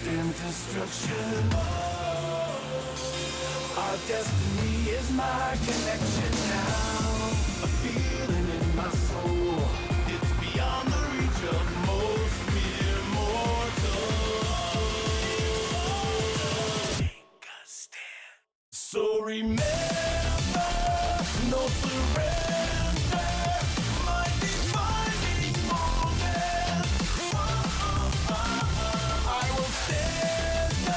and destruction. Our destiny is my connection now. A feeling in my soul. It's beyond the reach of most mere mortals. Take a stand. So remember, no surrender. My defining moment. I will stand up,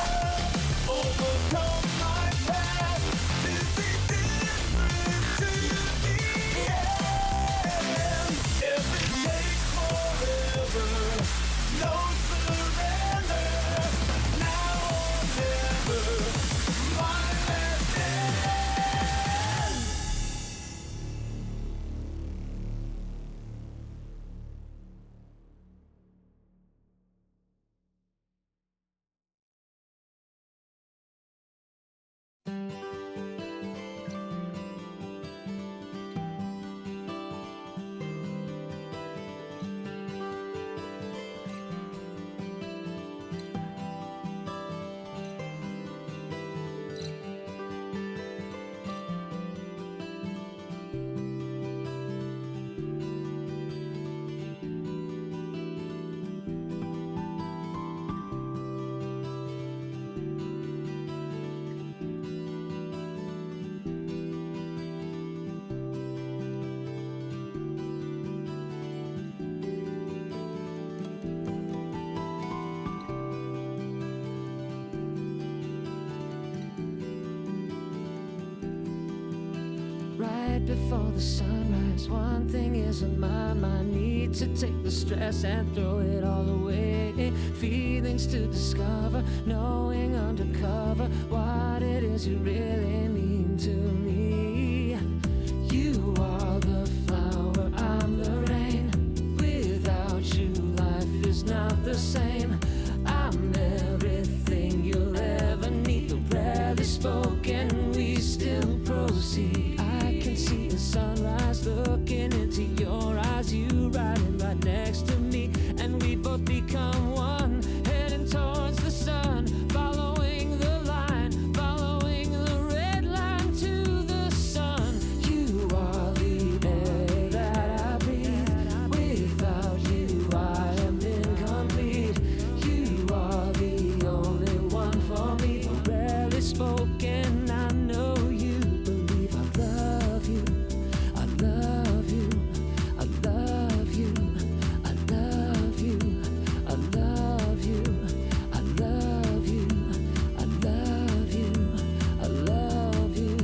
overcome my past, to be different to the end. If it takes forever, no surrender. Now or never, my last stand. Right before the sunrise, one thing is on my mind. Need to take the stress and throw it all away. Feelings to discover, knowing undercover what it is you really mean to me. You are the flower, I'm the rain. Without you, life is not the same. I'm everything you'll ever need. Though rarely spoken, we still proceed. I can see the sunrise looking into your eyes. You riding right next to me, and we both become one, heading towards the sun, following the line, following the red line to the sun. You are the air that I breathe. Without you, I am incomplete. You are the only one for me. Rarely spoken, I know you believe. I love you, I love you, I love you, I love you, I love you, I love you, I love you, I love you.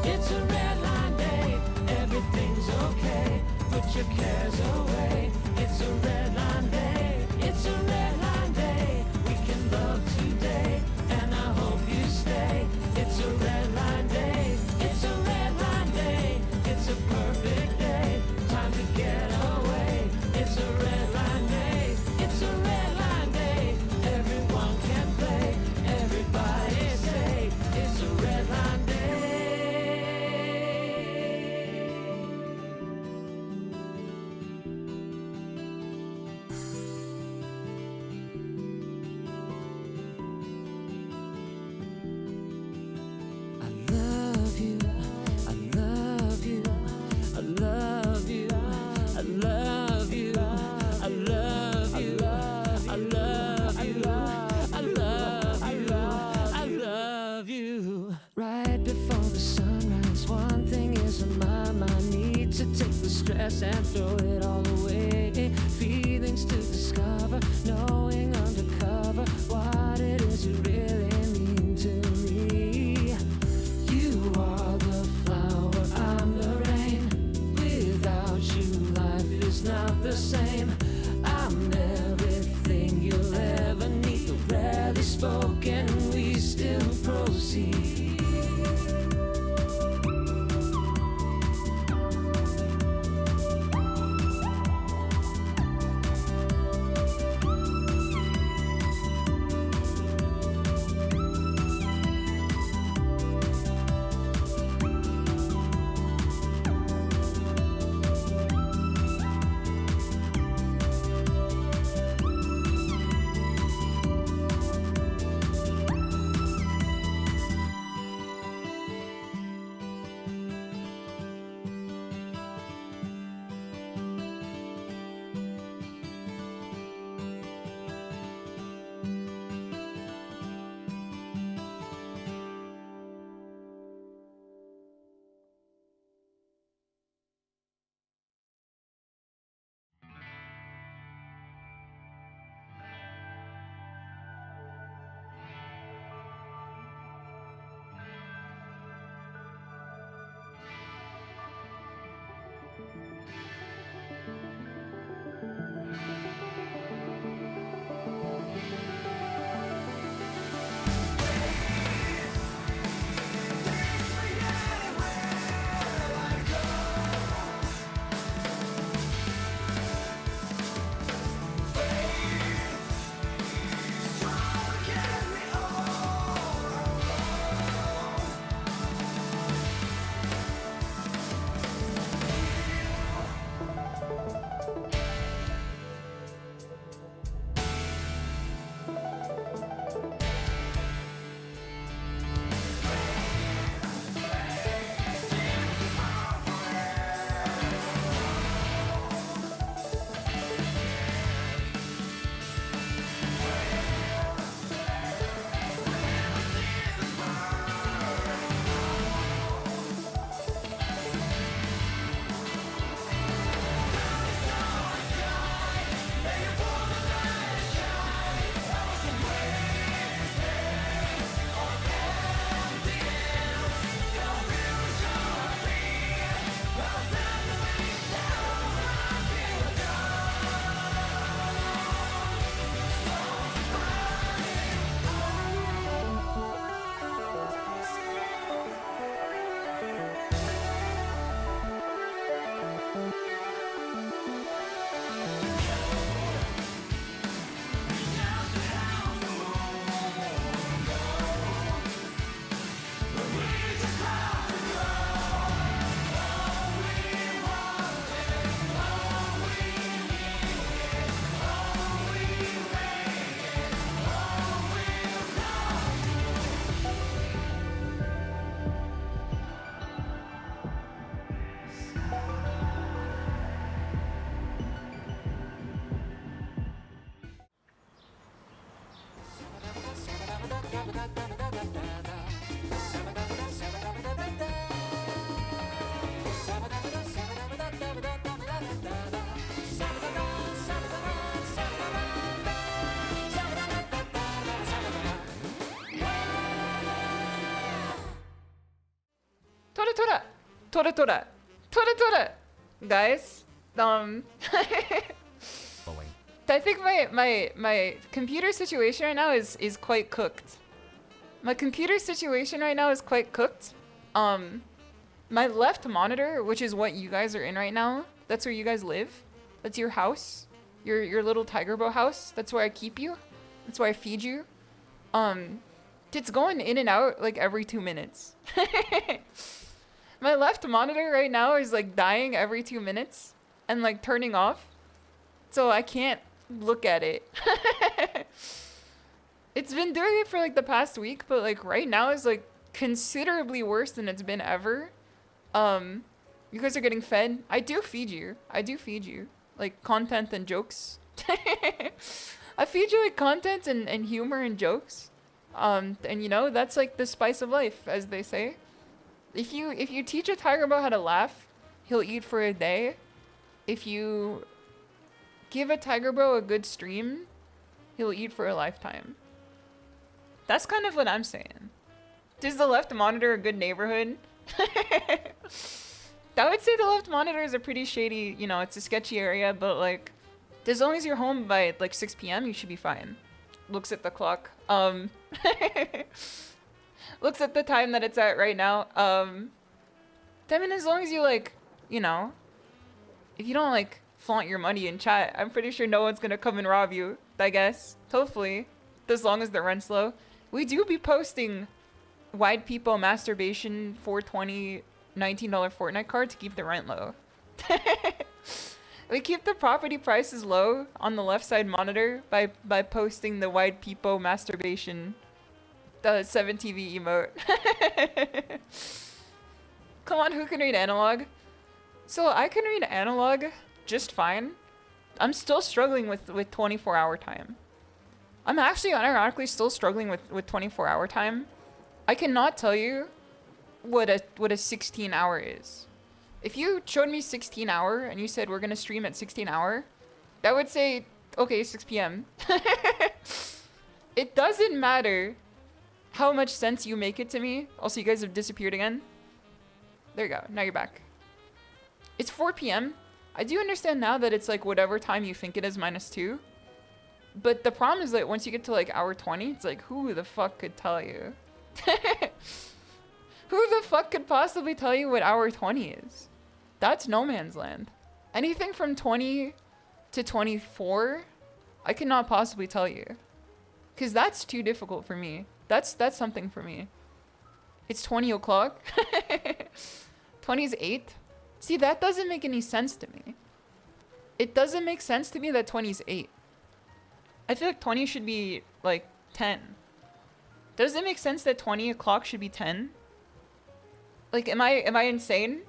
It's a red line day, everything's okay. Put your cares away. It's a red line day, it's a red line day. We can love today, and I hope you stay. It's a red line day, it's a red line day. It's a perfect day, time to get away. It's a red line day, it's a red line day. Everyone can play, everybody say, it's a red line day. I love you, I love you, I love you, I love you, I love you, I love you, I love you, I love you. Right before the sunrise, one thing is on my mind. Need to take the stress and throw it all away. Feelings to discover, knowing undercover what it is you really mean to me. You are the flower, I'm the rain. Without you, life is not the same. I'm everything you'll ever need. The spoken, we still proceed. Tora tora! Tora tora! Tora tora! Guys, I think my computer situation right now is quite cooked. My computer situation right now is quite cooked. My left monitor, which is what you guys are in right now, that's where you guys live. That's your house. Your little tiger bow house. That's where I keep you. That's where I feed you. It's going in and out like every 2 minutes. My left monitor right now is like dying every 2 minutes and like turning off. So I can't look at it. It's been doing it for like the past week, but like right now is like considerably worse than it's been ever. You guys are getting fed. I do feed you. I do feed you. Like content and jokes. I feed you like content and humor and jokes. And you know, that's like the spice of life, as they say. If you teach a tiger about how to laugh, he'll eat for a day. If you give a tiger bro a good stream, he'll eat for a lifetime. That's kind of what I'm saying. Is the left monitor a good neighborhood? I would say the left monitor is a pretty shady, you know, it's a sketchy area, but like, as long as you're home by like 6 p.m., you should be fine. Looks at the clock. Looks at the time that it's at right now. I mean, as long as you like, you know, if you don't like flaunt your money in chat, I'm pretty sure no one's gonna come and rob you, I guess. Hopefully. As long as the rent's low. We do be posting wide people masturbation 420 $19 Fortnite card to keep the rent low. We keep the property prices low on the left side monitor by posting the wide people masturbation 7TV emote. Come on, who can read analog? So I can read analog just fine. I'm still struggling with 24-hour time. I'm actually unironically still struggling with 24-hour time. I cannot tell you what a 16-hour is. If you showed me 16-hour and you said we're gonna stream at 16-hour, that would say, okay, 6 p.m. It doesn't matter how much sense you make it to me. Also, you guys have disappeared again. There you go. Now you're back. It's 4 p.m. I do understand now that it's like whatever time you think it is -2. But the problem is that once you get to like hour 20, it's like, who the fuck could tell you? Who the fuck could possibly tell you what hour 20 is? That's no man's land. Anything from 20 to 24, I cannot possibly tell you. Because that's too difficult for me. That's something for me. It's 20 o'clock. 20 is 8. See, that doesn't make any sense to me. It doesn't make sense to me that 20 is 8. I feel like 20 should be like 10. Does it make sense that 20 o'clock should be 10? Like, am I insane?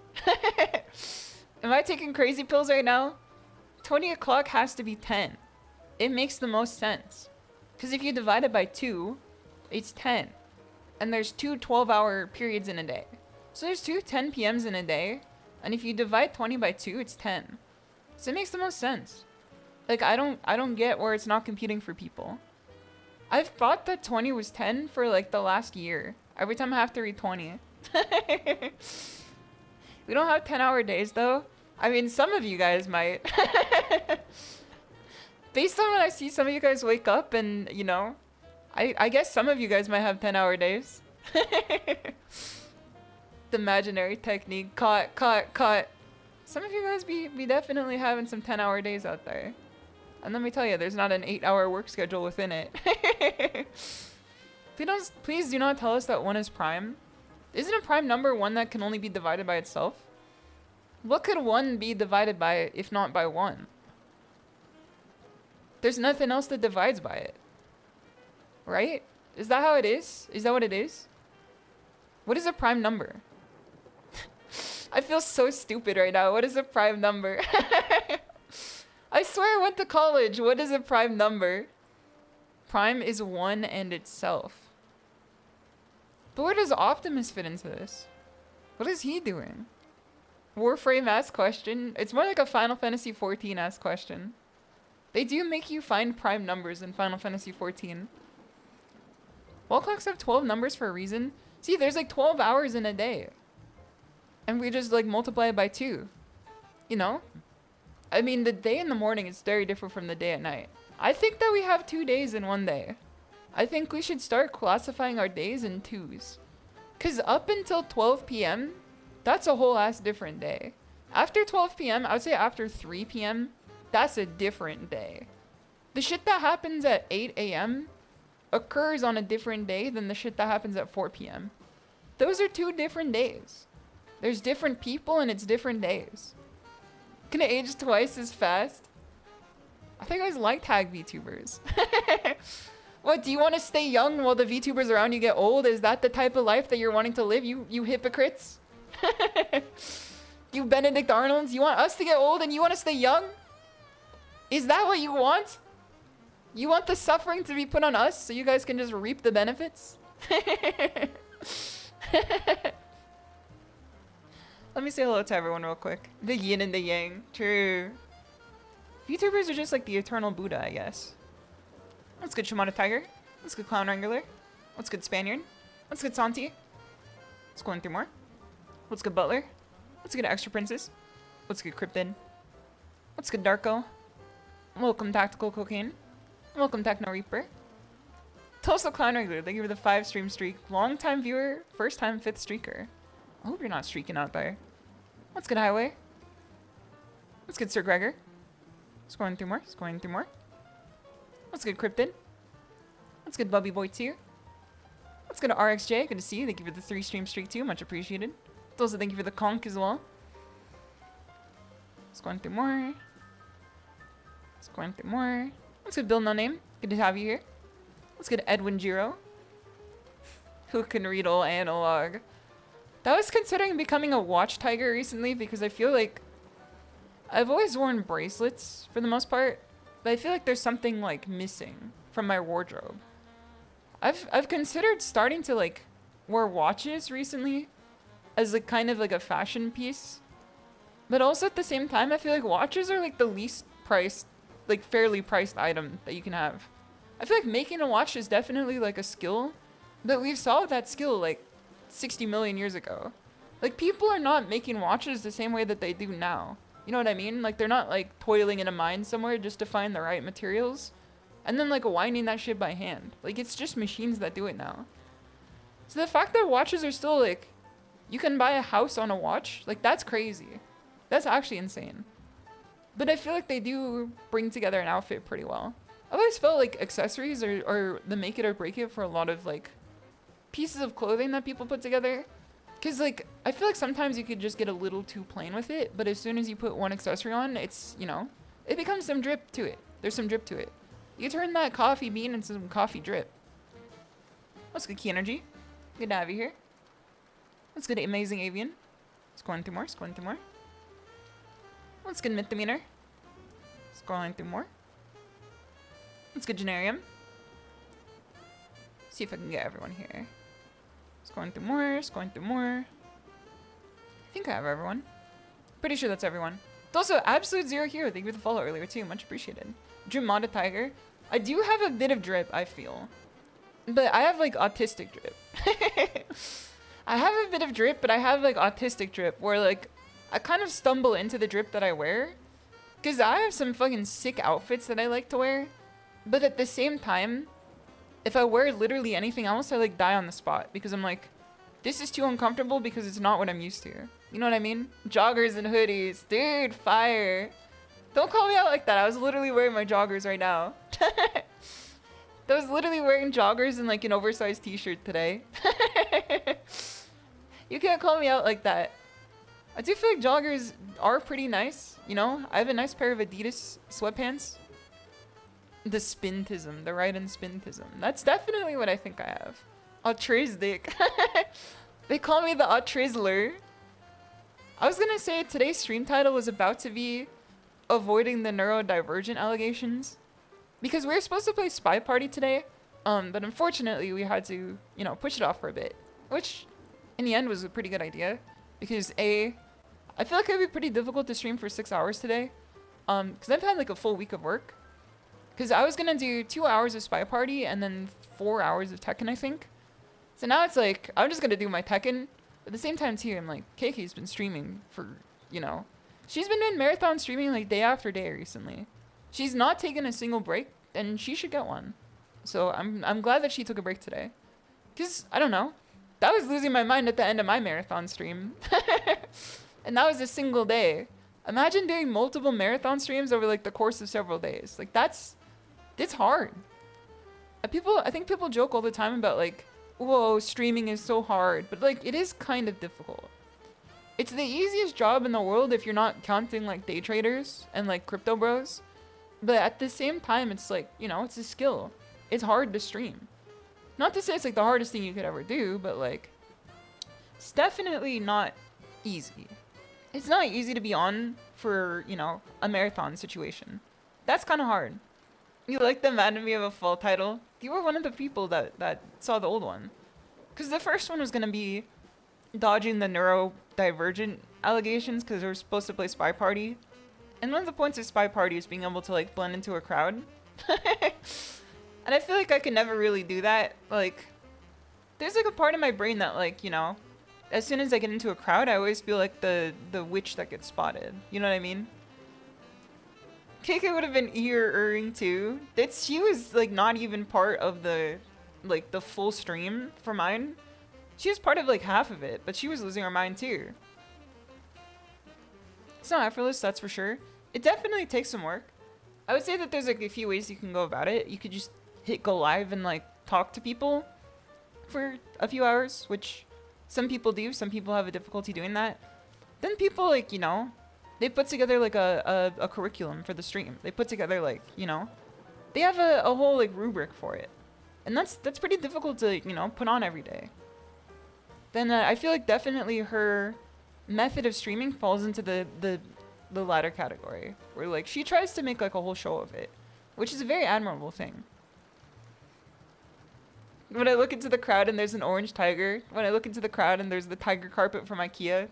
Am I taking crazy pills right now? 20 o'clock has to be 10. It makes the most sense. Because if you divide it by 2, it's 10. And there's 2 12-hour periods in a day. So there's 2 10 p.m.s in a day. And if you divide 20 by 2, it's 10. So it makes the most sense. Like, I don't get where it's not computing for people. I've thought that 20 was 10 for like the last year. Every time I have to read 20. We don't have 10-hour days though. I mean, some of you guys might. Based on when I see some of you guys wake up and, you know, I guess some of you guys might have 10-hour days. The imaginary technique. Caught. Some of you guys be definitely having some 10-hour days out there. And let me tell you, there's not an 8-hour work schedule within it. Please do not tell us that 1 is prime. Isn't a prime number one that can only be divided by itself? What could 1 be divided by if not by 1? There's nothing else that divides by it. Right? Is that how it is? Is that what it is? What is a prime number? I feel so stupid right now. What is a prime number? I swear I went to college. What is a prime number? Prime is 1 and itself. But where does Optimus fit into this? What is he doing? Warframe asked question. It's more like a Final Fantasy 14 asked question. They do make you find prime numbers in Final Fantasy 14. Wall clocks have 12 numbers for a reason. See, there's like 12 hours in a day. And we just like multiply it by 2. You know? I mean, the day in the morning is very different from the day at night. I think that we have 2 days in one day. I think we should start classifying our days in 2s. Because up until 12 p.m., that's a whole ass different day. After 12 p.m., I would say after 3 p.m., that's a different day. The shit that happens at 8 a.m. occurs on a different day than the shit that happens at 4 p.m. Those are 2 different days. There's different people and it's different days. Gonna age twice as fast? I think I guys like tag VTubers. What, do you want to stay young while the VTubers around you get old? Is that the type of life that you're wanting to live, you hypocrites? You Benedict Arnolds, you want us to get old and you want to stay young? Is that what you want? You want the suffering to be put on us so you guys can just reap the benefits? Let me say hello to everyone real quick. The yin and the yang. True. VTubers are just like the eternal Buddha, I guess. What's good, shimadatiger? What's good, Clown Wrangler? What's good, Spaniard? What's good, Santi? Let's go in through more. What's good, Butler? What's good, Extra Princess? What's good, Cryptid? What's good, Darko? Welcome, Tactical Cocaine. Welcome, Techno Reaper. Tulsa Clown Regular, thank you for the 5 stream streak. Long time viewer, first time 5th streaker. I hope you're not streaking out there. What's good, Highway? What's good, Sir Gregor? Scoring through more, scoring through more. What's good, Cryptid? What's good, Bubby Boy 2? What's good, RXJ? Good to see you. Thank you for the 3 stream streak too, much appreciated. Also, thank you for the conk as well. Scoring through more. Scoring through more. What's good, Bill No Name? Good to have you here. What's good, Edwin Giro? Who can read all analog? That was considering becoming a watch tiger recently because I feel like I've always worn bracelets for the most part, but I feel like there's something like missing from my wardrobe. I've considered starting to like wear watches recently as like kind of like a fashion piece, but also at the same time I feel like watches are like the least priced, like fairly priced item that you can have. I feel like making a watch is definitely like a skill, but we've solved that skill like 60 million years ago. Like people are not making watches the same way that they do now. You know what I mean? Like they're not like toiling in a mine somewhere just to find the right materials and then like winding that shit by hand. Like it's just machines that do it now. So the fact that watches are still like, you can buy a house on a watch, like that's crazy. That's actually insane. But I feel like they do bring together an outfit pretty well. I've always felt like accessories are the make it or break it for a lot of like pieces of clothing that people put together. Cause like, I feel like sometimes you could just get a little too plain with it, but as soon as you put one accessory on, it's, you know, it becomes some drip to it. There's some drip to it. You turn that coffee bean into some coffee drip. What's good, Key Energy? Good to have you here. What's good, Amazing Avian? Scoring through more, scoring through more. What's good, Mythometer? Scrolling through more. What's good, Generium? See if I can get everyone here. Scoring through more, scoring through more. I think I have everyone. Pretty sure that's everyone. It's also Absolute Zero Hero. Thank you for the follow earlier too. Much appreciated. Shimadatiger. I do have a bit of drip, I feel. But I have like autistic drip. I have a bit of drip, but I have like autistic drip where like I kind of stumble into the drip that I wear. Because I have some fucking sick outfits that I like to wear. But at the same time, if I wear literally anything else, I like die on the spot. Because I'm like, this is too uncomfortable because it's not what I'm used to. You know what I mean? Joggers and hoodies. Dude, fire. Don't call me out like that. I was literally wearing my joggers right now. I was literally wearing joggers and like an oversized t-shirt today. You can't call me out like that. I do feel like joggers are pretty nice. You know, I have a nice pair of Adidas sweatpants. The spintism, the right and spintism. That's definitely what I think I have. Altruistic. They call me the Altruisler. I was gonna say today's stream title was about to be avoiding the neurodivergent allegations. Because we were supposed to play Spy Party today. But unfortunately we had to, you know, push it off for a bit. Which, in the end, was a pretty good idea. Because I feel like it would be pretty difficult to stream for 6 hours today. Because I've had like a full week of work. Because I was gonna do 2 hours of Spy Party and then 4 hours of Tekken, I think. So now it's like, I'm just gonna do my Tekken. At the same time too, I'm like, Keiki's been streaming for, you know. She's been doing marathon streaming like day after day recently. She's not taken a single break, and she should get one. So I'm glad that she took a break today. Because, I don't know. That was losing my mind at the end of my marathon stream. And that was a single day. Imagine doing multiple marathon streams over like the course of several days. Like it's hard. I think people joke all the time about like, whoa, streaming is so hard. But like, it is kind of difficult. It's the easiest job in the world if you're not counting like day traders and like crypto bros. But at the same time, it's like, you know, it's a skill. It's hard to stream. Not to say it's like the hardest thing you could ever do, but like, it's definitely not easy. It's not easy to be on for, you know, a marathon situation. That's kind of hard. You like the anatomy of a fall title? You were one of the people that saw the old one. Because the first one was going to be dodging the neurodivergent allegations because we were supposed to play Spy Party. And one of the points of Spy Party is being able to like blend into a crowd. And I feel like I could never really do that. Like, there's like a part of my brain that like, you know, as soon as I get into a crowd, I always feel like the witch that gets spotted. You know what I mean? KK would have been ear-erring too. She was like not even part of the like the full stream for mine. She was part of like half of it, but she was losing her mind too. It's not effortless, that's for sure. It definitely takes some work. I would say that there's like a few ways you can go about it. You could just hit go live and like talk to people for a few hours, which some people do. Some people have a difficulty doing that. Then people like, you know, they put together like a curriculum for the stream. They put together like, you know, they have a whole like rubric for it. And that's pretty difficult to, you know, put on every day. Then I feel like definitely her method of streaming falls into the latter category, where like she tries to make like a whole show of it, which is a very admirable thing. When I look into the crowd and there's an orange tiger, when I look into the crowd and there's the tiger carpet from IKEA.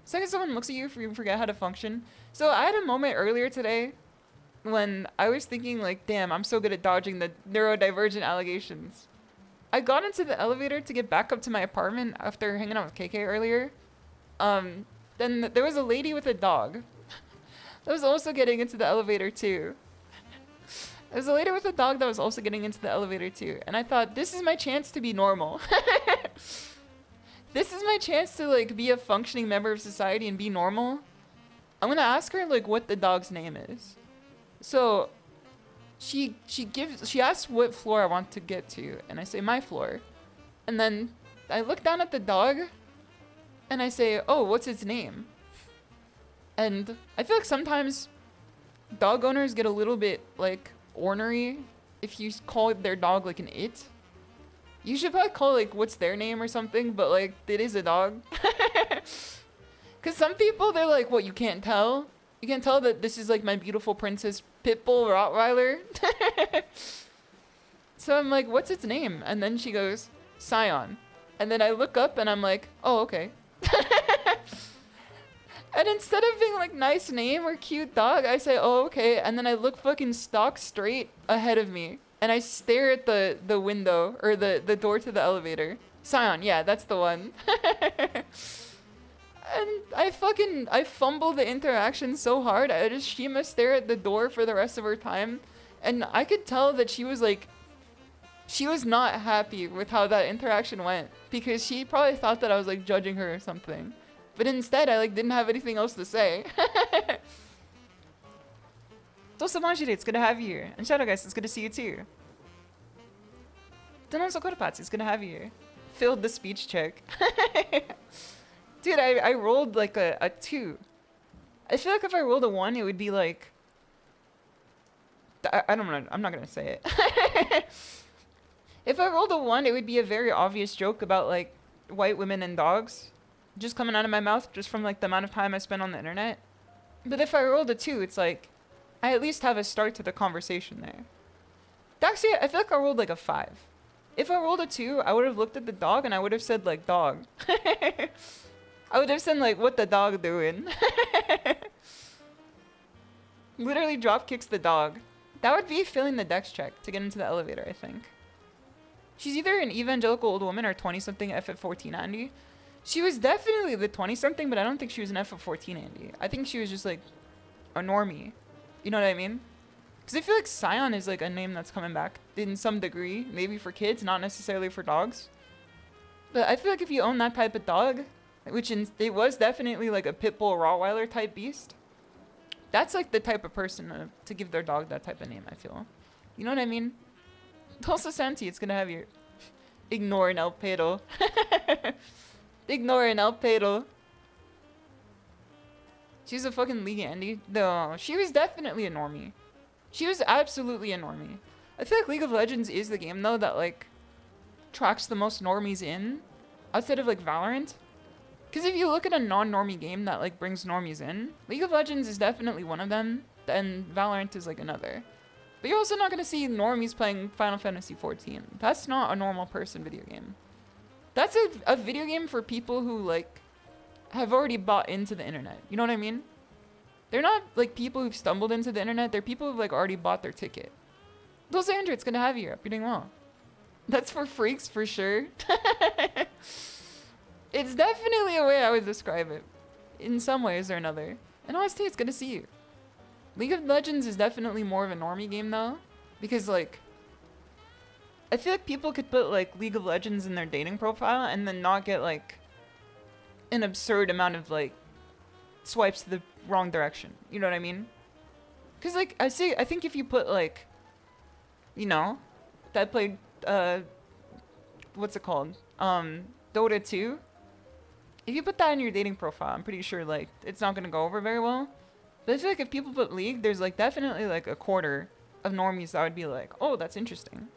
It's like if someone looks at you if you forget how to function. So I had a moment earlier today when I was thinking like, damn, I'm so good at dodging the neurodivergent allegations. I got into the elevator to get back up to my apartment after hanging out with KK earlier. Then there was a lady with a dog that was also getting into the elevator too. There was a lady with a dog that was also getting into the elevator too. And I thought, this is my chance to be normal. This is my chance to like be a functioning member of society and be normal. I'm gonna ask her like what the dog's name is. So she asks what floor I want to get to, and I say my floor. And then I look down at the dog and I say, oh, what's its name? And I feel like sometimes dog owners get a little bit like ornery if you call their dog like an it. You should probably call like what's their name or something, but like it is a dog. Cause some people, they're like, what, you can't tell? You can't tell that this is like my beautiful princess Pitbull Rottweiler? So I'm like, what's its name? And then she goes, Scion. And then I look up and I'm like, oh, okay. And instead of being like nice name or cute dog, I say, oh, okay. And then I look fucking stock straight ahead of me. And I stare at the window or the door to the elevator. Scion, yeah, that's the one. And I fumble the interaction so hard. I just Shima stare at the door for the rest of her time. And I could tell that she was like, she was not happy with how that interaction went. Because she probably thought that I was like judging her or something. But instead, I like didn't have anything else to say. Dosamajiri, it's good to have you here. And Shadow Guys, it's good to see you too. Donon Sokorapatsu, it's good to have you here. Failed the speech check. Dude, I rolled like a 2. I feel like if I rolled a 1, it would be like... I'm not gonna say it. If I rolled a 1, it would be a very obvious joke about like white women and dogs. Just coming out of my mouth just from like the amount of time I spent on the internet. But if I rolled a 2, it's like I at least have a start to the conversation there. Actually, I feel like I rolled like a 5. If I rolled a 2, I would have looked at the dog and I would have said like dog. I would have said like what the dog doing. Literally drop kicks the dog. That would be failing the dex check to get into the elevator, I think. She's either an evangelical old woman or 20-something F at 14 Andy. She was definitely the 20-something, but I don't think she was an F of 14 Andy. I think she was just like a normie. You know what I mean? Because I feel like Scion is like a name that's coming back in some degree. Maybe for kids, not necessarily for dogs. But I feel like if you own that type of dog, which it was definitely like a Pitbull Rottweiler type beast, that's like the type of person to give their dog that type of name, I feel. You know what I mean? Tulsa Santi, it's gonna have your... Ignore an El Pedo. Ignore an El Pedo. She's a fucking League Andy. No, she was definitely a normie. She was absolutely a normie. I feel like League of Legends is the game, though, that, like, tracks the most normies in. Outside of, like, Valorant. Because if you look at a non-normie game that, like, brings normies in, League of Legends is definitely one of them, and Valorant is, like, another. But you're also not going to see normies playing Final Fantasy XIV. That's not a normal person video game. That's a video game for people who, like, have already bought into the internet. You know what I mean? They're not, like, people who've stumbled into the internet. They're people who've, like, already bought their ticket. Those Andrew, it's going to have you. You're doing well. That's for freaks, for sure. It's definitely a way I would describe it. In some ways or another. And honestly, it's good to see you. League of Legends is definitely more of a normie game, though. Because, like, I feel like people could put like League of Legends in their dating profile and then not get like an absurd amount of like swipes to the wrong direction. You know what I mean? Because like I think if you put like, you know, that played what's it called? Dota 2. If you put that in your dating profile, I'm pretty sure like it's not gonna go over very well. But I feel like if people put League, there's like definitely like a quarter of normies that would be like, oh, that's interesting.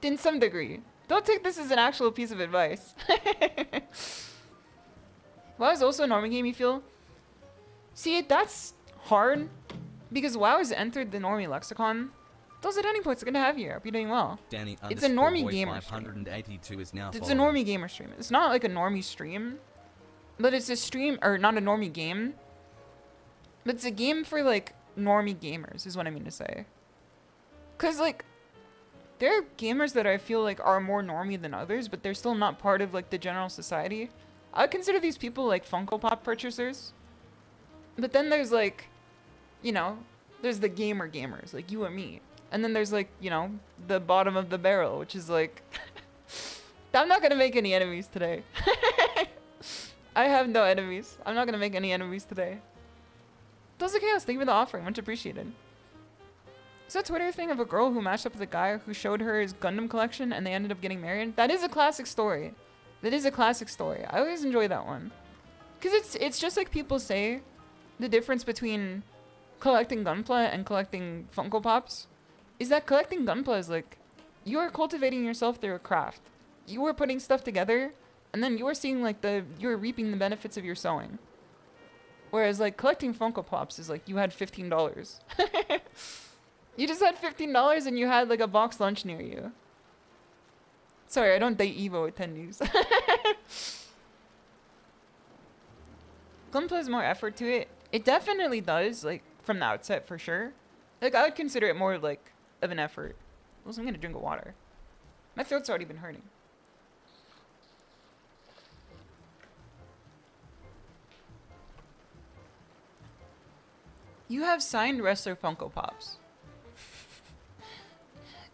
In some degree. Don't take this as an actual piece of advice. WoW is also a normie game, you feel? See, that's hard because WoW has entered the normie lexicon. Those at any point it's gonna have you. Hope you're doing well. Danny It's a normie gamer 582 stream. is now It's a normie gamer stream. It's not like a normie stream, but it's a stream, or not a normie game. But it's a game for like normie gamers, is what I mean to say. Cause like, there are gamers that I feel like are more normie than others, but they're still not part of like the general society. I would consider these people like Funko Pop purchasers. But then there's like, you know, there's the gamers, like you and me. And then there's like, you know, the bottom of the barrel, which is like, I'm not gonna make any enemies today. I have no enemies. I'm not gonna make any enemies today. Those are chaos. Thank you for the offering. Much appreciated. Is that Twitter thing of a girl who matched up with a guy who showed her his Gundam collection and they ended up getting married? That is a classic story. That is a classic story. I always enjoy that one. Because it's just like people say, the difference between collecting Gunpla and collecting Funko Pops is that collecting Gunpla is like, you are cultivating yourself through a craft. You are putting stuff together, and then you are seeing like you're reaping the benefits of your sewing. Whereas like collecting Funko Pops is like, you had $15. You just had $15 and you had like a box lunch near you. Sorry, I don't date Evo attendees. Gunpla has more effort to it. It definitely does, like, from the outset, for sure. Like, I would consider it more, like, of an effort. Also, I'm gonna drink water. My throat's already been hurting. You have signed wrestler Funko Pops.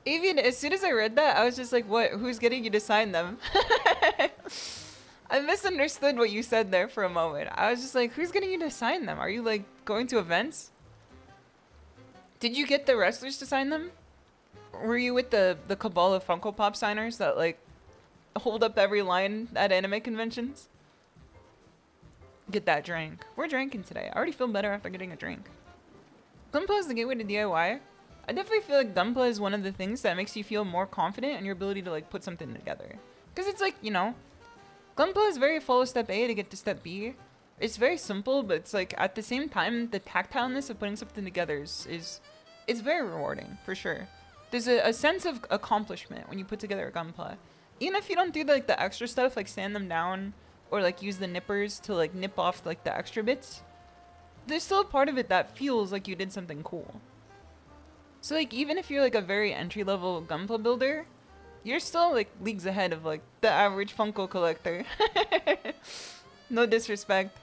Avian, as soon as I read that, I was just like, what? Who's getting you to sign them? I misunderstood what you said there for a moment. I was just like, who's getting you to sign them? Are you, like, going to events? Did you get the wrestlers to sign them? Were you with the cabal of Funko Pop signers that, like, hold up every line at anime conventions? Get that drink. We're drinking today. I already feel better after getting a drink. Gunpla is the gateway to DIY. I definitely feel like Gunpla is one of the things that makes you feel more confident in your ability to, like, put something together. Because it's like, you know, Gunpla is very follow step A to get to step B. It's very simple, but it's like, at the same time, the tactileness of putting something together is very rewarding, for sure. There's a sense of accomplishment when you put together a Gunpla. Even if you don't do, like, the extra stuff, like sand them down, or, like, use the nippers to, like, nip off, like, the extra bits, there's still a part of it that feels like you did something cool. So, like, even if you're, like, a very entry-level Gunpla builder, you're still, like, leagues ahead of, like, the average Funko collector. No disrespect.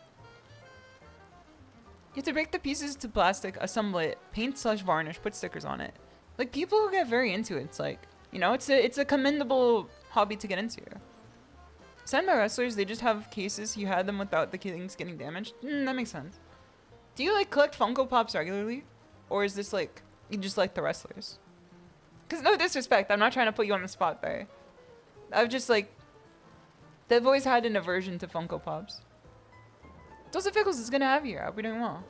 You have to break the pieces to plastic, assemble it, paint/varnish, put stickers on it. Like, people who get very into it, it's like, you know, it's a commendable hobby to get into. Signed by wrestlers, they just have cases. You had them without the things getting damaged. That makes sense. Do you, like, collect Funko Pops regularly? Or is this, like, you just like the wrestlers? Because no disrespect, I'm not trying to put you on the spot there. I've just, like, they've always had an aversion to Funko Pops. Joseph Pickles is gonna have you. I hope you're doing well.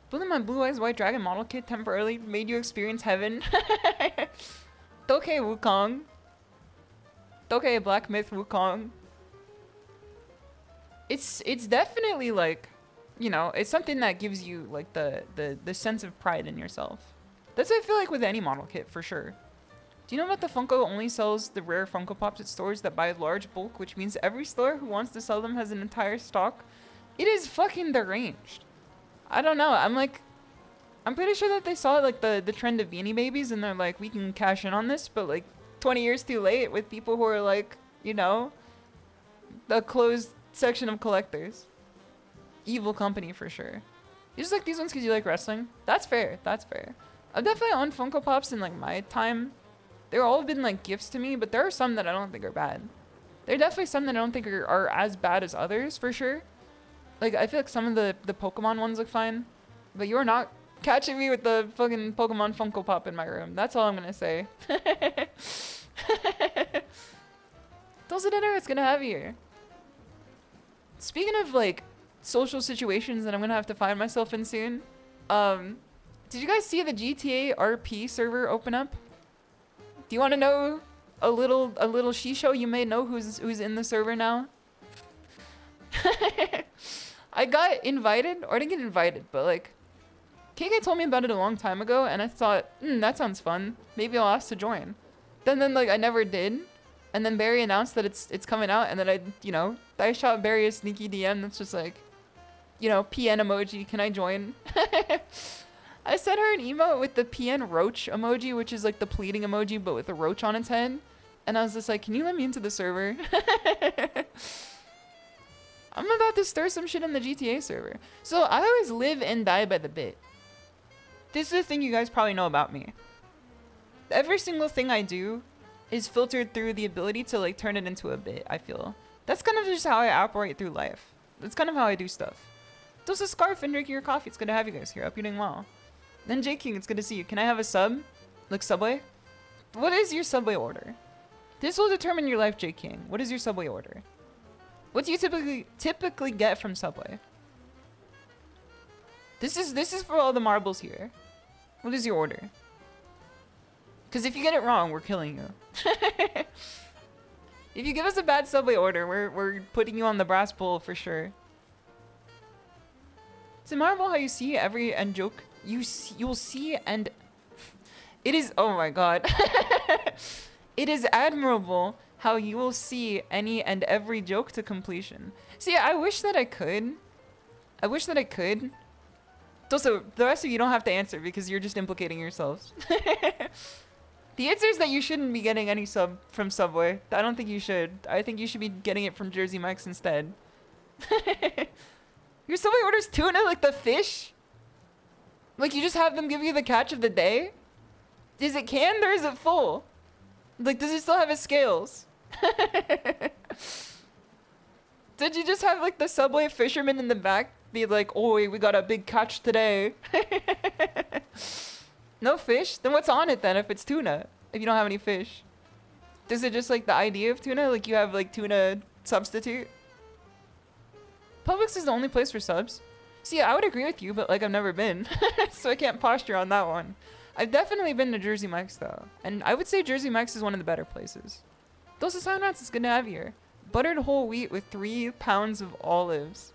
Building my Blue Eyes White Dragon model kit temporarily made you experience heaven. Tokei Wukong. Tokei Black Myth Wukong. It's definitely, like, you know, it's something that gives you, like, the sense of pride in yourself. That's what I feel like with any model kit, for sure. Do you know that the Funko only sells the rare Funko Pops at stores that buy large bulk, which means every store who wants to sell them has an entire stock? It is fucking deranged. I don't know. I'm pretty sure that they saw, like, the trend of Beanie Babies, and they're like, we can cash in on this, but, like, 20 years too late with people who are, like, you know, the closed section of collectors. Evil company, for sure. You just like these ones because you like wrestling? That's fair. That's fair. I've definitely owned Funko Pops in, like, my time. They're all been like gifts to me, but there are some that I don't think are bad. There are definitely some that I don't think are as bad as others, for sure. Like, I feel like some of the Pokemon ones look fine. But you're not catching me with the fucking Pokemon Funko Pop in my room. That's all I'm gonna say. Those are dinner it's gonna have here. Speaking of, like, social situations that I'm gonna have to find myself in soon, did you guys see the GTA RP server open up? Do you want to know a little SHISHOU you may know who's in the server now? I got invited, or I didn't get invited, but like, KK told me about it a long time ago, and I thought, that sounds fun. Maybe I'll ask to join. Then like, I never did. And then Barry announced that it's coming out, and then I shot Barry a sneaky DM that's just like, PN emoji, can I join? I sent her an emote with the PN roach emoji, which is like the pleading emoji, but with a roach on its head. And I was just like, can you let me into the server? I'm about to stir some shit on the GTA server. So I always live and die by the bit. This is the thing you guys probably know about me. Every single thing I do is filtered through the ability to like turn it into a bit, I feel. That's kind of just how I operate through life. That's kind of how I do stuff. Toast a scarf and drinking your coffee. It's good to have you guys here. Hope you're doing well. Then J King, it's good to see you. Can I have a sub? Like Subway? What is your Subway order? This will determine your life, J King. What is your Subway order? What do you typically get from Subway? This is for all the marbles here. What is your order? Because if you get it wrong, we're killing you. If you give us a bad Subway order, we're putting you on the brass bowl for sure. It's admirable how you see every end joke. You'll see and it is, oh my god. It is admirable how you will see any and every joke to completion. See, I wish that I could. I wish that I could. Also, the rest of you don't have to answer because you're just implicating yourselves. The answer is that you shouldn't be getting any sub from Subway. I don't think you should. I think you should be getting it from Jersey Mike's instead. Your Subway orders tuna like the fish? Like you just have them give you the catch of the day? Is it canned or is it full? Like, does it still have its scales? Did you just have like the Subway fisherman in the back be like, "Oh, we got a big catch today"? No fish? Then what's on it then if it's tuna? If you don't have any fish? Is it just like the idea of tuna? Like you have like tuna substitute? Publix is the only place for subs. See, I would agree with you, but like I've never been. So I can't posture on that one. I've definitely been to Jersey Mike's though. And I would say Jersey Mike's is one of the better places. Those are Sionnach, it's good to have you here. Buttered whole wheat with 3 pounds of olives.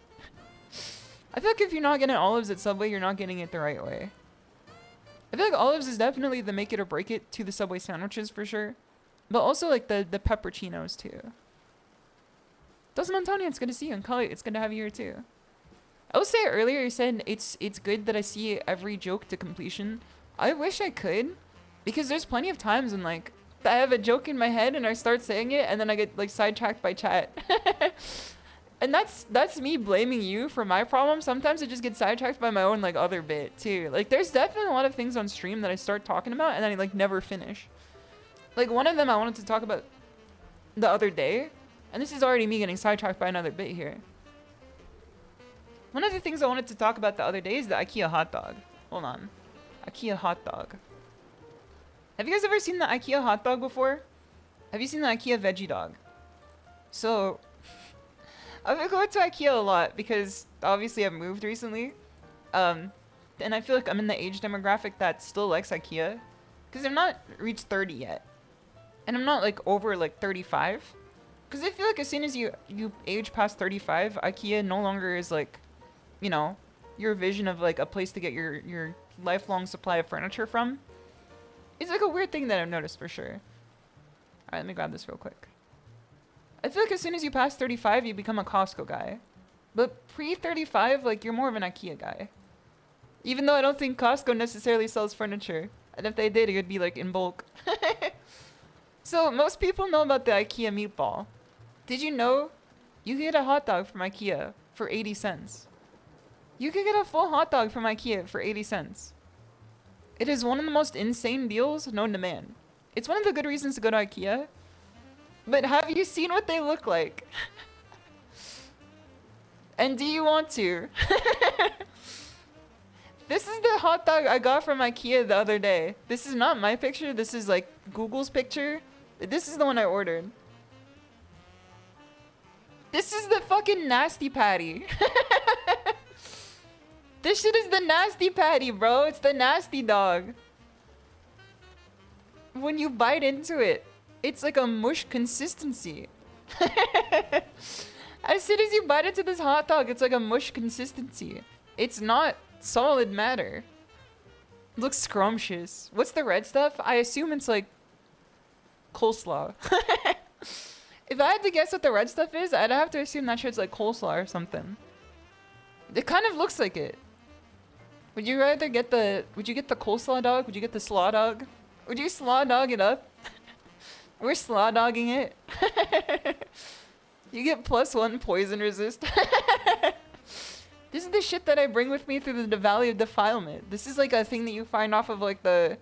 I feel like if you're not getting olives at Subway, you're not getting it the right way. I feel like olives is definitely the make it or break it to the Subway sandwiches for sure. But also like the pepperoncinos too. Doesn't Antonio, it's good to see you. And Kali, it's good to have you here too. I will say earlier, you said it's good that I see every joke to completion. I wish I could. Because there's plenty of times when like, I have a joke in my head and I start saying it and then I get like sidetracked by chat. And that's me blaming you for my problem. Sometimes I just get sidetracked by my own like other bit too. Like there's definitely a lot of things on stream that I start talking about and then I like never finish. Like one of them I wanted to talk about the other day, and this is already me getting sidetracked by another bit here. One of the things I wanted to talk about the other day is the IKEA hot dog. Hold on. IKEA hot dog. Have you guys ever seen the IKEA hot dog before? Have you seen the IKEA veggie dog? So I've been going to IKEA a lot because obviously I've moved recently. And I feel like I'm in the age demographic that still likes IKEA. Because I've not reached 30 yet. And I'm not like over like 35. Because I feel like as soon as you age past 35, IKEA no longer is like, you know, your vision of like a place to get your lifelong supply of furniture from. It's like a weird thing that I've noticed for sure. Alright, let me grab this real quick. I feel like as soon as you pass 35, you become a Costco guy. But pre-35, like, you're more of an IKEA guy. Even though I don't think Costco necessarily sells furniture. And if they did, it would be, like, in bulk. So, most people know about the IKEA meatball. Did you know you can get a hot dog from IKEA for 80 cents? You can get a full hot dog from IKEA for 80 cents. It is one of the most insane deals known to man. It's one of the good reasons to go to IKEA. But have you seen what they look like? And do you want to? This is the hot dog I got from IKEA the other day. This is not my picture. This is like Google's picture. This is the one I ordered. This is the fucking nasty patty. This shit is the nasty patty, bro. It's the nasty dog. When you bite into it, it's like a mush consistency. As soon as you bite into this hot dog, it's like a mush consistency. It's not solid matter. It looks scrumptious. What's the red stuff? I assume it's like coleslaw. If I had to guess what the red stuff is, I'd have to assume that shit's like coleslaw or something. It kind of looks like it. Would you rather get the... Would you get the coleslaw dog? Would you get the slaw dog? Would you slaw dog it up? We're slaw dogging it. You get +1 poison resist. This is the shit that I bring with me through the Valley of Defilement. This is like a thing that you find off of like the...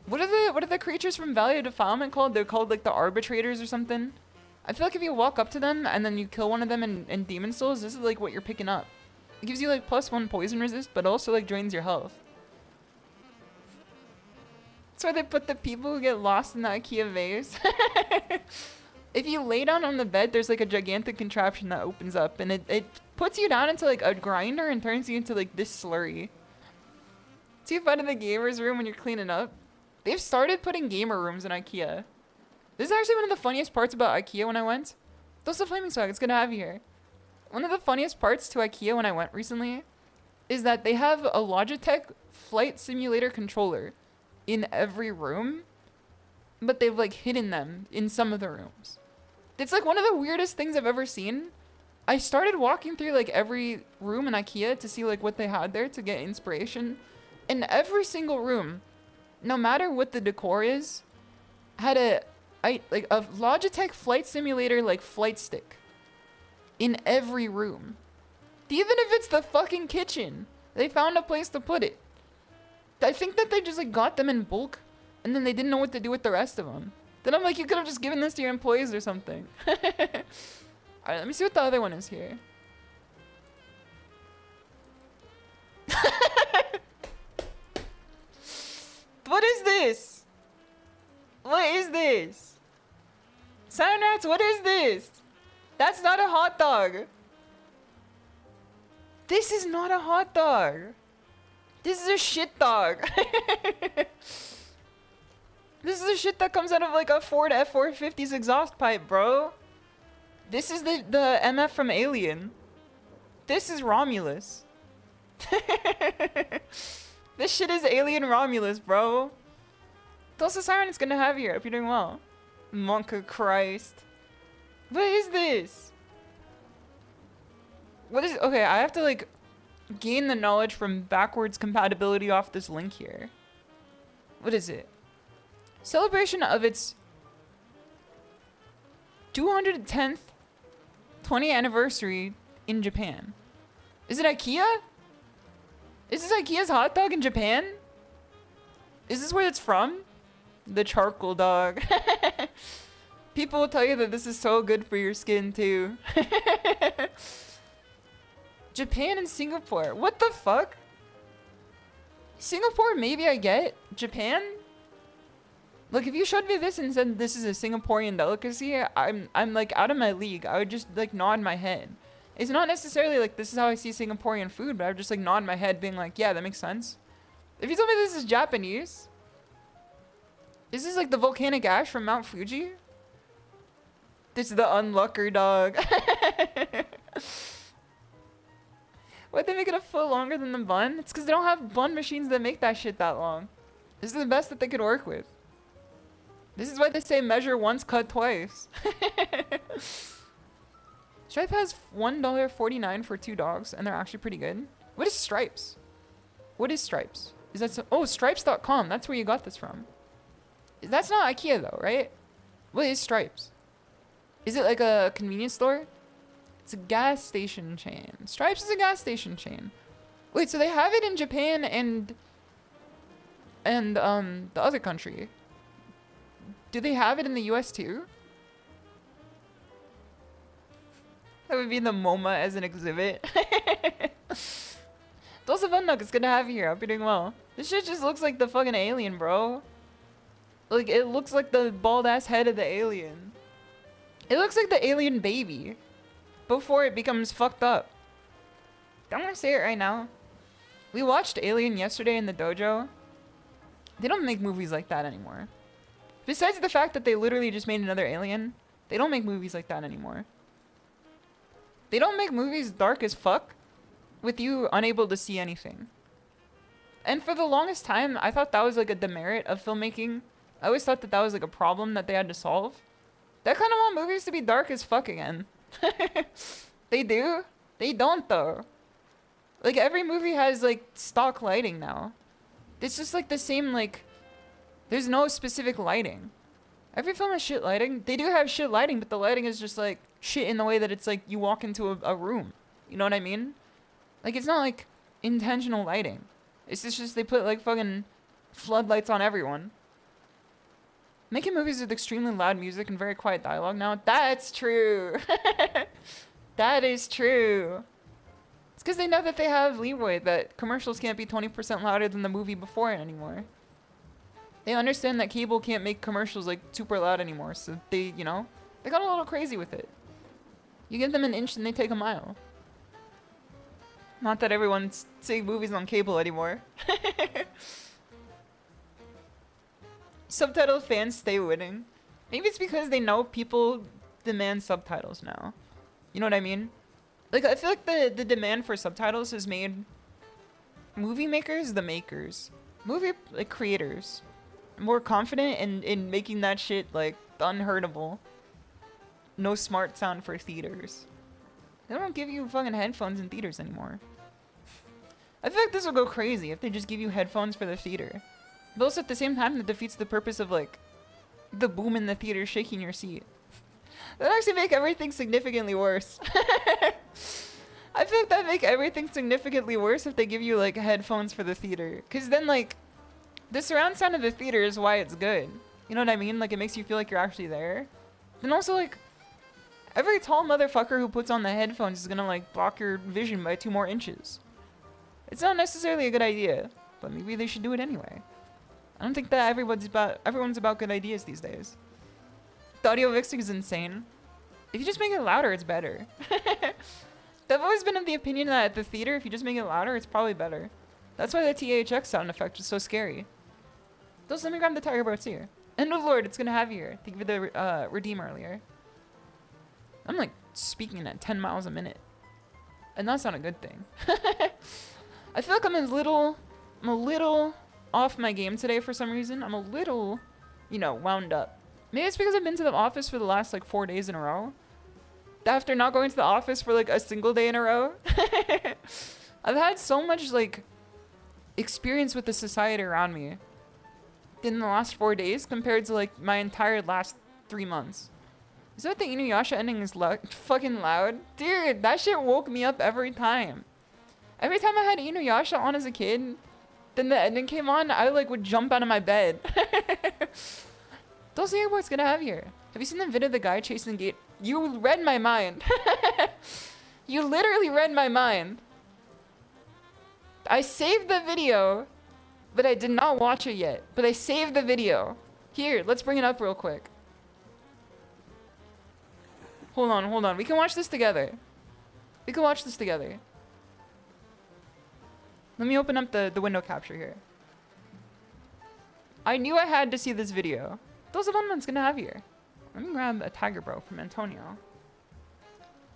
What are the creatures from Valley of Defilement called? They're called like the arbitrators or something. I feel like if you walk up to them and then you kill one of them in Demon Souls, this is like what you're picking up. It gives you like +1 poison resist, but also like drains your health. That's why they put the people who get lost in the IKEA vase. If you lay down on the bed, there's like a gigantic contraption that opens up and it puts you down into like a grinder and turns you into like this slurry. See fun in the gamer's room when you're cleaning up. They've started putting gamer rooms in IKEA. This is actually one of the funniest parts about IKEA when I went. Those the flaming swag, it's good to have you here. One of the funniest parts to IKEA when I went recently is that they have a Logitech flight simulator controller in every room, but they've like hidden them in some of the rooms. It's like one of the weirdest things I've ever seen. I started walking through like every room in IKEA to see like what they had there to get inspiration. And every single room, no matter what the decor is, had a Logitech flight simulator like flight stick in every room. Even if it's the fucking kitchen, they found a place to put it. I think that they just like got them in bulk and then they didn't know what to do with the rest of them. Then I'm like, you could have just given this to your employees or something. Alright, let me see what the other one is here. What is this? What is this? Sionnach, what is this? That's not a hot dog. This is not a hot dog. This is a shit dog. This is the shit that comes out of like a Ford F-450's exhaust pipe, bro. This is the MF from Alien. This is Romulus. This shit is Alien Romulus, bro. What's the siren it's gonna have here? Hope you're doing well. Monk of Christ. What is this? What is... Okay, I have to like gain the knowledge from backwards compatibility off this link here. What is it? Celebration of its 210th 20th anniversary in Japan. Is it IKEA? Is this IKEA's hot dog in Japan? Is this where it's from? The charcoal dog. People will tell you that this is so good for your skin too. Japan and Singapore. What the fuck? Singapore, maybe I get. Japan? Look, if you showed me this and said this is a Singaporean delicacy, I'm like out of my league. I would just like nod my head. It's not necessarily like this is how I see Singaporean food, but I would just like nod my head being like, yeah, that makes sense. If you told me this is Japanese, is this like the volcanic ash from Mount Fuji? This is the unlucker dog. Why'd they make it a foot longer than the bun? It's because they don't have bun machines that make that shit that long. This is the best that they could work with. This is why they say measure once, cut twice. Stripe has $1.49 for 2 dogs, and they're actually pretty good. What is Stripes? What is Stripes? Is that oh, Stripes.com. That's where you got this from. That's not IKEA though, right? What is Stripes? Is it like a convenience store? It's a gas station chain. Stripes is a gas station chain. Wait, so they have it in Japan and the other country. Do they have it in the US too? That would be the MoMA as an exhibit. JosabelleDemon is gonna have you here. Hope you're doing well. This shit just looks like the fucking alien, bro. Like, it looks like the bald ass head of the alien. It looks like the alien baby before it becomes fucked up. I'm gonna say it right now. We watched Alien yesterday in the dojo. They don't make movies like that anymore. Besides the fact that they literally just made another Alien, they don't make movies like that anymore. They don't make movies dark as fuck with you unable to see anything. And for the longest time, I thought that was like a demerit of filmmaking. I always thought that that was like a problem that they had to solve. They kind of want movies to be dark as fuck again. They do. They don't though. Like every movie has like stock lighting now. It's just like the same like, there's no specific lighting. Every film has shit lighting. They do have shit lighting, but the lighting is just like shit in the way that it's like you walk into a room. You know what I mean? Like it's not like intentional lighting. It's just they put like fucking floodlights on everyone. Making movies with extremely loud music and very quiet dialogue now, that's true. That is true. It's because they know that they have leeway, that commercials can't be 20% louder than the movie before it anymore. They understand that cable can't make commercials like super loud anymore, so they, you know, they got a little crazy with it. You give them an inch and they take a mile. Not that everyone's seeing movies on cable anymore. Subtitle fans stay winning. Maybe it's because they know people demand subtitles now. You know what I mean? Like, I feel like the demand for subtitles has made movie makers the makers. Movie, like, creators more confident in making that shit, like, unheardable. No smart sound for theaters. They don't give you fucking headphones in theaters anymore. I feel like this will go crazy if they just give you headphones for the theater. But also at the same time, that defeats the purpose of, like, the boom in the theater shaking your seat. That'd actually make everything significantly worse. I feel like that'd make everything significantly worse if they give you, like, headphones for the theater. Because then, like, the surround sound of the theater is why it's good. You know what I mean? Like, it makes you feel like you're actually there. And also, like, every tall motherfucker who puts on the headphones is gonna, like, block your vision by 2 more inches. It's not necessarily a good idea, but maybe they should do it anyway. I don't think that everyone's about good ideas these days. The audio mixing is insane. If you just make it louder, it's better. I've always been of the opinion that at the theater, if you just make it louder, it's probably better. That's why the THX sound effect was so scary. Those, let me grab the tiger boats here. And oh lord, it's gonna have you here. Thank you for the redeem earlier. I'm like speaking at 10 miles a minute. And that's not a good thing. I feel like I'm a little off my game today for some reason. I'm a little, you know, wound up. Maybe it's because I've been to the office for the last like 4 days in a row. After not going to the office for like a single day in a row. I've had so much like experience with the society around me in the last 4 days compared to like my entire last 3 months. Is that the Inuyasha ending is fucking loud? Dude, that shit woke me up every time. Every time I had Inuyasha on as a kid, then the ending came on, I like would jump out of my bed. Don't say what's gonna have here. Have you seen the video of the guy chasing the gate? You read my mind. You literally read my mind. I saved the video, but I did not watch it yet. But I saved the video. Here, let's bring it up real quick. Hold on. We can watch this together. Let me open up the window capture here. I knew I had to see this video. Those are the ones gonna have here. Let me grab a tiger bro from Antonio.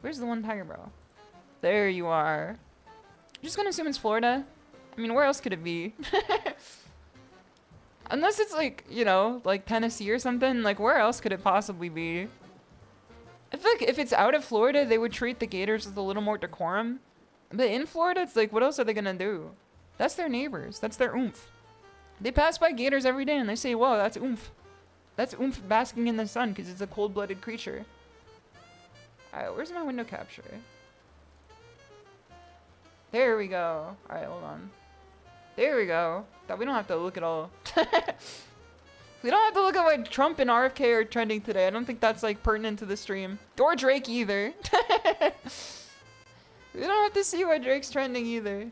Where's the one tiger bro? There you are. I'm just gonna assume it's Florida. I mean, where else could it be? Unless it's like, you know, like Tennessee or something. Like, where else could it possibly be? I feel like if it's out of Florida, they would treat the gators with a little more decorum. But in Florida, it's like, what else are they gonna do? That's their neighbors. That's their oomph. They pass by gators every day and they say, whoa, that's oomph. That's oomph basking in the sun because it's a cold-blooded creature. Alright, where's my window capture? There we go. Alright, hold on. There we go. That we don't have to look at all. We don't have to look at why Trump and RFK are trending today. I don't think that's like pertinent to the stream. Or Drake either. We don't have to see why Drake's trending either.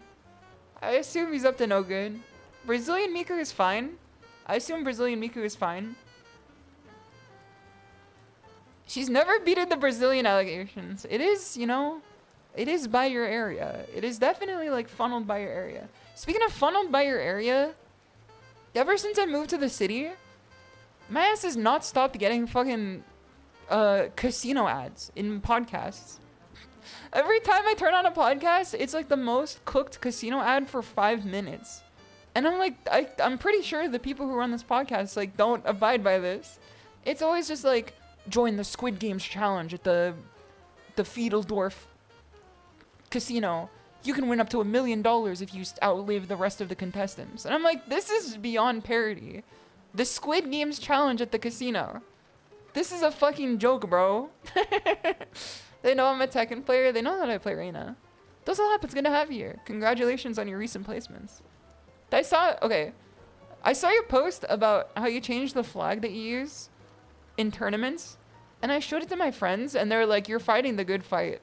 I assume he's up to no good. Brazilian Miku is fine. I assume Brazilian Miku is fine. She's never beaten the Brazilian allegations. It is, you know, it is by your area. It is definitely like funneled by your area. Speaking of funneled by your area, ever since I moved to the city, my ass has not stopped getting fucking casino ads in podcasts. Every time I turn on a podcast, it's like the most cooked casino ad for 5 minutes. And I'm like, I'm pretty sure the people who run this podcast like don't abide by this. It's always just like, join the Squid Games challenge at the Fiedeldorf casino. You can win up to $1 million if you outlive the rest of the contestants. And I'm like, this is beyond parody. The Squid Games challenge at the casino. This is a fucking joke, bro. They know I'm a Tekken player. They know that I play Reina. That's all happens. Good to have you here. Congratulations on your recent placements. I saw your post about how you changed the flag that you use in tournaments, and I showed it to my friends, and they're like, "You're fighting the good fight."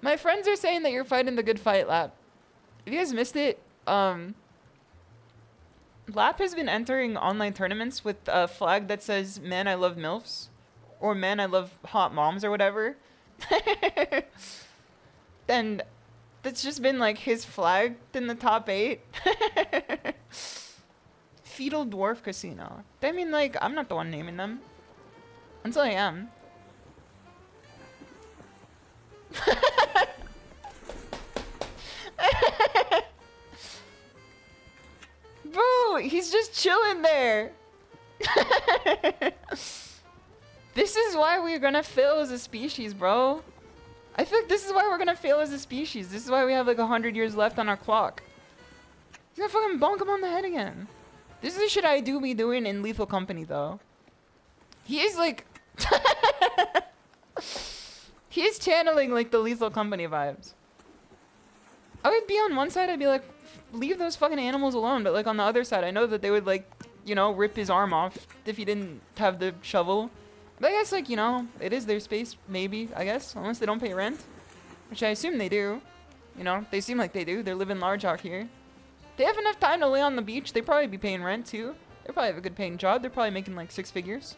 My friends are saying that you're fighting the good fight, Lap. If you guys missed it, Lap has been entering online tournaments with a flag that says "Man, I love MILFs," or "Man, I love hot moms," or whatever. And that's just been like his flag in the top 8. Fetal Dwarf Casino. I mean, like, I'm not the one naming them. Until I am. Bro, he's just chilling there. This is why we're gonna fail as a species, bro. I feel like this is why we're gonna fail as a species. This is why we have like 100 years left on our clock. He's gonna fucking bonk him on the head again. This is the shit I do be doing in Lethal Company, though. He is like... he is channeling like the Lethal Company vibes. I would be on one side, I'd be like, leave those fucking animals alone. But like on the other side, I know that they would like, you know, rip his arm off if he didn't have the shovel. But I guess, like, you know, it is their space, maybe, I guess. Unless they don't pay rent. Which I assume they do. You know, they seem like they do. They're living large out here. They have enough time to lay on the beach. They probably be paying rent, too. They probably have a good paying job. They're probably making, like, 6 figures.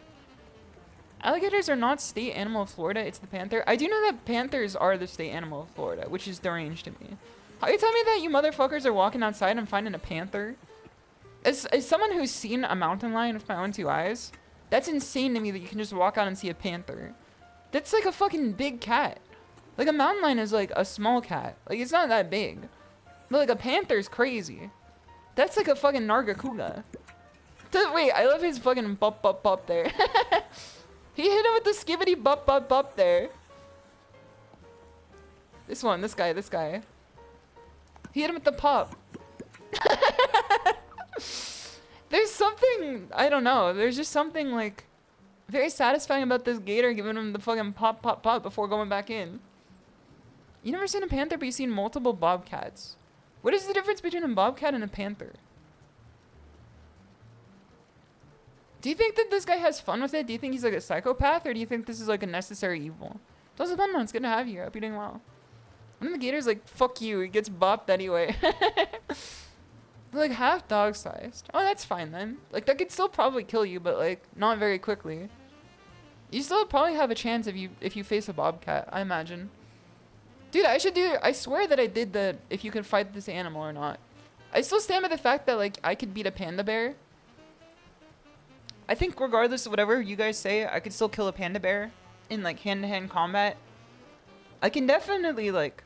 Alligators are not state animal of Florida. It's the panther. I do know that panthers are the state animal of Florida, which is deranged to me. How you tell me that you motherfuckers are walking outside and finding a panther? As someone who's seen a mountain lion with my own 2 eyes... That's insane to me that you can just walk out and see a panther. That's like a fucking big cat. Like a mountain lion is like a small cat. Like it's not that big. But like a panther's crazy. That's like a fucking Nargacuga. Wait, I love his fucking bop bop bop there. He hit him with the skibbity bop bop bop there. This guy. He hit him with the pop. There's something, I don't know, there's just something, like, very satisfying about this gator giving him the fucking pop, pop, pop before going back in. You never seen a panther, but you've seen multiple bobcats. What is the difference between a bobcat and a panther? Do you think that this guy has fun with it? Do you think he's, like, a psychopath, or do you think this is, like, a necessary evil? JosabelDemon, it's good to have you. I hope you're doing well. One of the gators, like, fuck you, he gets bopped anyway. They're like half dog sized. Oh, that's fine then. Like that could still probably kill you, but like not very quickly. You still probably have a chance if you face a bobcat, I imagine. Dude, I swear that I did the if you can fight this animal or not. I still stand by the fact that like I could beat a panda bear. I think regardless of whatever you guys say, I could still kill a panda bear in like hand-to-hand combat. I can definitely like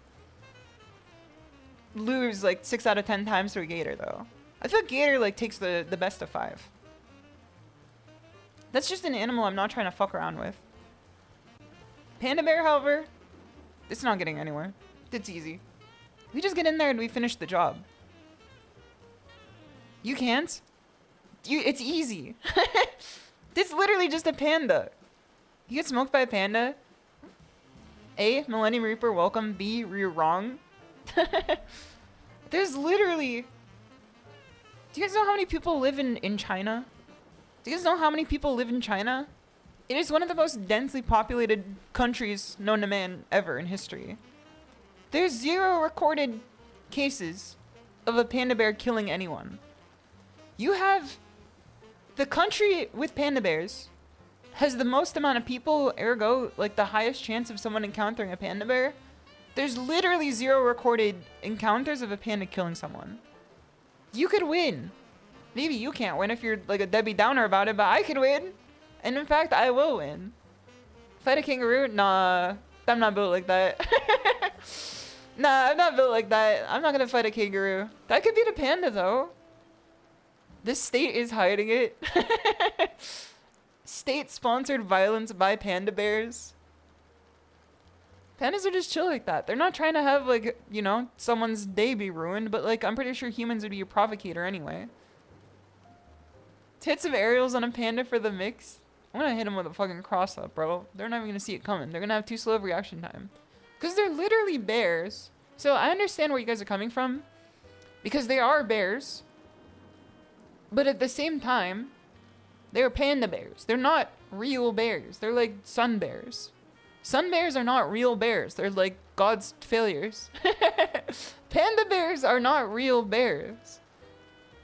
lose like 6 out of 10 times to a gator though. I feel like gator like takes the best of 5. That's just an animal I'm not trying to fuck around with. Panda bear, however, it's not getting anywhere. It's easy. We just get in there and we finish the job. You can't? It's easy. It's literally just a panda. You get smoked by a panda. A, Millennium Reaper, welcome. B, you're wrong. There's literally... Do you guys know how many people live in China? Do you guys know how many people live in China? It is one of the most densely populated countries known to man ever in history. There's 0 recorded cases of a panda bear killing anyone. You have the country with panda bears has the most amount of people, ergo, like the highest chance of someone encountering a panda bear. There's literally 0 recorded encounters of a panda killing someone. You could win. Maybe you can't win if you're like a Debbie Downer about it, but I could win. And in fact, I will win. Fight a kangaroo? Nah, I'm not built like that. Nah, I'm not built like that. I'm not gonna fight a kangaroo. That could beat a panda though. This state is hiding it. State-sponsored violence by panda bears. Pandas are just chill like that. They're not trying to have, like, you know, someone's day be ruined, but, like, I'm pretty sure humans would be a provocator anyway. Hit some aerials on a panda for the mix. I'm gonna hit him with a fucking cross-up, bro. They're not even gonna see it coming. They're gonna have too slow of reaction time. Because they're literally bears. So I understand where you guys are coming from. Because they are bears. But at the same time, they're panda bears. They're not real bears. They're like sun bears. Sun bears are not real bears. They're like God's failures. Panda bears are not real bears.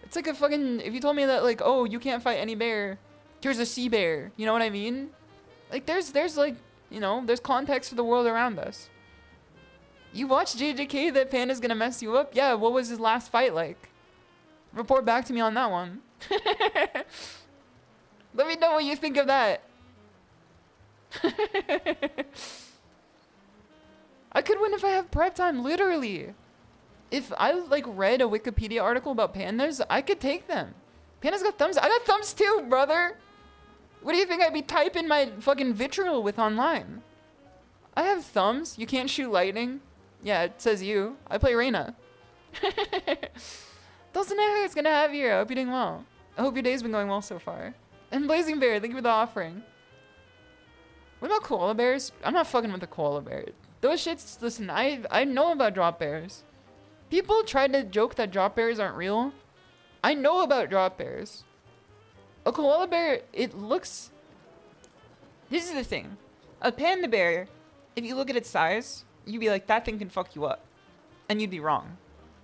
It's like a fucking... If you told me that, like, oh, you can't fight any bear. Here's a sea bear. You know what I mean? Like, there's like, you know, there's context for the world around us. You watch JJK that panda's gonna mess you up? Yeah, what was his last fight like? Report back to me on that one. Let me know what you think of that. I could win if I have prep time, literally. If I like read a Wikipedia article about pandas, I could take them. Pandas got thumbs. I got thumbs too, brother. What do you think I'd be typing my fucking vitriol with online? I have thumbs. You can't shoot lightning. Yeah, it says you. I play Reyna. Doesn't know who it's gonna have here. I hope you're doing well. I hope your day's been going well so far. And Blazing Bear, thank you for the offering. What about koala bears? I'm not fucking with the koala bear. Those shits, listen, I know about drop bears. People try to joke that drop bears aren't real. I know about drop bears. A koala bear, it looks... This is the thing. A panda bear, if you look at its size, you'd be like, that thing can fuck you up. And you'd be wrong.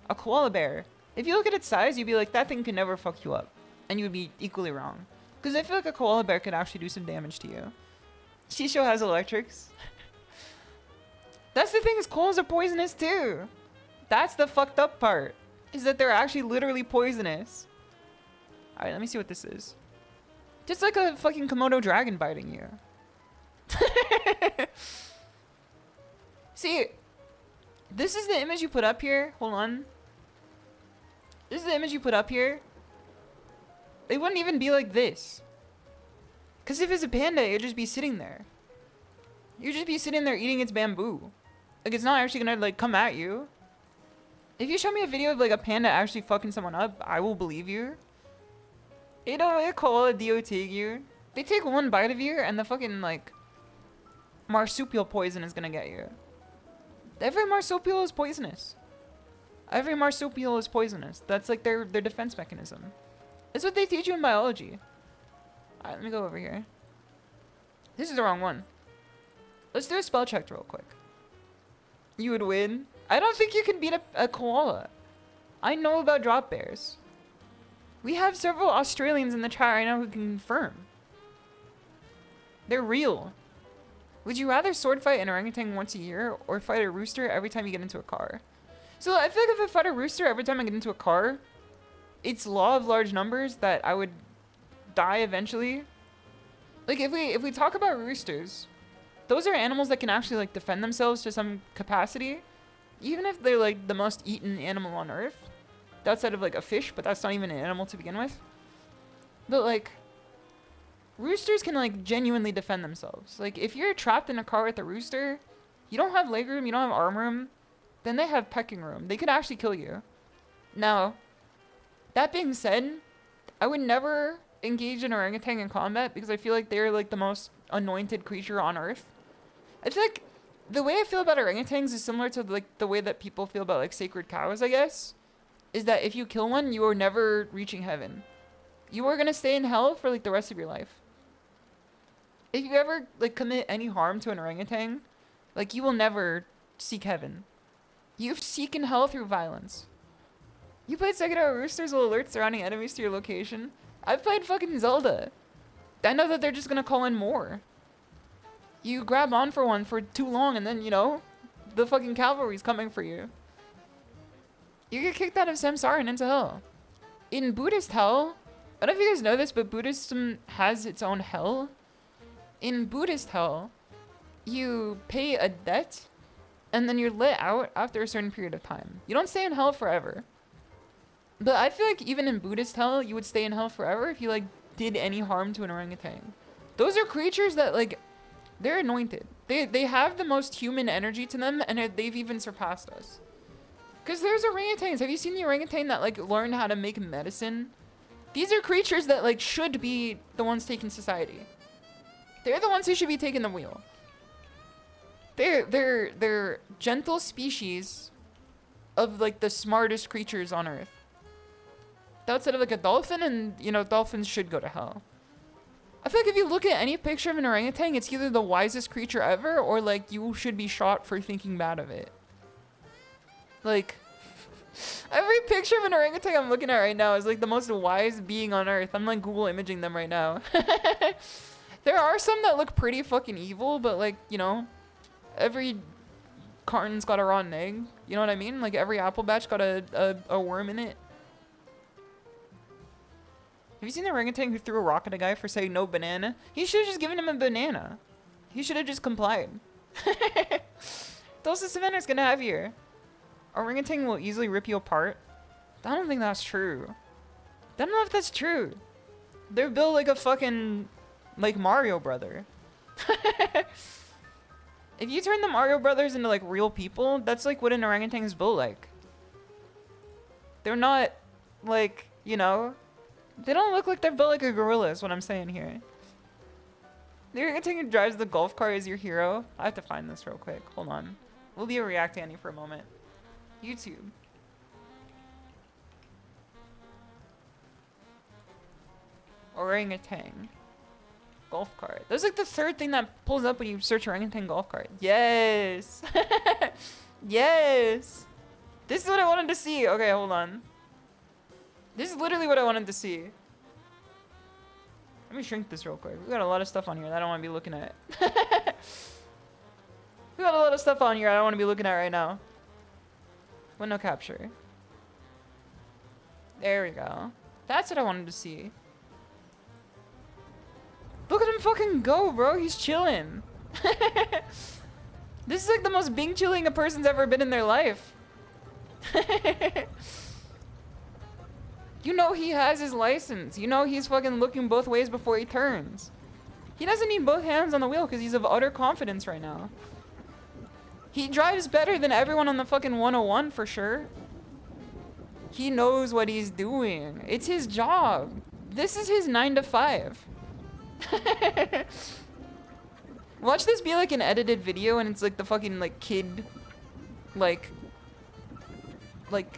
A koala bear, if you look at its size, you'd be like, that thing can never fuck you up. And you would be equally wrong. Because I feel like a koala bear could actually do some damage to you. SHISHOU has electrics. That's the thing, is koalas are poisonous too. That's the fucked up part. Is that they're actually literally poisonous. Alright, let me see what this is. Just like a fucking Komodo dragon biting you. See, this is the image you put up here. Hold on. This is the image you put up here. They wouldn't even be like this. Because if it's a panda, it'd just be sitting there. You'd just be sitting there eating its bamboo. Like, it's not actually gonna, like, come at you. If you show me a video of, like, a panda actually fucking someone up, I will believe you. You know, a koala DOT you. They take one bite of you, and the fucking, like, marsupial poison is gonna get you. Every marsupial is poisonous. Every marsupial is poisonous. That's, like, their defense mechanism. It's what they teach you in biology. Alright, let me go over here. This is the wrong one. Let's do a spell check real quick. You would win? I don't think you can beat a koala. I know about drop bears. We have several Australians in the chat right now who can confirm. They're real. Would you rather sword fight an orangutan once a year or fight a rooster every time you get into a car? So I feel like if I fight a rooster every time I get into a car, it's law of large numbers that I would die eventually. Like if we talk about roosters, those are animals that can actually like defend themselves to some capacity, even if they're like the most eaten animal on earth, outside of like a fish, but that's not even an animal to begin with. But like roosters can like genuinely defend themselves. Like if you're trapped in a car with a rooster, you don't have leg room, you don't have arm room, then they have pecking room. They could actually kill you. Now, that being said, I would never engage an orangutan in combat because I feel like they're like the most anointed creature on earth. I feel like the way I feel about orangutans is similar to like the way that people feel about like sacred cows, I guess. Is that if you kill one, you are never reaching heaven. You are gonna stay in hell for like the rest of your life. If you ever like commit any harm to an orangutan, like you will never seek heaven. You've seeken hell through violence. You played Sekiro Roosters will alert surrounding enemies to your location. I've played fucking Zelda. I know that they're just gonna call in more. You grab on for one for too long and then, you know, the fucking cavalry's coming for you. You get kicked out of samsara and into hell. In Buddhist hell, I don't know if you guys know this, but Buddhism has its own hell. In Buddhist hell, you pay a debt and then you're let out after a certain period of time. You don't stay in hell forever. But I feel like even in Buddhist hell, you would stay in hell forever if you like did any harm to an orangutan. Those are creatures that like, they're anointed. They have the most human energy to them, and they've even surpassed us. Because there's orangutans. Have you seen the orangutan that like learn how to make medicine? These are creatures that like should be the ones taking society. They're the ones who should be taking the wheel. They're gentle species of like the smartest creatures on Earth. Outside of like a dolphin, and you know, dolphins should go to hell. I feel like if you look at any picture of an orangutan, it's either the wisest creature ever or like you should be shot for thinking bad of it. Like, every picture of an orangutan I'm looking at right now is like the most wise being on Earth. I'm like Google imaging them right now. There are some that look pretty fucking evil, but like, you know, every carton's got a rotten egg. You know what I mean? Like every apple batch got a worm in it. Have you seen the orangutan who threw a rock at a guy for saying no banana? He should have just given him a banana. He should have just complied. Those Savannah's gonna have here. Orangutan will easily rip you apart. I don't think that's true. I don't know if that's true. They're built like a fucking, like Mario brother. If you turn the Mario brothers into like real people, that's like what an orangutan is built like. They're not like, you know, they don't look like they're built like a gorilla is what I'm saying here. The orangutan who drives the golf cart is your hero. I have to find this real quick. Hold on. We'll be a React Annie for a moment. YouTube. Orangutan. Golf cart. That's like the third thing that pulls up when you search orangutan golf cart. Yes. Yes. This is what I wanted to see. Okay, hold on. This is literally what I wanted to see. Let me shrink this real quick. We got a lot of stuff on here that I don't want to be looking at. We got a lot of stuff on here I don't want to be looking at right now. Window capture. There we go. That's what I wanted to see. Look at him fucking go, bro. He's chilling. This is like the most Bing chilling a person's ever been in their life. You know he has his license. You know he's fucking looking both ways before he turns. He doesn't need both hands on the wheel because he's of utter confidence right now. He drives better than everyone on the fucking 101 for sure. He knows what he's doing. It's his job. This is his 9 to 5. Watch this be like an edited video and it's like the fucking like kid, like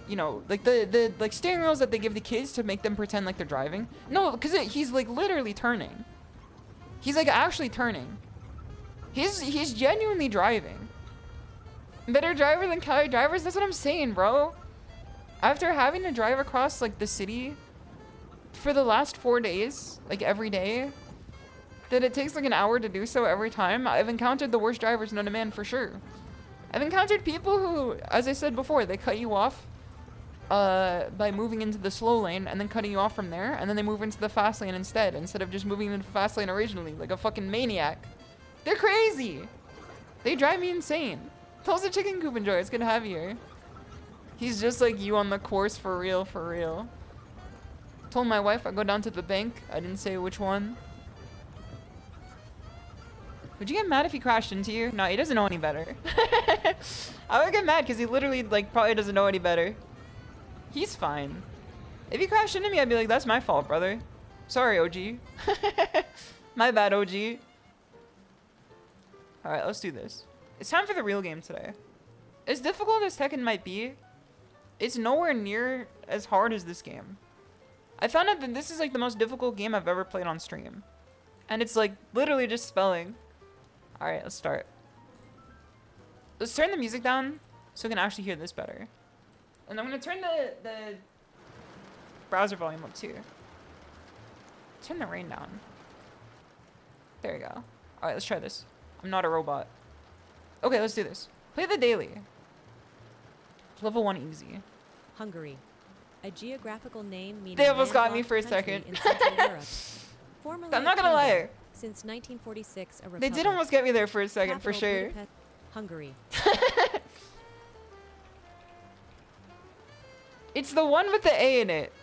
you know, like the like steering wheels that they give the kids to make them pretend like they're driving. No, because he's like literally turning. He's like actually turning. He's genuinely driving. Better driver than Cali drivers. That's what I'm saying, bro. After having to drive across like the city for the last 4 days, like every day, that it takes like an hour to do so every time, I've encountered the worst drivers known to man for sure. I've encountered people who, as I said before, they cut you off by moving into the slow lane and then cutting you off from there, and then they move into the fast lane instead of just moving into the fast lane originally, like a fucking maniac. They're crazy. They drive me insane. Tells the chicken coop enjoy. It's good to have you here. He's just like you on the course for real, for real. Told my wife I'd go down to the bank. I didn't say which one. Would you get mad if he crashed into you? No, he doesn't know any better. I would get mad because he literally like probably doesn't know any better. He's fine. If he crashed into me, I'd be like, that's my fault, brother. Sorry, OG. My bad, OG. Alright, let's do this. It's time for the real game today. As difficult as Tekken might be, it's nowhere near as hard as this game. I found out that this is like the most difficult game I've ever played on stream. And it's like literally just spelling. Alright, let's start. Let's turn the music down so we can actually hear this better. And I'm gonna turn the browser volume up too. Turn the rain down. There you go. Alright, let's try this. I'm not a robot. Okay, let's do this. Play the daily. Level 1 easy. Hungary. A geographical name meaning They almost got me landlocked for a country second. in Central Europe. Formerly I'm a not gonna lie. kingdom, since 1946 a republic. They did almost get me there for a second, for Capital sure. Budapest, Hungary. It's the one with the A in it.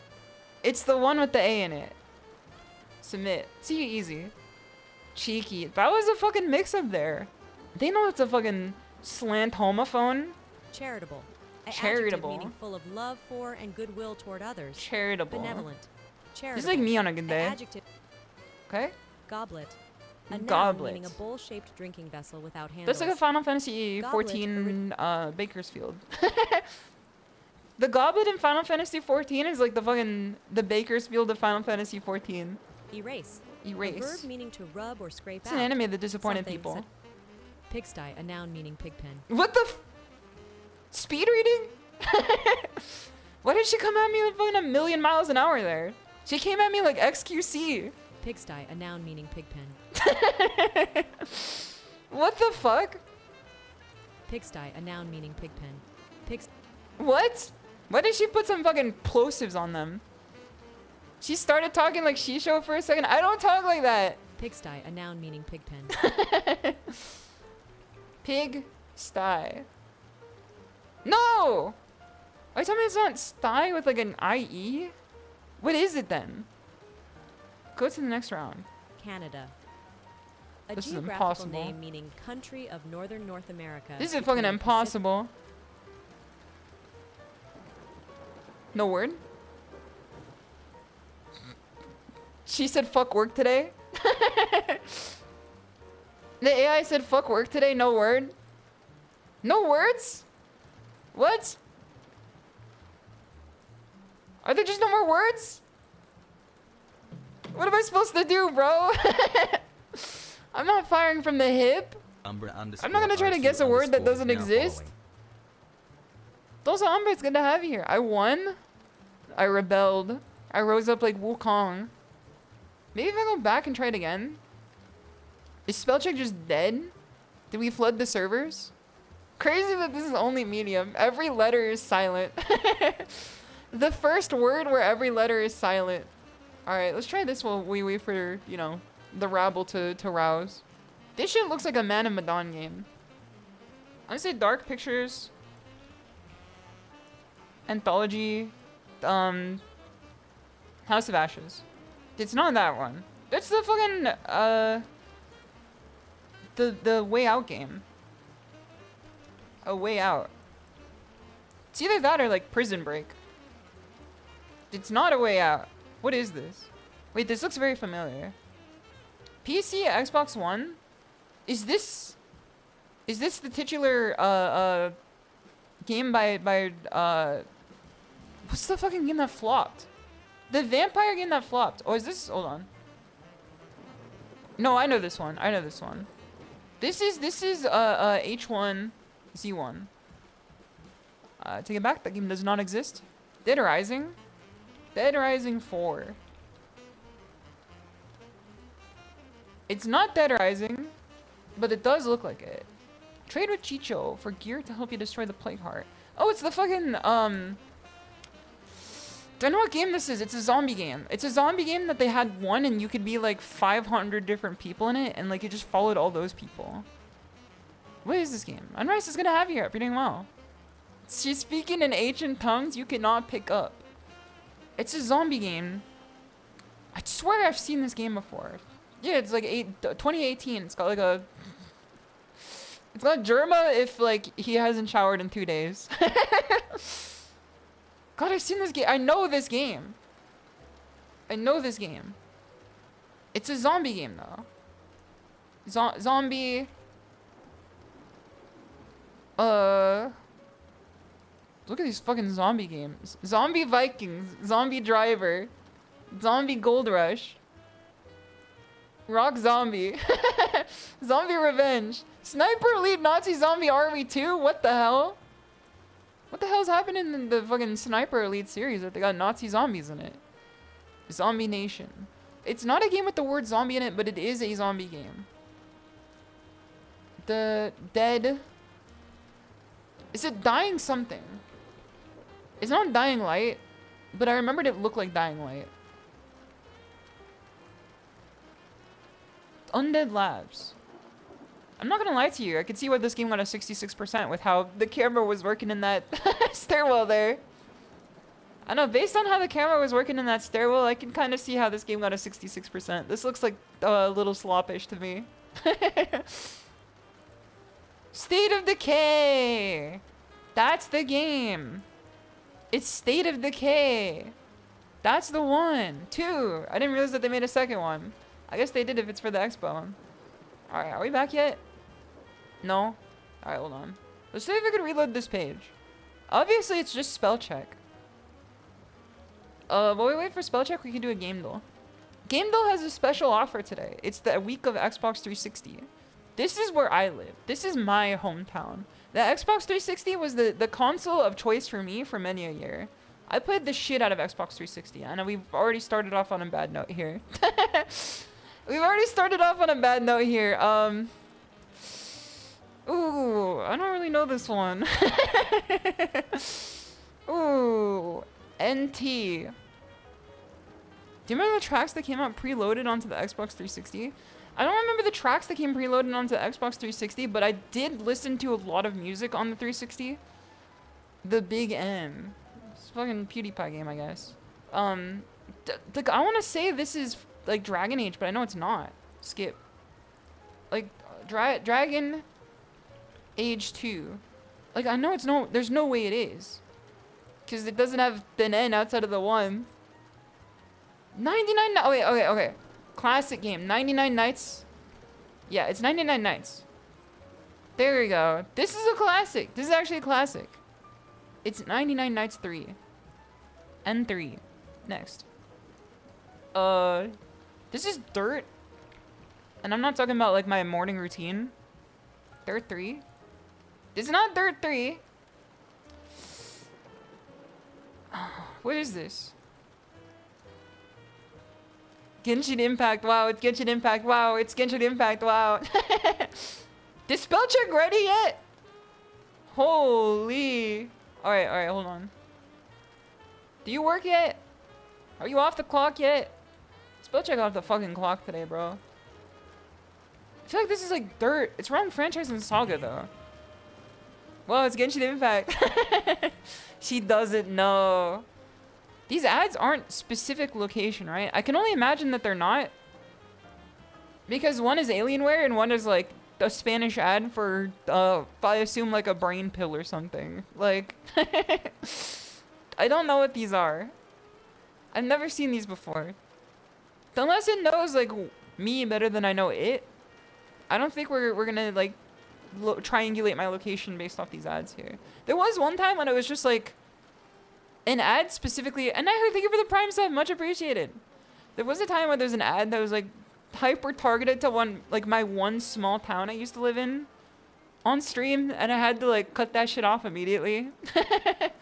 It's the one with the A in it. Submit. See, easy. Cheeky. That was a fucking mix-up there. They know it's a fucking slant homophone. Charitable. A Charitable. adjective meaning full of love for and goodwill toward others. Charitable. Benevolent. Charitable. This is like me on a good An day. adjective. Okay? Goblet. A noun Goblet. meaning a bowl-shaped drinking vessel without handles. That's like a Final Fantasy Goblet 14 Bakersfield. The goblet in Final Fantasy 14 is like the fucking the Bakersfield of Final Fantasy 14. Erase. A Erase. verb meaning to rub or scrape It's out. an anime that disappointed Something people. such- Pigsty. A noun meaning pigpen. What the speed reading? Why did she come at me with fucking 1,000,000 miles an hour there? She came at me like XQC. Pigsty. A noun meaning pigpen. What the fuck? Pigsty. A noun meaning pigpen. Pigs. What? Why did she put some fucking plosives on them? She started talking like SHISHOU for a second. I don't talk like that. Pigsty. A noun meaning pigpen. Pig sty. No! Are you telling me it's not sty with like an IE? What is it then? Go to the next round. Canada. A This is geographical impossible. name meaning country of northern North America. This is between fucking the impossible. No word? She said fuck work today? The AI said fuck work today, no word? No words? What? Are there just no more words? What am I supposed to do, bro? I'm not firing from the hip. I'm not gonna try to guess a word that doesn't exist. Those are Umbra, it's good to have you here. I won. I rebelled. I rose up like Wukong. Maybe if I go back and try it again. Is spellcheck just dead? Did we flood the servers? Crazy that this is only medium. Every letter is silent. The first word where every letter is silent. Alright, let's try this while we wait for, you know, the rabble to rouse. This shit looks like a Man of Medan game. I'm gonna say Dark Pictures. Anthology. House of Ashes. It's not that one. That's the fucking, the Way Out game. A Way Out. It's either that or like Prison Break. It's not A Way Out. What is this? Wait, this looks very familiar. PC, Xbox One? Is this the titular, game by, what's the fucking game that flopped? The vampire game that flopped. Oh, is this, hold on. No, I know this one. I know this one. This is, H1, Z1. Take it back, that game does not exist. Dead Rising? Dead Rising 4. It's not Dead Rising, but it does look like it. Trade with Chicho for gear to help you destroy the plague heart. Oh, it's the fucking, do I know what game this is? It's a zombie game. It's a zombie game that they had one and you could be like 500 different people in it and like you just followed all those people. What is this game? Unrice is gonna have you here. You're doing well. She's speaking in ancient tongues you cannot pick up. It's a zombie game. I swear I've seen this game before. Yeah, it's like 2018. It's got like a... It's got Germa if like he hasn't showered in 2 days. God, I've seen this game. I know this game. I know this game. It's a zombie game though. Zombie... Look at these fucking zombie games. Zombie Vikings. Zombie Driver. Zombie Gold Rush. Rock Zombie. Zombie Revenge. Sniper Elite Nazi Zombie Army 2? What the hell? What the hell's happening in the fucking Sniper Elite series that they got Nazi zombies in it? Zombie Nation. It's not a game with the word zombie in it, but it is a zombie game. The Dead. Is it Dying something? It's not Dying Light, but I remembered it looked like Dying Light. Undead Labs. I'm not gonna lie to you, I could see why this game got a 66% with how the camera was working in that stairwell there. I know, based on how the camera was working in that stairwell, I can kind of see how this game got a 66%. This looks like a little sloppish to me. State of Decay! That's the game. It's State of Decay. That's the one. 2. I didn't realize that they made a second one. I guess they did if it's for the expo. Alright, are we back yet? No? Alright, hold on. Let's see if I can reload this page. Obviously, it's just spell check. While we wait for spell check, we can do a game duel. Game duel has a special offer today. It's the week of Xbox 360. This is where I live. This is my hometown. The Xbox 360 was the console of choice for me for many a year. I played the shit out of Xbox 360. I know we've already started off on a bad note here. We've already started off on a bad note here. Ooh, I don't really know this one. Ooh, NT. Do you remember the tracks that came out preloaded onto the Xbox 360? I don't remember the tracks that came preloaded onto the Xbox 360, but I did listen to a lot of music on the 360. The Big M. It's a fucking PewDiePie game, I guess. I want to say this is like Dragon Age, but I know it's not. Skip. Like, Dragon Age 2. Like, I know it's no, there's no way it is. Because it doesn't have an N outside of the 1. 99, oh wait, okay. Classic game, 99 Nights. Yeah, it's 99 Nights. There we go. This is a classic. This is actually a classic. It's 99 Nights 3. N3. Next. This is Dirt. And I'm not talking about like my morning routine. Dirt 3. This is not Dirt 3. What is this? Genshin Impact, wow, it's Genshin Impact, wow, it's Genshin Impact, wow. Is spell check ready yet? Holy. Alright, hold on. Do you work yet? Are you off the clock yet? Spell check off the fucking clock today, bro. I feel like this is like Dirt. It's wrong franchise and Saga, though. Well, it's Genshin Impact. She doesn't know. These ads aren't specific location, right? I can only imagine that they're not. Because one is Alienware and one is like a Spanish ad for, I assume like a brain pill or something. Like, I don't know what these are. I've never seen these before. Unless it knows like me better than I know it. I don't think we're gonna like triangulate my location based off these ads here. There was one time when it was just like an ad specifically, and I heard thank you for the Prime sub, much appreciated. There was a time where there's an ad that was like hyper targeted to one, like my one small town I used to live in on stream, and I had to like cut that shit off immediately. That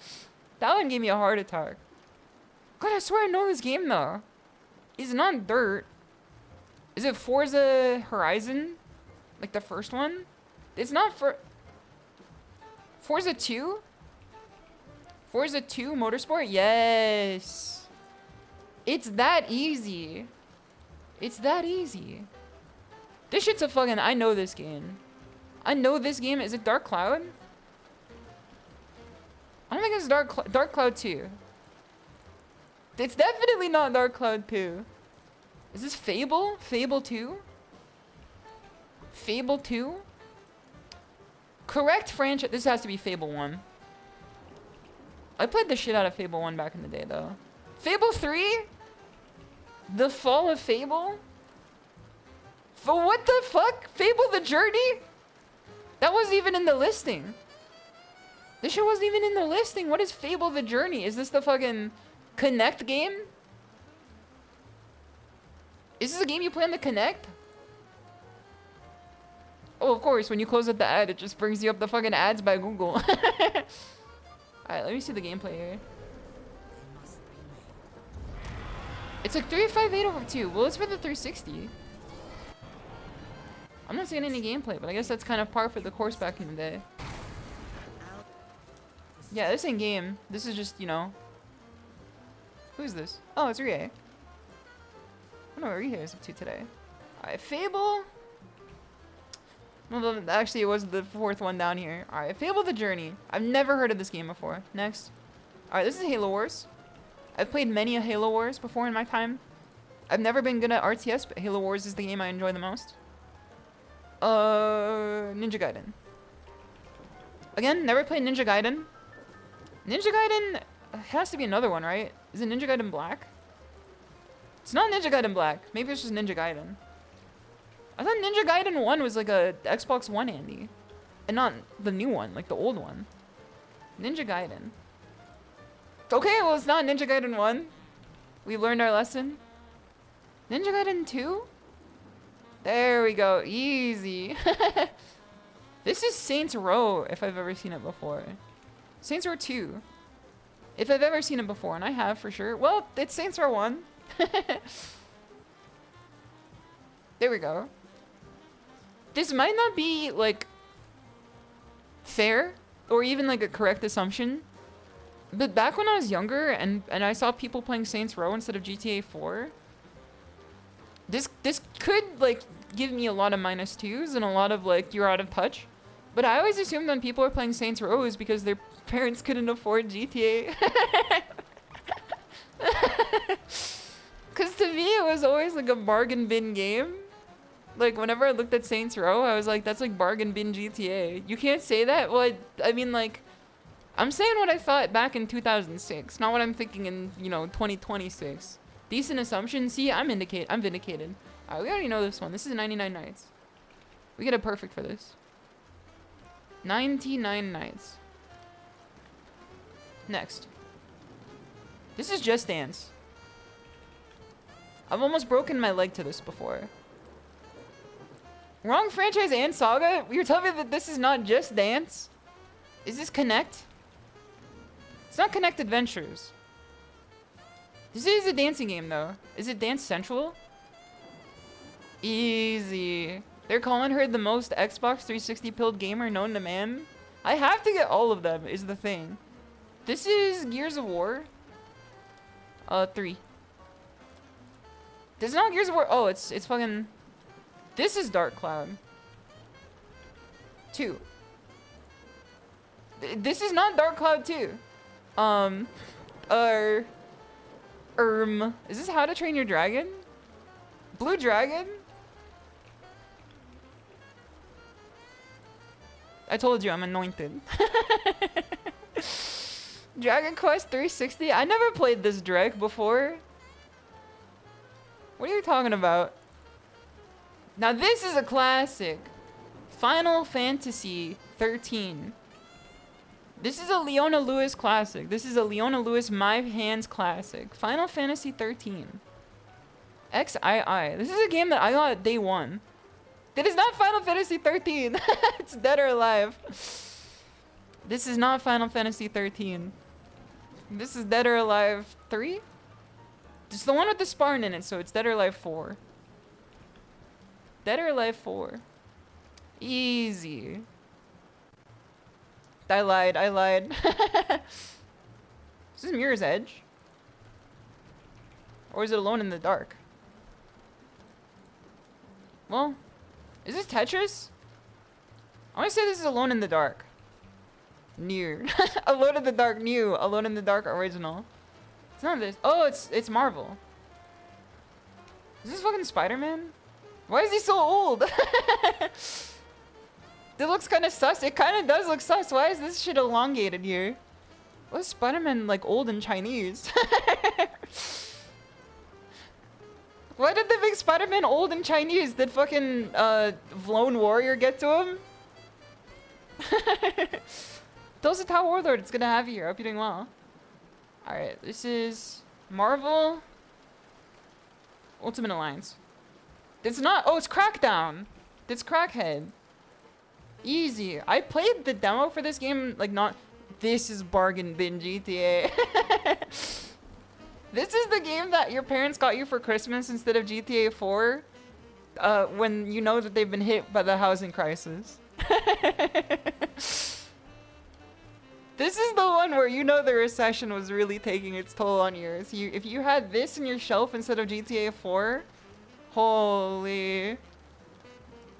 one gave me a heart attack. God, I swear I know this game though. It's not Dirt. Is it Forza Horizon? Like the first one? It's not for Forza 2? Forza 2 Motorsport? Yes. It's that easy. It's that easy. This shit's a fucking, I know this game. I know this game. Is it Dark Cloud? I don't think it's Dark Cloud 2. It's definitely not Dark Cloud 2. Is this Fable? Fable 2? Fable 2? Correct franchise. This has to be Fable 1. I played the shit out of Fable 1 back in the day, though. Fable 3? The Fall of Fable? For what the fuck? Fable the Journey? That wasn't even in the listing. This shit wasn't even in the listing. What is Fable the Journey? Is this the fucking Connect game? Is this a game you play on the Connect? Oh, of course, when you close out the ad, it just brings you up the fucking ads by Google. Alright, let me see the gameplay here. It's like 358 over 2. Well, it's for the 360. I'm not seeing any gameplay, but I guess that's kind of par for the course back in the day. Yeah, this ain't game. This is just, you know. Who's this? Oh, it's Rie. I don't know what Rie is up to today. Alright, Fable. Well, actually, it was the fourth one down here. Alright, Fable the Journey. I've never heard of this game before. Next. Alright, this is Halo Wars. I've played many a Halo Wars before in my time. I've never been good at RTS, but Halo Wars is the game I enjoy the most. Ninja Gaiden. Again, never played Ninja Gaiden. Ninja Gaiden has to be another one, right? Is it Ninja Gaiden Black? It's not Ninja Gaiden Black. Maybe it's just Ninja Gaiden. I thought Ninja Gaiden 1 was like a Xbox One Andy. And not the new one, like the old one. Ninja Gaiden. Okay, well it's not Ninja Gaiden 1. We learned our lesson. Ninja Gaiden 2? There we go. Easy. This is Saints Row, if I've ever seen it before. Saints Row 2. If I've ever seen it before, and I have for sure. Well, it's Saints Row 1. There we go. This might not be, like, fair, or even, like, a correct assumption. But back when I was younger, and I saw people playing Saints Row instead of GTA 4, this could, like, give me a lot of -2s and a lot of, like, you're out of touch. But I always assumed when people are playing Saints Row is because their parents couldn't afford GTA. Because to me, it was always, like, a bargain bin game. Like, whenever I looked at Saints Row, I was like, that's like bargain bin GTA. You can't say that? Well, I mean, like, I'm saying what I thought back in 2006, not what I'm thinking in, you know, 2026. Decent assumption. See, I'm vindicated. Alright, we already know this one. This is 99 Nights. We get a perfect for this. 99 Nights. Next. This is Just Dance. I've almost broken my leg to this before. Wrong franchise and saga? You're telling me that this is not Just Dance? Is this Connect? It's not Connect Adventures. This is a dancing game, though. Is it Dance Central? Easy. They're calling her the most Xbox 360 pilled gamer known to man. I have to get all of them, is the thing. This is Gears of War. 3. This is not Gears of War. Oh, it's fucking... This is Dark Cloud. 2. This is not Dark Cloud 2. Is this How to Train Your Dragon? Blue Dragon? I told you I'm anointed. Dragon Quest 360? I never played this Drake before. What are you talking about? Now this is a classic. Final Fantasy 13. This is a Leona Lewis classic. This is a Leona Lewis My Hands classic. Final Fantasy 13. XII. This is a game that I got day one. That is not Final Fantasy 13. It's Dead or Alive. This is not Final Fantasy 13. This is Dead or Alive 3? It's the one with the Spartan in it, so it's Dead or Alive 4. Dead or Alive 4. Easy. I lied. Is this Mirror's Edge? Or is it Alone in the Dark? Well, is this Tetris? I want to say this is Alone in the Dark. New. Alone in the Dark new. Alone in the Dark original. It's not this. Oh, it's Marvel. Is this fucking Spider-Man? Why is he so old? It looks kind of sus. It kind of does look sus. Why is this shit elongated here? Why is Spider-Man like old in Chinese? Why did they make Spider-Man old in Chinese? Did fucking Lone Warrior get to him? Those are Tower Warlord. It's gonna have you here. I hope you're doing well. Alright, this is Marvel Ultimate Alliance. It's not. Oh, it's Crackdown. It's Crackhead. Easy. I played the demo for this game, like not... This is bargain bin GTA. This is the game that your parents got you for Christmas instead of GTA 4. When you know that they've been hit by the housing crisis. This is the one where you know the recession was really taking its toll on yours. If you had this in your shelf instead of GTA 4, holy.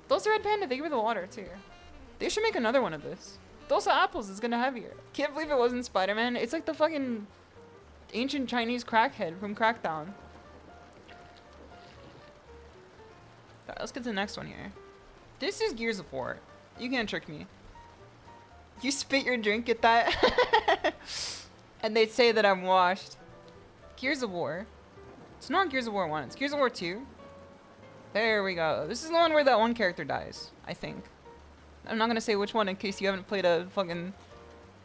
Those Red Panda, thank you for the water too. They should make another one of this. Those Apples is gonna have here. Can't believe it wasn't Spider-Man. It's like the fucking ancient Chinese crackhead from Crackdown. Alright, let's get to the next one here. This is Gears of War. You can't trick me. You spit your drink at that? And they'd say that I'm washed. Gears of War. It's not Gears of War 1, it's Gears of War 2. There we go. This is the one where that one character dies, I think. I'm not gonna say which one in case you haven't played a fucking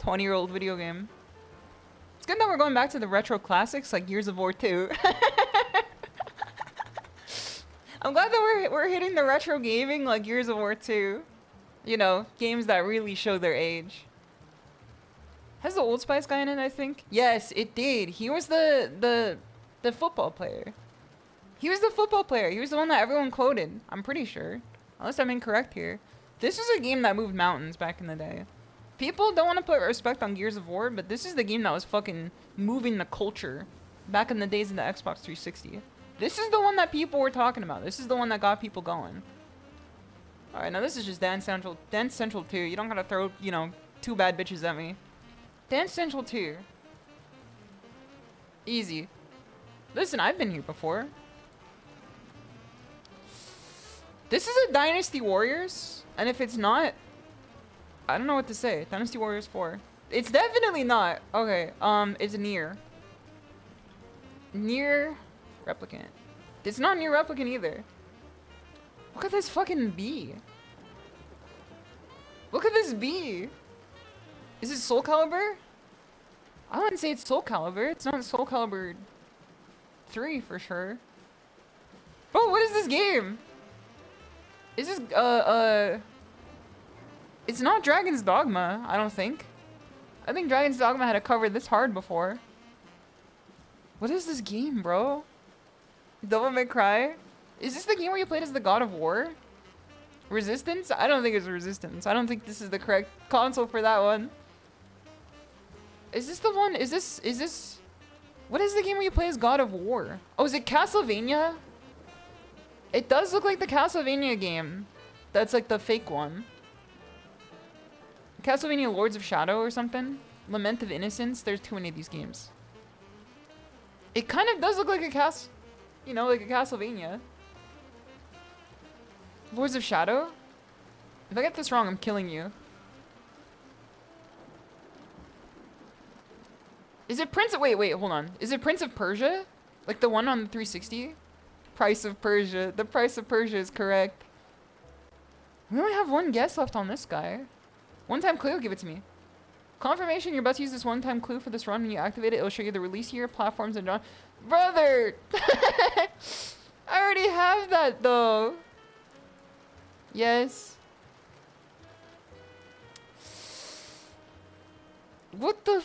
20-year-old video game. It's good that we're going back to the retro classics like Gears of War 2. I'm glad that we're hitting the retro gaming like Gears of War 2. You know, games that really show their age. Has the Old Spice guy in it, I think? Yes, it did. He was the football player. He was the football player. He was the one that everyone quoted. I'm pretty sure. Unless I'm incorrect here. This is a game that moved mountains back in the day. People don't want to put respect on Gears of War, but this is the game that was fucking moving the culture back in the days of the Xbox 360. This is the one that people were talking about. This is the one that got people going. Alright, now this is just Dance Central. Dance Central 2. You don't gotta throw, you know, two bad bitches at me. Dance Central 2. Easy. Listen, I've been here before. This is a Dynasty Warriors, and if it's not, I don't know what to say. Dynasty Warriors 4. It's definitely not. Okay, it's Nier. Nier Replicant. It's not Nier Replicant either. Look at this fucking bee. Look at this bee. Is it Soul Calibur? I wouldn't say it's Soul Calibur. It's not Soul Calibur 3 for sure. Bro, what is this game? Is this, it's not Dragon's Dogma, I don't think. I think Dragon's Dogma had a cover this hard before. What is this game, bro? Devil May Cry? Is this the game where you played as the God of War? Resistance? I don't think it's Resistance. I don't think this is the correct console for that one. Is this the one? Is this... What is the game where you play as God of War? Oh, is it Castlevania? It does look like the Castlevania game. That's like the fake one. Castlevania Lords of Shadow or something? Lament of Innocence? There's too many of these games. It kind of does look like a you know, like a Castlevania. Lords of Shadow? If I get this wrong, I'm killing you. Is it Prince of... Wait, hold on. Is it Prince of Persia? Like the one on the 360? Price of Persia. The Price of Persia is correct. We only have one guess left on this guy. One-time clue, give it to me. Confirmation, you're about to use this one-time clue for this run. When you activate it, it'll show you the release year, platforms, and genre. Brother! I already have that, though. Yes. What the...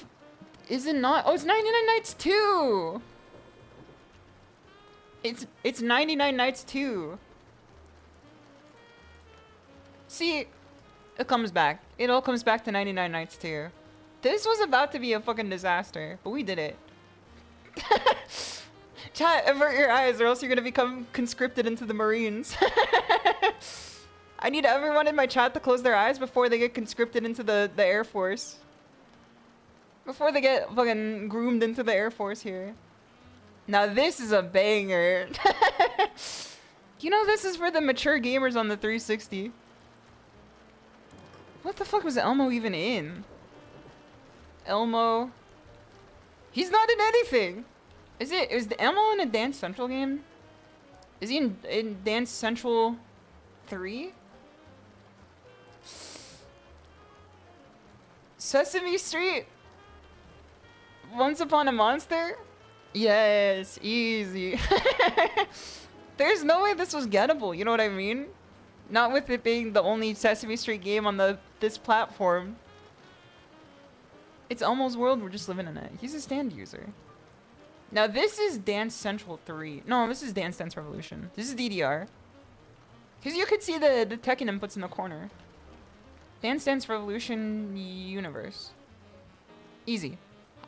Is it not? Oh, it's 99 Nights 2! It's 99 Nights 2. See, it comes back. It all comes back to 99 Nights 2. This was about to be a fucking disaster, but we did it. Chat, avert your eyes or else you're gonna become conscripted into the Marines. I need everyone in my chat to close their eyes before they get conscripted into the Air Force. Before they get fucking groomed into the Air Force here. Now this is a banger. You know this is for the mature gamers on the 360. What the fuck was Elmo even in? Elmo. He's not in anything. Is the Elmo in a Dance Central game? Is he in Dance Central 3? Sesame Street? Once Upon a Monster? Yes, easy. There's no way this was gettable, you know what I mean? Not with it being the only Sesame Street game on this platform. It's Elmo's world, we're just living in it. He's a stand user. Now this is Dance Central 3. No, this is Dance Dance Revolution. This is DDR. Because you could see the Tekken inputs in the corner. Dance Dance Revolution universe. Easy.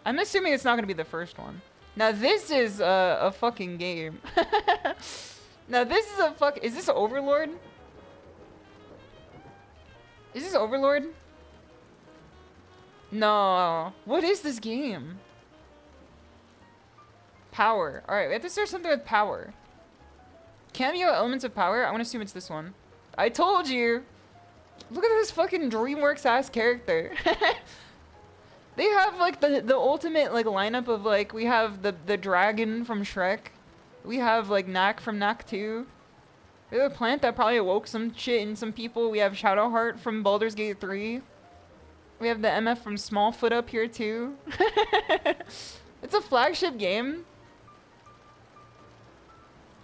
I'm assuming it's not going to be the first one. Now this is a fucking game. Now this is a fuck... Is this Overlord? Is this Overlord? No. What is this game? Power. Alright, we have to search something with power. Cameo elements of power? I want to assume it's this one. I told you! Look at this fucking DreamWorks ass character. They have like the ultimate like lineup of like, we have the dragon from Shrek. We have like Knack from Knack 2. We have a plant that probably awoke some shit in some people. We have Shadowheart from Baldur's Gate 3. We have the MF from Smallfoot up here too. It's a flagship game.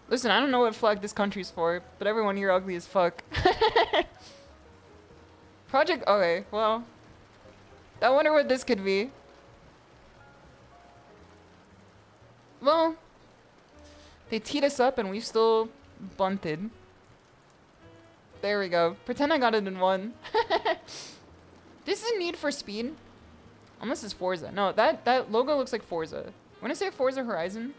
Listen, I don't know what flag this country's for, but everyone here ugly as fuck. Project, okay, well. I wonder what this could be. Well, they teed us up and we still bunted. There we go. Pretend I got it in one. This is Need for Speed. Unless it's Forza. No, that logo looks like Forza. When I say Forza Horizon,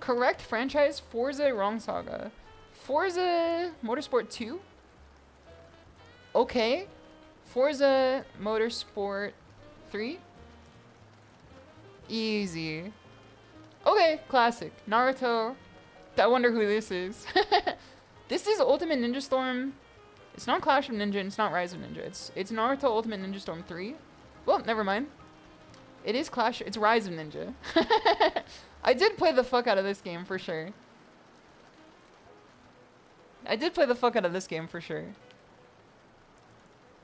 correct franchise, Forza Wrong Saga. Forza Motorsport 2? Okay. Forza Motorsport 3? Easy. Okay, classic. Naruto. I wonder who this is. This is Ultimate Ninja Storm. It's not Clash of Ninja and it's not Rise of Ninja. It's Naruto Ultimate Ninja Storm 3. Well, never mind. It is Clash. It's Rise of Ninja. I did play the fuck out of this game for sure. I did play the fuck out of this game for sure.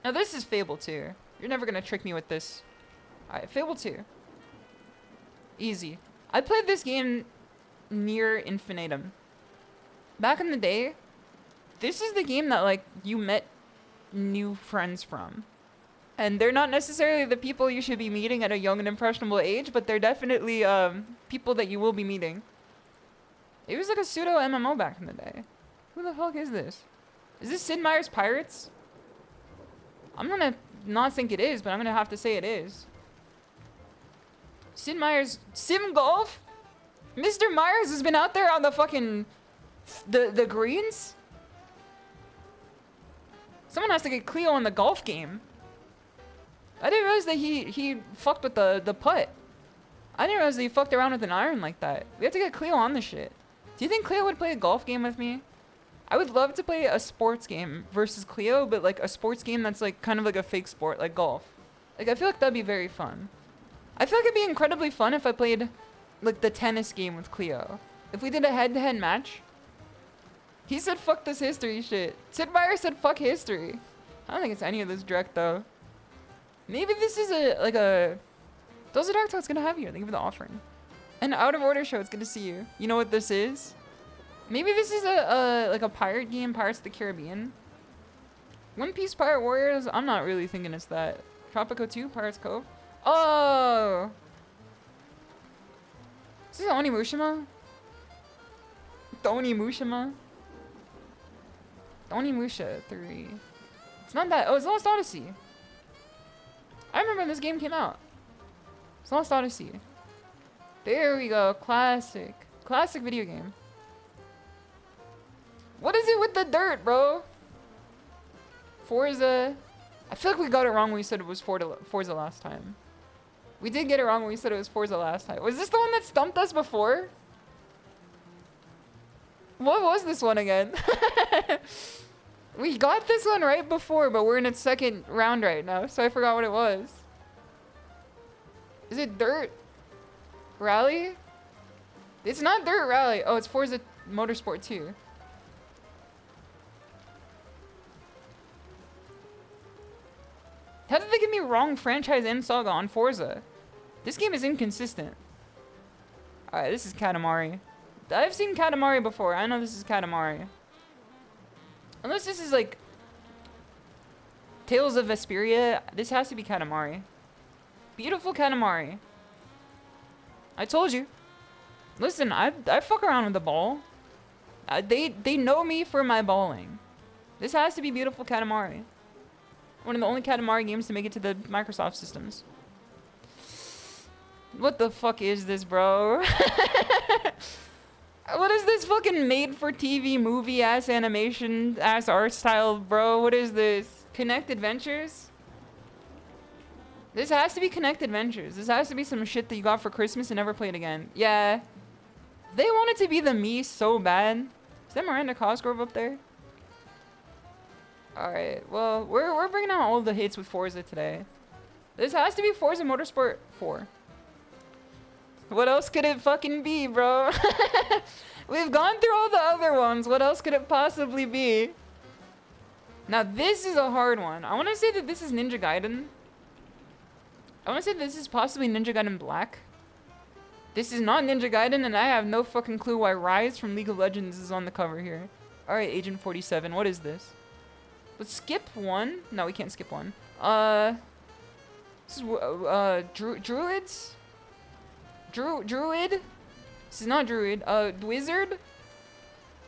Now this is Fable 2. You're never gonna trick me with this. Alright, Fable 2. Easy. I played this game near infinitum. Back in the day, this is the game that like you met new friends from. And they're not necessarily the people you should be meeting at a young and impressionable age, but they're definitely people that you will be meeting. It was like a pseudo MMO back in the day. Who the fuck is this? Is this Sid Meier's Pirates? I'm gonna not think it is, but I'm gonna have to say it is. Sid Meier's Sim Golf? Mr. Myers has been out there on the fucking the greens? Someone has to get Cleo on the golf game. I didn't realize that he fucked with the putt. I didn't realize that he fucked around with an iron like that. We have to get Cleo on the shit. Do you think Cleo would play a golf game with me? I would love to play a sports game versus Cleo, but like a sports game that's like kind of like a fake sport, like golf. Like I feel like that'd be very fun. I feel like it'd be incredibly fun if I played like the tennis game with Cleo. If we did a head-to-head match. He said fuck this history shit. Sid Meier said fuck history. I don't think it's any of this direct though. Maybe this is a those are dark talks gonna have you. Thank you for the offering. An out of order show, it's good to see you. You know what this is? Maybe this is like a pirate game, Pirates of the Caribbean. One Piece Pirate Warriors, I'm not really thinking it's that. Tropico 2, Pirates Cove. Oh! Is this Onimushima? Onimushima? Onimusha 3. It's not that. Oh, it's Lost Odyssey. I remember when this game came out. It's Lost Odyssey. There we go. Classic. Classic video game. What is it with the dirt, bro? Forza. I feel like we got it wrong when we said it was Forza last time. We did get it wrong when we said it was Forza last time. Was this the one that stumped us before? What was this one again? We got this one right before, but we're in its second round right now, so I forgot what it was. Is it Dirt Rally? It's not Dirt Rally. Oh, it's Forza Motorsport 2. How did they give me wrong franchise and saga on Forza? This game is inconsistent. Alright, this is Katamari. I've seen Katamari before. I know this is Katamari. Unless this is like Tales of Vesperia, this has to be Katamari. Beautiful Katamari. I told you. Listen, I fuck around with the ball. They know me for my balling. This has to be beautiful Katamari. One of the only Katamari games to make it to the Microsoft systems. What the fuck is this, bro? What is this fucking made-for-TV movie-ass animation-ass art style, bro? What is this? Connect Adventures? This has to be Connect Adventures. This has to be some shit that you got for Christmas and never played again. Yeah. They want it to be the me so bad. Is that Miranda Cosgrove up there? Alright, well, we're bringing out all the hits with Forza today. This has to be Forza Motorsport 4. What else could it fucking be, bro? We've gone through all the other ones. What else could it possibly be? Now, this is a hard one. I want to say that this is Ninja Gaiden. I want to say this is possibly Ninja Gaiden Black. This is not Ninja Gaiden, and I have no fucking clue why Rise from League of Legends is on the cover here. Alright, Agent 47. What is this? Let's skip one. No, we can't skip one. This is, Druids? Druid? This is not Druid. Wizard?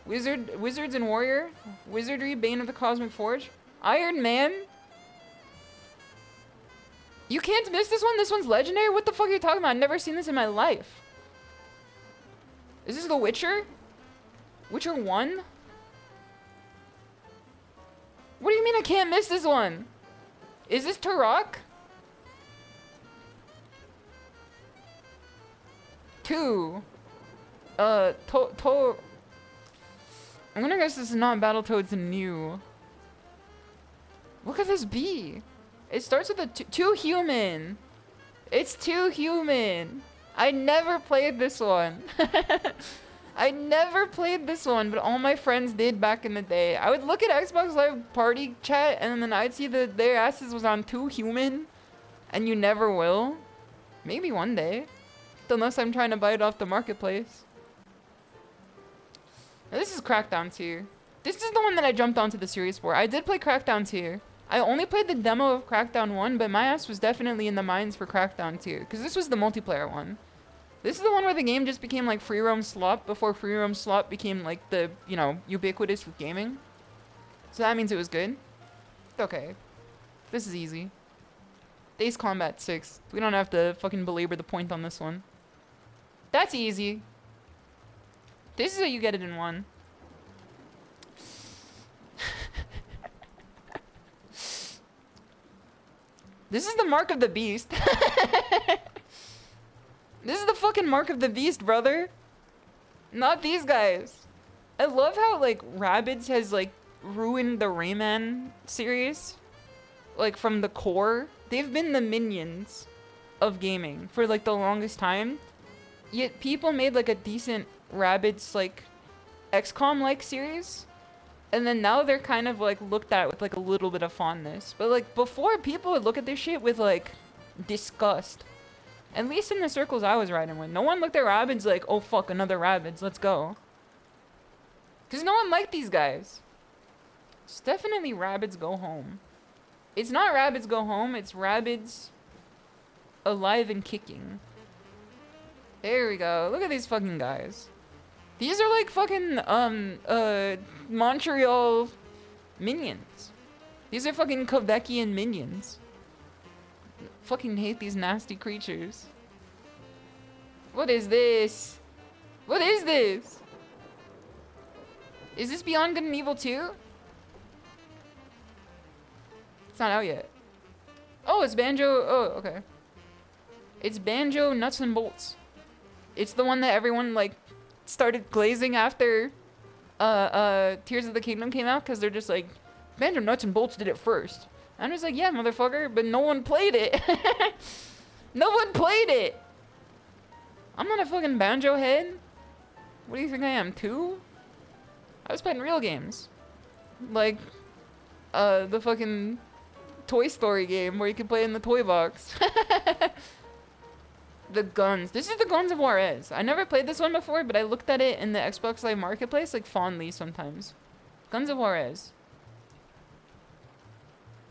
Wizards and Warrior? Wizardry, Bane of the Cosmic Forge? Iron Man? You can't miss this one? This one's legendary? What the fuck are you talking about? I've never seen this in my life. Is this The Witcher? Witcher 1? What do you mean I can't miss this one? Is this Turok? 2. I'm gonna guess this is not Battletoads new. What could this be? It starts with a 2 human. It's 2 human. I never played this one. I never played this one, but all my friends did back in the day. I would look at Xbox Live Party chat, and then I'd see that their asses was on 2 human, and you never will. Maybe one day. Unless I'm trying to buy it off the marketplace. Now, this is Crackdown 2. This is the one that I jumped onto the series for. I did play Crackdown 2. I only played the demo of Crackdown 1, but my ass was definitely in the mines for Crackdown 2. Because this was the multiplayer one. This is the one where the game just became like free roam slop before free roam slop became like the, you know, ubiquitous with gaming. So that means it was good. Okay. This is easy. Ace Combat 6. We don't have to fucking belabor the point on this one. That's easy. This is how you get it in one. This is the Mark of the Beast. This is the fucking Mark of the Beast, brother. Not these guys. I love how, like, Rabbids has, like, ruined the Rayman series. Like, from the core. They've been the minions of gaming for, like, the longest time. Yet people made, like, a decent Rabbids, like, XCOM-like series. And then now they're kind of, like, looked at with, like, a little bit of fondness. But, like, before, people would look at this shit with, like, disgust. At least in the circles I was riding with. No one looked at Rabbids like, oh, fuck, another Rabbids, let's go. Because no one liked these guys. It's definitely Rabbids Go Home. It's not Rabbids Go Home, it's Rabbids Alive and Kicking. There we go. Look at these fucking guys. These are like fucking, Montreal minions. These are fucking Quebecian minions. Fucking hate these nasty creatures. What is this? What is this? Is this Beyond Good and Evil 2? It's not out yet. Oh, it's Banjo. Oh, okay. It's Banjo Nuts and Bolts. It's the one that everyone, like, started glazing after Tears of the Kingdom came out, because they're just like, Banjo Nuts and Bolts did it first. I'm just like, yeah, motherfucker, but no one played it. No one played it. I'm not a fucking Banjo head. What do you think I am, 2? I was playing real games. Like, the fucking Toy Story game where you can play in the toy box. The guns. This is the Guns of Juarez. I never played this one before, but I looked at it in the Xbox Live Marketplace, like, fondly sometimes. Guns of Juarez.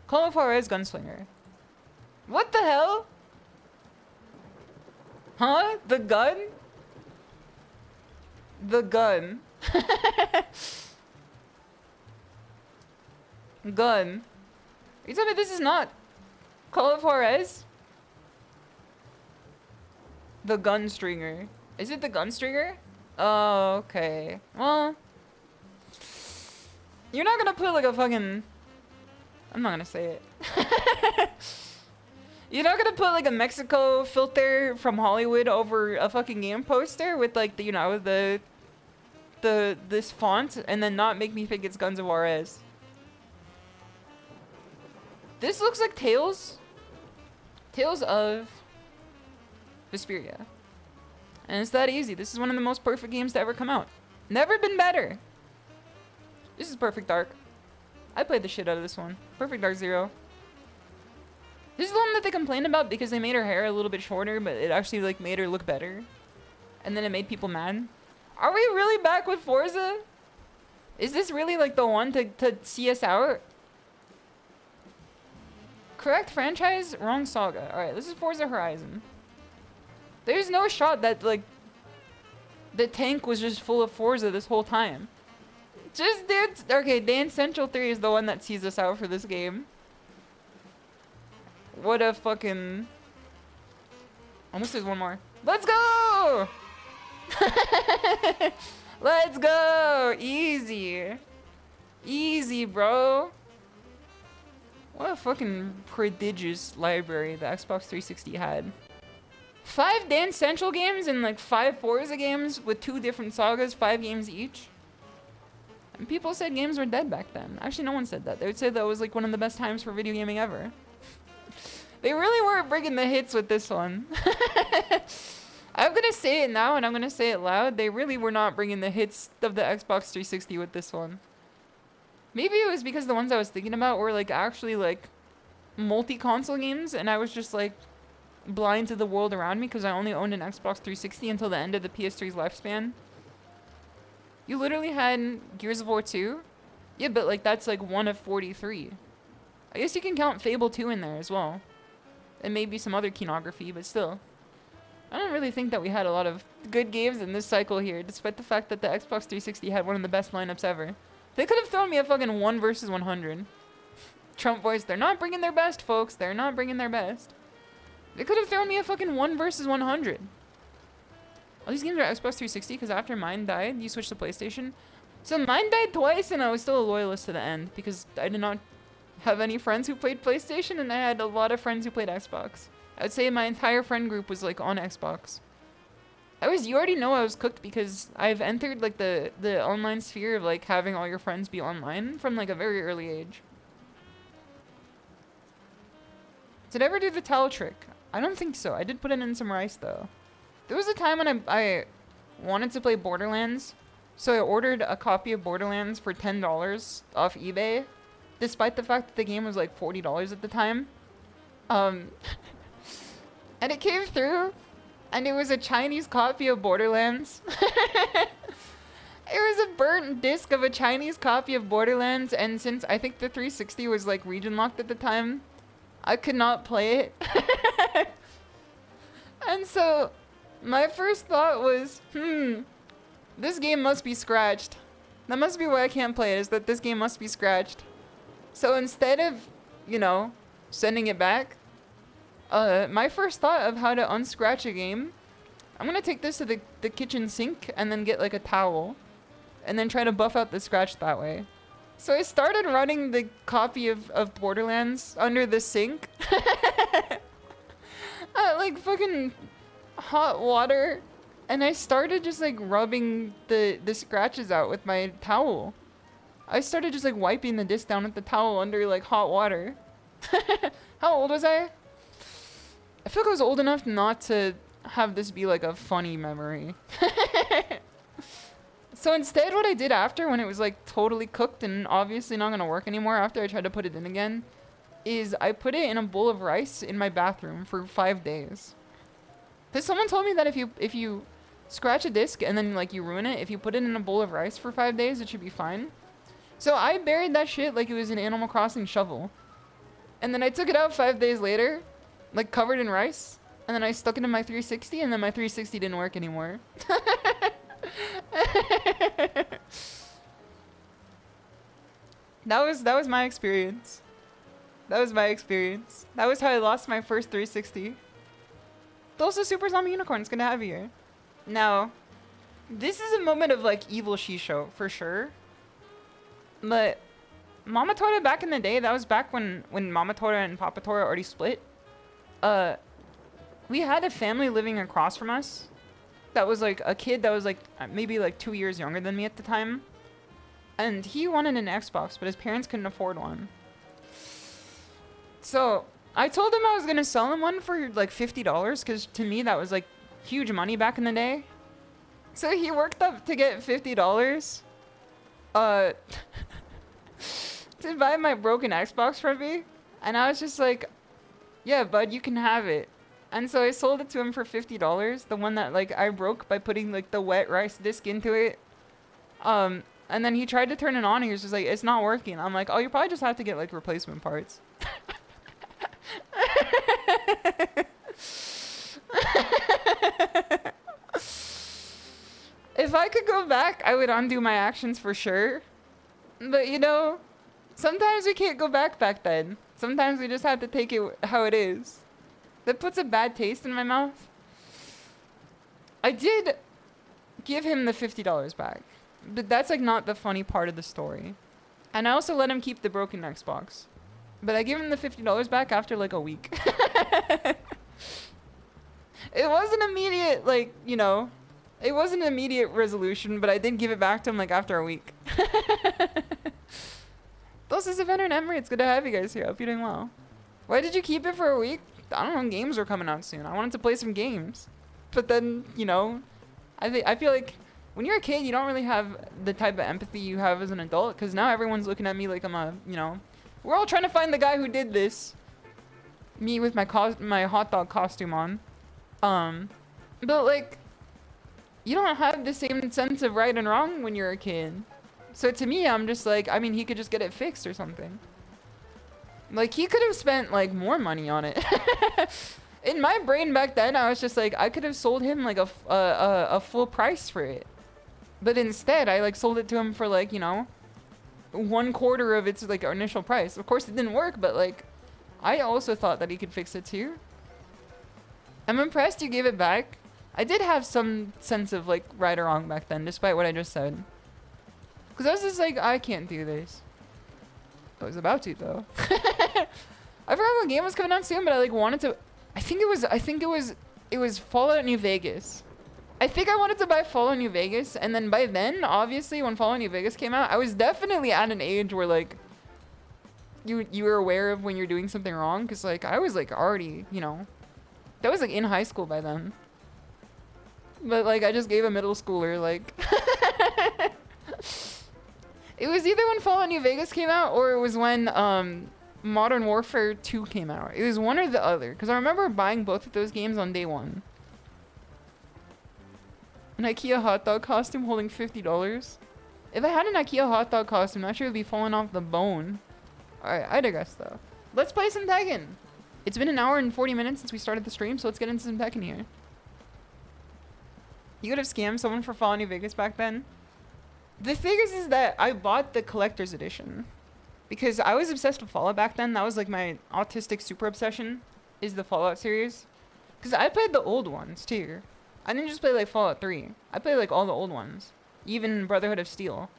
Call of Juarez Gunslinger. What the hell? Huh? The gun? The gun. Gun. Are you telling me this is not Call of Juarez? The Gunstringer. Is it the Gunstringer? Oh, okay. Well, you're not gonna put like a fucking... I'm not gonna say it. You're not gonna put like a Mexico filter from Hollywood over a fucking game poster with like the, you know, this font and then not make me think it's Guns of Juarez. This looks like Tales of Vesperia. And it's that easy. This is one of the most perfect games to ever come out. Never been better. This is Perfect Dark. I played the shit out of this one. Perfect Dark Zero. This is the one that they complained about because they made her hair a little bit shorter, but it actually like made her look better. And then it made people mad. Are we really back with Forza? Is this really like the one to see us out? Correct franchise, wrong saga. Alright, this is Forza Horizon. There's no shot that like the tank was just full of Forza this whole time. Just dude. Okay, Dance Central 3 is the one that sees us out for this game. What a fucking... Almost there's one more. Let's go! Let's go! Easy. Easy, bro. What a fucking prodigious library the Xbox 360 had. 5 Dance Central games and like 5 Forza games with 2 different sagas, 5 games each. And people said games were dead back then. Actually, no one said that. They would say that was like one of the best times for video gaming ever. They really were bringing the hits with this one. I'm gonna say it now and I'm gonna say it loud. They really were not bringing the hits of the Xbox 360 with this one. Maybe it was because the ones I was thinking about were like actually like multi-console games and I was just like blind to the world around me because I only owned an Xbox 360 until the end of the PS3's lifespan. You literally had Gears of War 2? Yeah, but like that's like 1 of 43. I guess you can count Fable 2 in there as well. And maybe some other kinography, but still. I don't really think that we had a lot of good games in this cycle here, despite the fact that the Xbox 360 had one of the best lineups ever. They could have thrown me a fucking 1 versus 100. Trump voice, they're not bringing their best, folks. They're not bringing their best. They could have thrown me a fucking 1 versus 100. All these games are Xbox 360 because after mine died, you switched to PlayStation. So mine died twice and I was still a loyalist to the end because I did not have any friends who played PlayStation and I had a lot of friends who played Xbox. I would say my entire friend group was like on Xbox. You already know I was cooked because I've entered like the online sphere of like having all your friends be online from like a very early age. Did I ever do the towel trick? I don't think so. I did put it in some rice though. There was a time when I wanted to play Borderlands, so I ordered a copy of Borderlands for $10 off eBay, despite the fact that the game was like $40 at the time. And it came through, and it was a Chinese copy of Borderlands. It was a burnt disc of a Chinese copy of Borderlands, and since I think the 360 was like region locked at the time, I could not play it. And so my first thought was, this game must be scratched. That must be why I can't play it, is that this game must be scratched. So instead of, you know, sending it back, my first thought of how to unscratch a game, I'm gonna take this to the kitchen sink and then get like a towel and then try to buff out the scratch that way. So I started running the copy of Borderlands under the sink. Like fucking hot water, and I started just like rubbing the scratches out with my towel. I started just like wiping the disc down with the towel under like hot water. How old was I? I feel like I was old enough not to have this be like a funny memory. So instead what I did after, when it was like totally cooked and obviously not gonna work anymore after I tried to put it in again, is I put it in a bowl of rice in my bathroom for 5 days. Cause someone told me that if you scratch a disc and then like you ruin it, if you put it in a bowl of rice for 5 days, it should be fine. So I buried that shit like it was an Animal Crossing shovel. And then I took it out 5 days later, like covered in rice. And then I stuck it in my 360 and then my 360 didn't work anymore. That was my experience. That was my experience. That was how I lost my first 360. Also, Super Zombie Unicorn's gonna have you. Now, this is a moment of like evil SHISHOU for sure. But Mama Tora back in the day, that was back when Mama Tora and Papa Tora already split. We had a family living across from us. That was like a kid that was like maybe like 2 years younger than me at the time. And he wanted an Xbox, but his parents couldn't afford one. So I told him I was gonna sell him one for like $50, because to me that was like huge money back in the day. So he worked up to get $50 to buy my broken Xbox from me. And I was just like, yeah, bud, you can have it. And so I sold it to him for $50, the one that like I broke by putting like the wet rice disc into it. And then he tried to turn it on and he was just like, it's not working. I'm like, oh, you probably just have to get like replacement parts. If I could go back, I would undo my actions for sure. But you know, sometimes we can't go back then. Sometimes we just have to take it how it is. That puts a bad taste in my mouth. I did give him the $50 back. But that's like not the funny part of the story. And I also let him keep the broken Xbox. But I gave him the $50 back after like a week. It wasn't immediate, like, you know, it wasn't an immediate resolution, but I did give it back to him like after a week. This is Eventer and Emery. It's good to have you guys here. I hope you're doing well. Why did you keep it for a week? I don't know, games were coming out soon. I wanted to play some games. But then, you know, I feel like when you're a kid, you don't really have the type of empathy you have as an adult, because now everyone's looking at me like I'm a, you know, we're all trying to find the guy who did this. Me with my hot dog costume on. But like, you don't have the same sense of right and wrong when you're a kid. So to me, I'm just like, I mean, he could just get it fixed or something. Like, he could have spent like more money on it. In my brain back then, I was just like, I could have sold him like a full price for it. But instead, I like sold it to him for like, you know, 1/4 of its like initial price. Of course, it didn't work, but like, I also thought that he could fix it too. I'm impressed you gave it back. I did have some sense of like right or wrong back then, despite what I just said. Because I was just like, I can't do this. I was about to though. I forgot what game was coming out soon, but I like wanted to. I think it was Fallout New Vegas. I think I wanted to buy Fallout New Vegas, and then by then, obviously, when Fallout New Vegas came out, I was definitely at an age where like you were aware of when you're doing something wrong, because like I was like already, you know, that was like in high school by then. But like I just gave a middle schooler like. It was either when Fallout New Vegas came out, or it was when Modern Warfare 2 came out. It was one or the other, because I remember buying both of those games on day one. An IKEA hot dog costume holding $50. If I had an IKEA hot dog costume, that shit would be falling off the bone. Alright, I digress though. Let's play some Tekken. It's been an hour and 40 minutes since we started the stream, so let's get into some Tekken here. You could have scammed someone for Fallout New Vegas back then. The thing is that I bought the collector's edition because I was obsessed with Fallout back then. That was like my autistic super obsession, is the Fallout series. Because I played the old ones too. I didn't just play like Fallout 3. I played like all the old ones, even Brotherhood of Steel.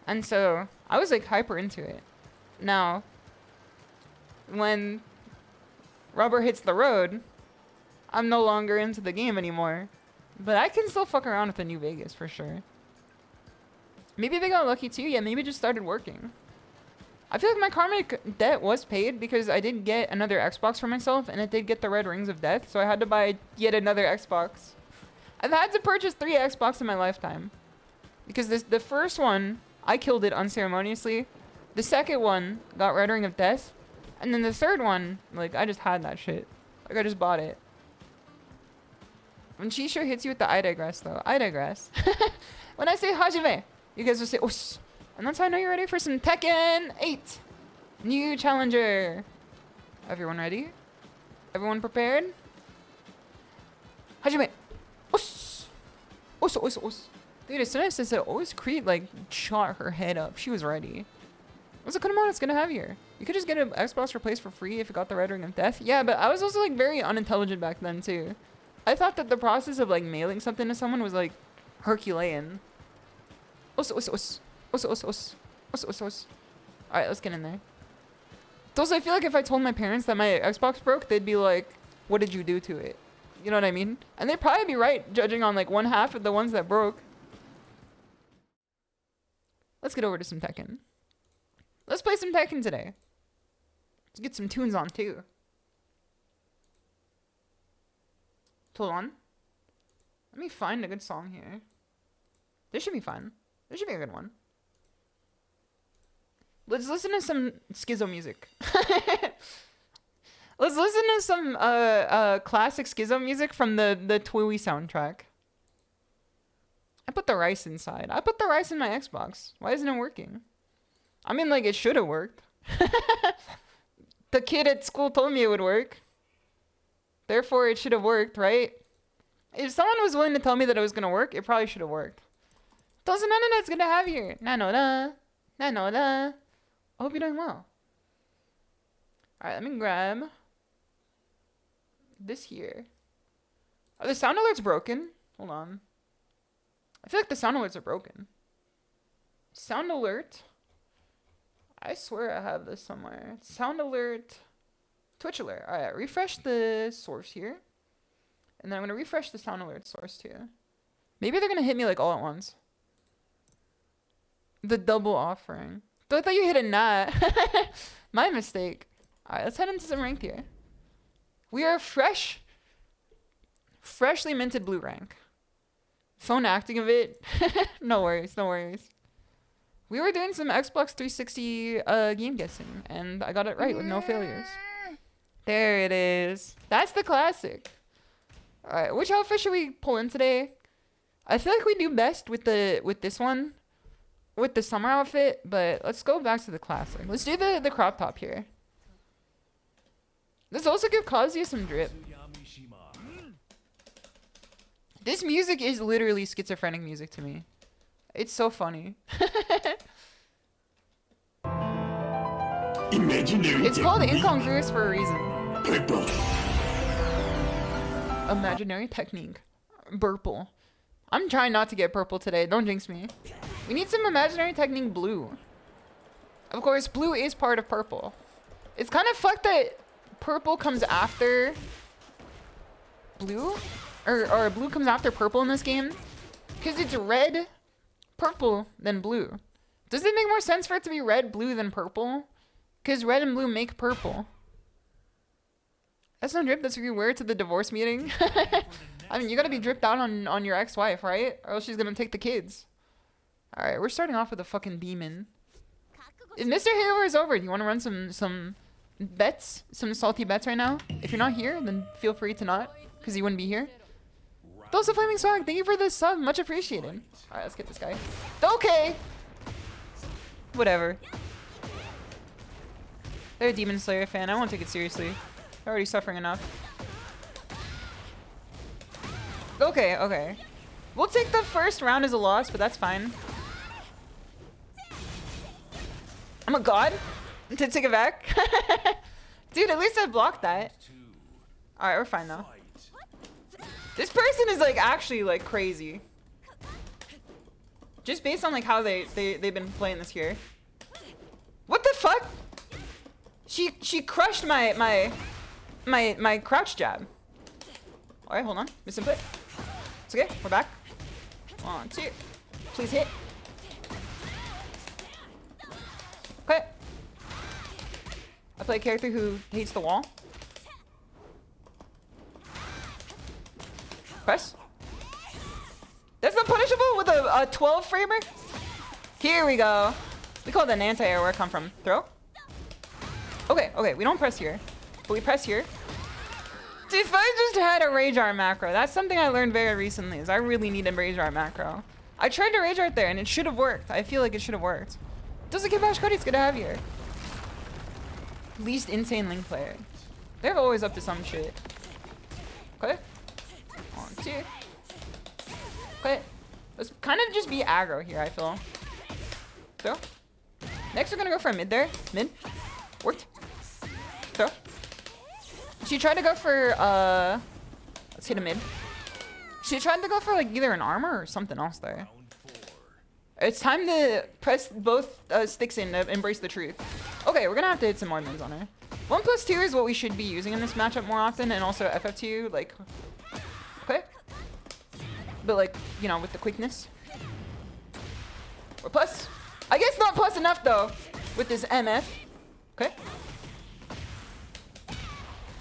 And so I was like hyper into it. Now, when rubber hits the road, I'm no longer into the game anymore. But I can still fuck around with the New Vegas for sure. Maybe they got lucky too. Yeah, maybe it just started working. I feel like my karmic debt was paid because I did get another Xbox for myself, and it did get the red rings of death, so I had to buy yet another Xbox. I've had to purchase 3 Xbox in my lifetime. Because the first one, I killed it unceremoniously. The second one got red ring of death. And then the third one, like, I just had that shit. Like, I just bought it. When Shisho hits you with the I digress, though. I digress. When I say hajime, you guys will say os. And that's how I know you're ready for some Tekken 8. New challenger. Everyone ready? Everyone prepared? Hajime. Os. Os, os, os. Dude, as soon as I said os, Creed, like, shot her head up. She was ready. What's the Konoman it's gonna have here? You could just get an Xbox replaced for free if you got the Red Ring of Death. Yeah, but I was also, like, very unintelligent back then, too. I thought that the process of, like, mailing something to someone was, like, Herculean. Os, os, os. Os, os, os. Os, os, os. Alright, let's get in there. Also, I feel like if I told my parents that my Xbox broke, they'd be like, what did you do to it? You know what I mean? And they'd probably be right, judging on, like, one half of the ones that broke. Let's get over to some Tekken. Let's play some Tekken today. Let's get some tunes on, too. Hold on. Let me find a good song here. This should be fun. This should be a good one. Let's listen to some Schizo music. Let's listen to some classic Schizo music from the Twiwi soundtrack. I put the rice inside. I put the rice in my Xbox. Why isn't it working? I mean, like, it should have worked. The kid at school told me it would work. Therefore, it should have worked, right? If someone was willing to tell me that it was going to work, it probably should have worked. Doesn't none of that's going to have here. Nanoda. Nanoda. I hope you're doing well. Alright, let me grab this here. Oh, the sound alert's broken. Hold on. I feel like the sound alerts are broken. Sound alert. I swear I have this somewhere. Sound alert. Twitch alert. Alright, refresh the source here. And then I'm going to refresh the sound alert source too. Maybe they're going to hit me like all at once. The double offering. I thought you hit a nut. My mistake. Alright, let's head into some ranked here. We are freshly minted blue rank. Phone acting of it. No worries, no worries. We were doing some Xbox 360 game guessing, and I got it right with no failures. There it is. That's the classic. Alright, which outfit should we pull in today? I feel like we do best with this one. With the summer outfit, but let's go back to the classic. Let's do the crop top here. This also give Kazuya some drip. This music is literally schizophrenic music to me. It's so funny. It's called incongruous for a reason. Imaginary technique. Purple. I'm trying not to get purple today. Don't jinx me. We need some imaginary technique blue. Of course, blue is part of purple. It's kind of fucked that purple comes after blue. Or blue comes after purple in this game. Because it's red, purple, then blue. Does it make more sense for it to be red, blue, than purple? Because red and blue make purple. That's no drip. That's what you wear to the divorce meeting. I mean, you gotta be dripped out on your ex-wife, right? Or else she's gonna take the kids. Alright, we're starting off with a fucking demon. If Mr. Halo is over, do you want to run some bets? Some salty bets right now? If you're not here, then feel free to not. Because you wouldn't be here. Those Flaming Swag, thank you for the sub. Much appreciated. Alright, let's get this guy. Okay! Whatever. They're a Demon Slayer fan. I won't take it seriously. They're already suffering enough. Okay, okay. We'll take the first round as a loss, but that's fine. I'm a god? To take it back? Dude, at least I blocked that. Alright, we're fine though. This person is like actually like crazy. Just based on like how they've been playing this here. What the fuck? She crushed my crouch jab. Alright, hold on. Misinput. It's okay, we're back. 1, 2. Please hit. Okay. I play a character who hates the wall. Press. That's not punishable with a 12 framer? Here we go. We call it an anti-air where I come from. Throw. Okay, okay, we don't press here. But we press here. If I just had a Rage Art macro, that's something I learned very recently, is I really need a Rage Art macro. I tried to Rage Art there, and it should have worked. I feel like it should have worked. Doesn't get Bash Cody, it's good to have here. Least insane Link player. They're always up to some shit. Okay. 1, 2. Okay. Let's kind of just be aggro here, I feel. Throw. Next, we're gonna go for a mid there. Mid. Worked. Throw. She tried to go for, let's hit a mid. She tried to go for, like, either an armor or something else there. It's time to press both sticks in to embrace the truth. Okay, we're gonna have to hit some more mids on her. 1+2 is what we should be using in this matchup more often, and also FF2, like, okay. But, like, you know, with the quickness. Or plus. I guess not plus enough, though, with this MF. Okay.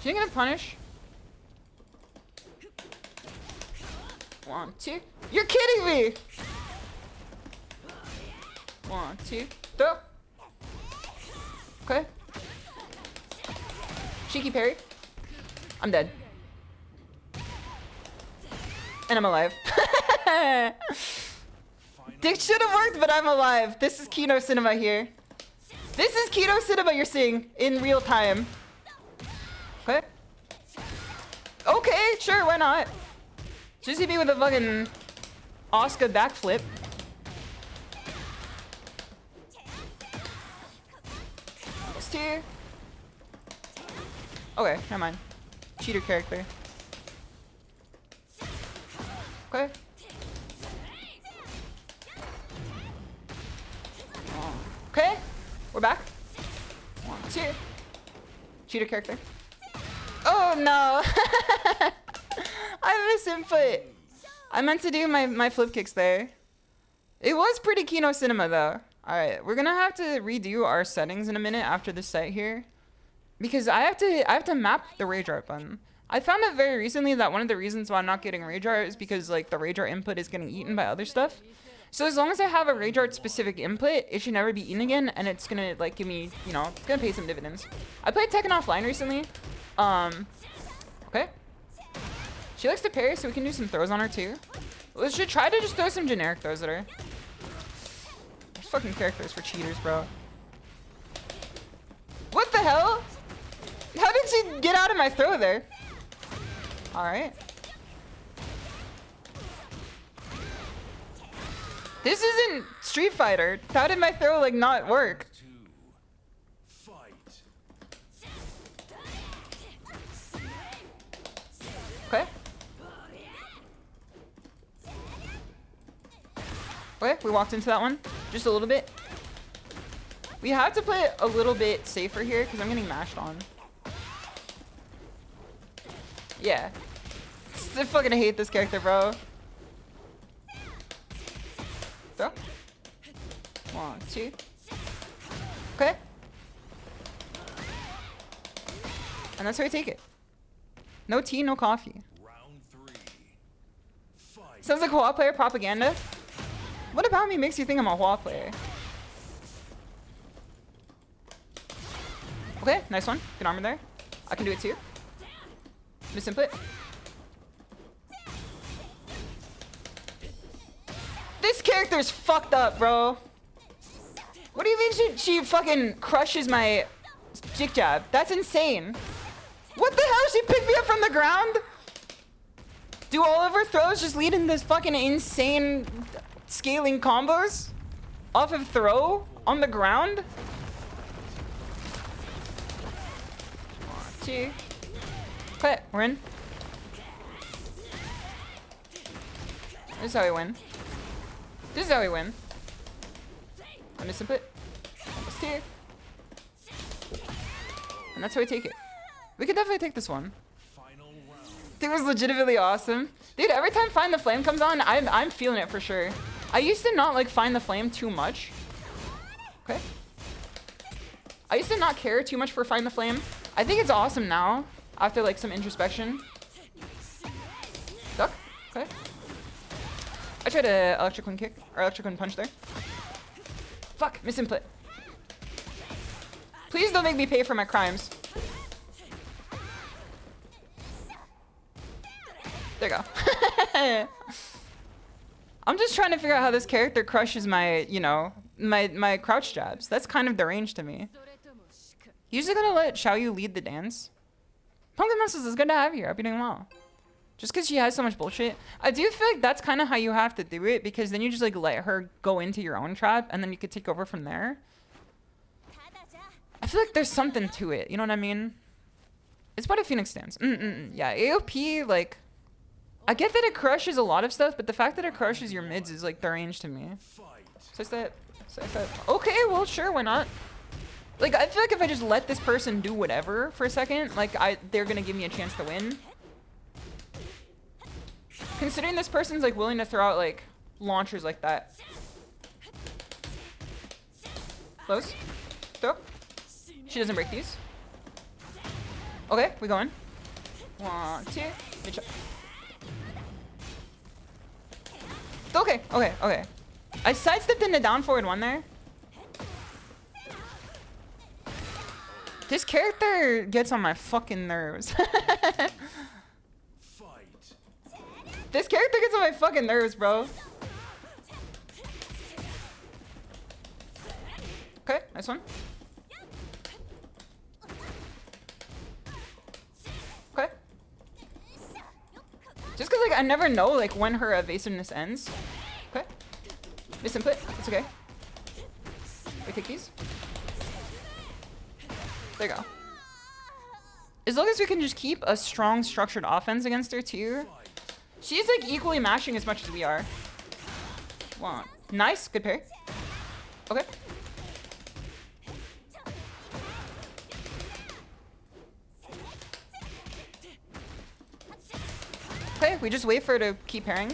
She ain't gonna punish. 1, 2. You're kidding me! 1, 2. Throw. Okay. Cheeky parry. I'm dead. And I'm alive. This should have worked, but I'm alive. This is Kino Cinema here. This is Kino Cinema you're seeing in real time. Okay. Okay, sure, why not? Just hit me with a fucking Oscar backflip. Almost here. Okay, never mind. Cheater character. Okay. Okay, we're back. 1, 2. Cheater character. Oh no! I misinput. I meant to do my flip kicks there. It was pretty Kino Cinema though. Alright, we're gonna have to redo our settings in a minute after this set here. Because I have to map the Rage Art button. I found out very recently that one of the reasons why I'm not getting Rage Art is because like the Rage Art input is getting eaten by other stuff. So as long as I have a Rage Art specific input, it should never be eaten again, and it's gonna like give me, you know, it's gonna pay some dividends. I played Tekken offline recently. Okay. She likes to parry, so we can do some throws on her too. We should try to just throw some generic throws at her. There's fucking characters for cheaters, bro. What the hell? How did she get out of my throw there? Alright. This isn't Street Fighter. How did my throw like not work? Okay. Okay, we walked into that one. Just a little bit. We have to play it a little bit safer here because I'm getting mashed on. Yeah. I fucking hate this character, bro. Throw. 1, 2. Okay. And that's how we take it. No tea, no coffee. Round 3. Fight. Sounds like Hua player propaganda. What about me makes you think I'm a Hua player? Okay, nice one. Good armor there. I can do it too. Misinput. This character's fucked up, bro. What do you mean she fucking crushes my jig jab? That's insane. What the hell? She picked me up from the ground? Do all of her throws just lead in this fucking insane scaling combos? Off of throw? On the ground? 1, 2. Okay, we're in. This is how we win. This is how we win. I misinput. Almost here. And that's how we take it. We could definitely take this one. It was legitimately awesome. Dude, every time Find the Flame comes on, I'm feeling it for sure. I used to not like Find the Flame too much. Okay. I used to not care too much for Find the Flame. I think it's awesome now, after like some introspection. Duck. Okay. I tried a electric wind kick, or electric wind punch there. Fuck, misinput. Please don't make me pay for my crimes. There you go. I'm just trying to figure out how this character crushes my, you know, my crouch jabs. That's kind of deranged to me. Usually gonna let Xiaoyu lead the dance. Pumpkin Muscles is good to have you here. Hope you're doing well. Just because she has so much bullshit. I do feel like that's kind of how you have to do it, because then you just like let her go into your own trap and then you could take over from there. I feel like there's something to it. You know what I mean? It's what a Phoenix stance. Yeah, AOP, like, I get that it crushes a lot of stuff, but the fact that it crushes your mids is like deranged to me. So is that, okay, well, sure, why not? Like, I feel like if I just let this person do whatever for a second, like, they're gonna give me a chance to win. Considering this person's like willing to throw out like launchers like that. Close. Throw. She doesn't break these. Okay, we going. 1, 2. Good shot. Okay, okay, okay. I sidestepped into down forward 1 there. This character gets on my fucking nerves. This character gets on my fucking nerves, bro. Okay, nice one. Okay. Just cause like I never know like when her evasiveness ends. Okay. Misinput, it's okay. We take these. There you go. As long as we can just keep a strong structured offense against her too. She's like equally mashing as much as we are. 1. Nice, good parry. Okay. Okay, we just wait for her to keep parrying.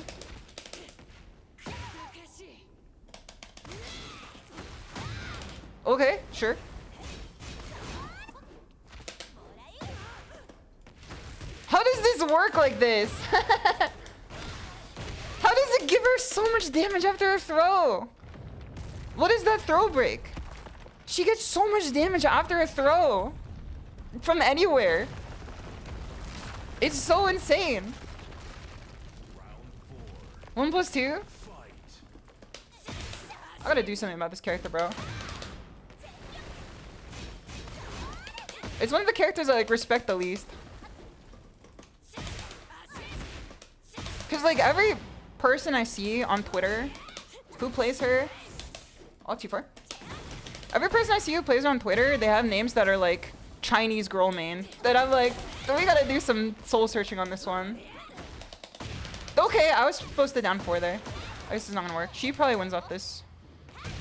Okay, sure. How does this work like this? How does it give her so much damage after a throw? What is that throw break? She gets so much damage after a throw. From anywhere. It's so insane. 1 + 2? I gotta do something about this character, bro. It's one of the characters I like respect the least. Cause like every person I see on Twitter who plays her, oh, too far. Every person I see who plays her on Twitter, they have names that are like Chinese girl main. That I'm like, we gotta do some soul searching on this one. Okay, I was supposed to down 4 there. I guess it's not gonna work. She probably wins off this.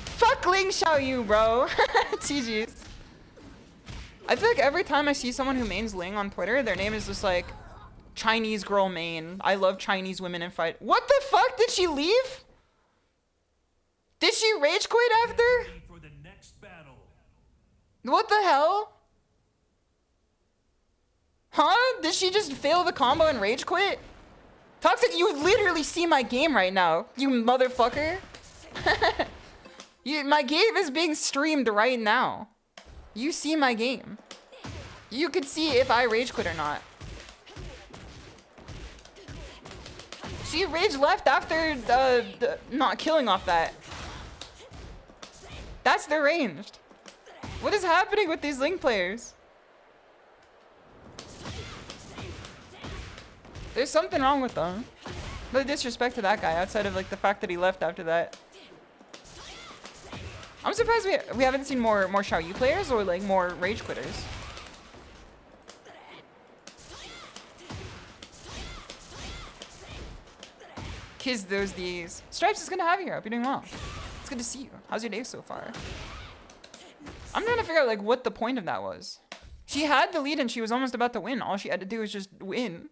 Fuck Ling Xiaoyu, bro. GG's. I feel like every time I see someone who mains Ling on Twitter, their name is just like Chinese girl main. I love Chinese women in fight. What the fuck? Did she leave? Did she rage quit after? What the hell? Huh? Did she just fail the combo and rage quit? Toxic, you literally see my game right now, you motherfucker. My game is being streamed right now. You see my game. You could see if I rage quit or not. She rage left after not killing off that. That's deranged. What is happening with these Ling players? There's something wrong with them. No disrespect to that guy outside of like the fact that he left after that. I'm surprised we haven't seen more Xiaoyu players or like more rage quitters. Kiss those D's. Stripes is good to have you here. Hope you're doing well. It's good to see you. How's your day so far? I'm trying to figure out like what the point of that was. She had the lead and she was almost about to win. All she had to do was just win.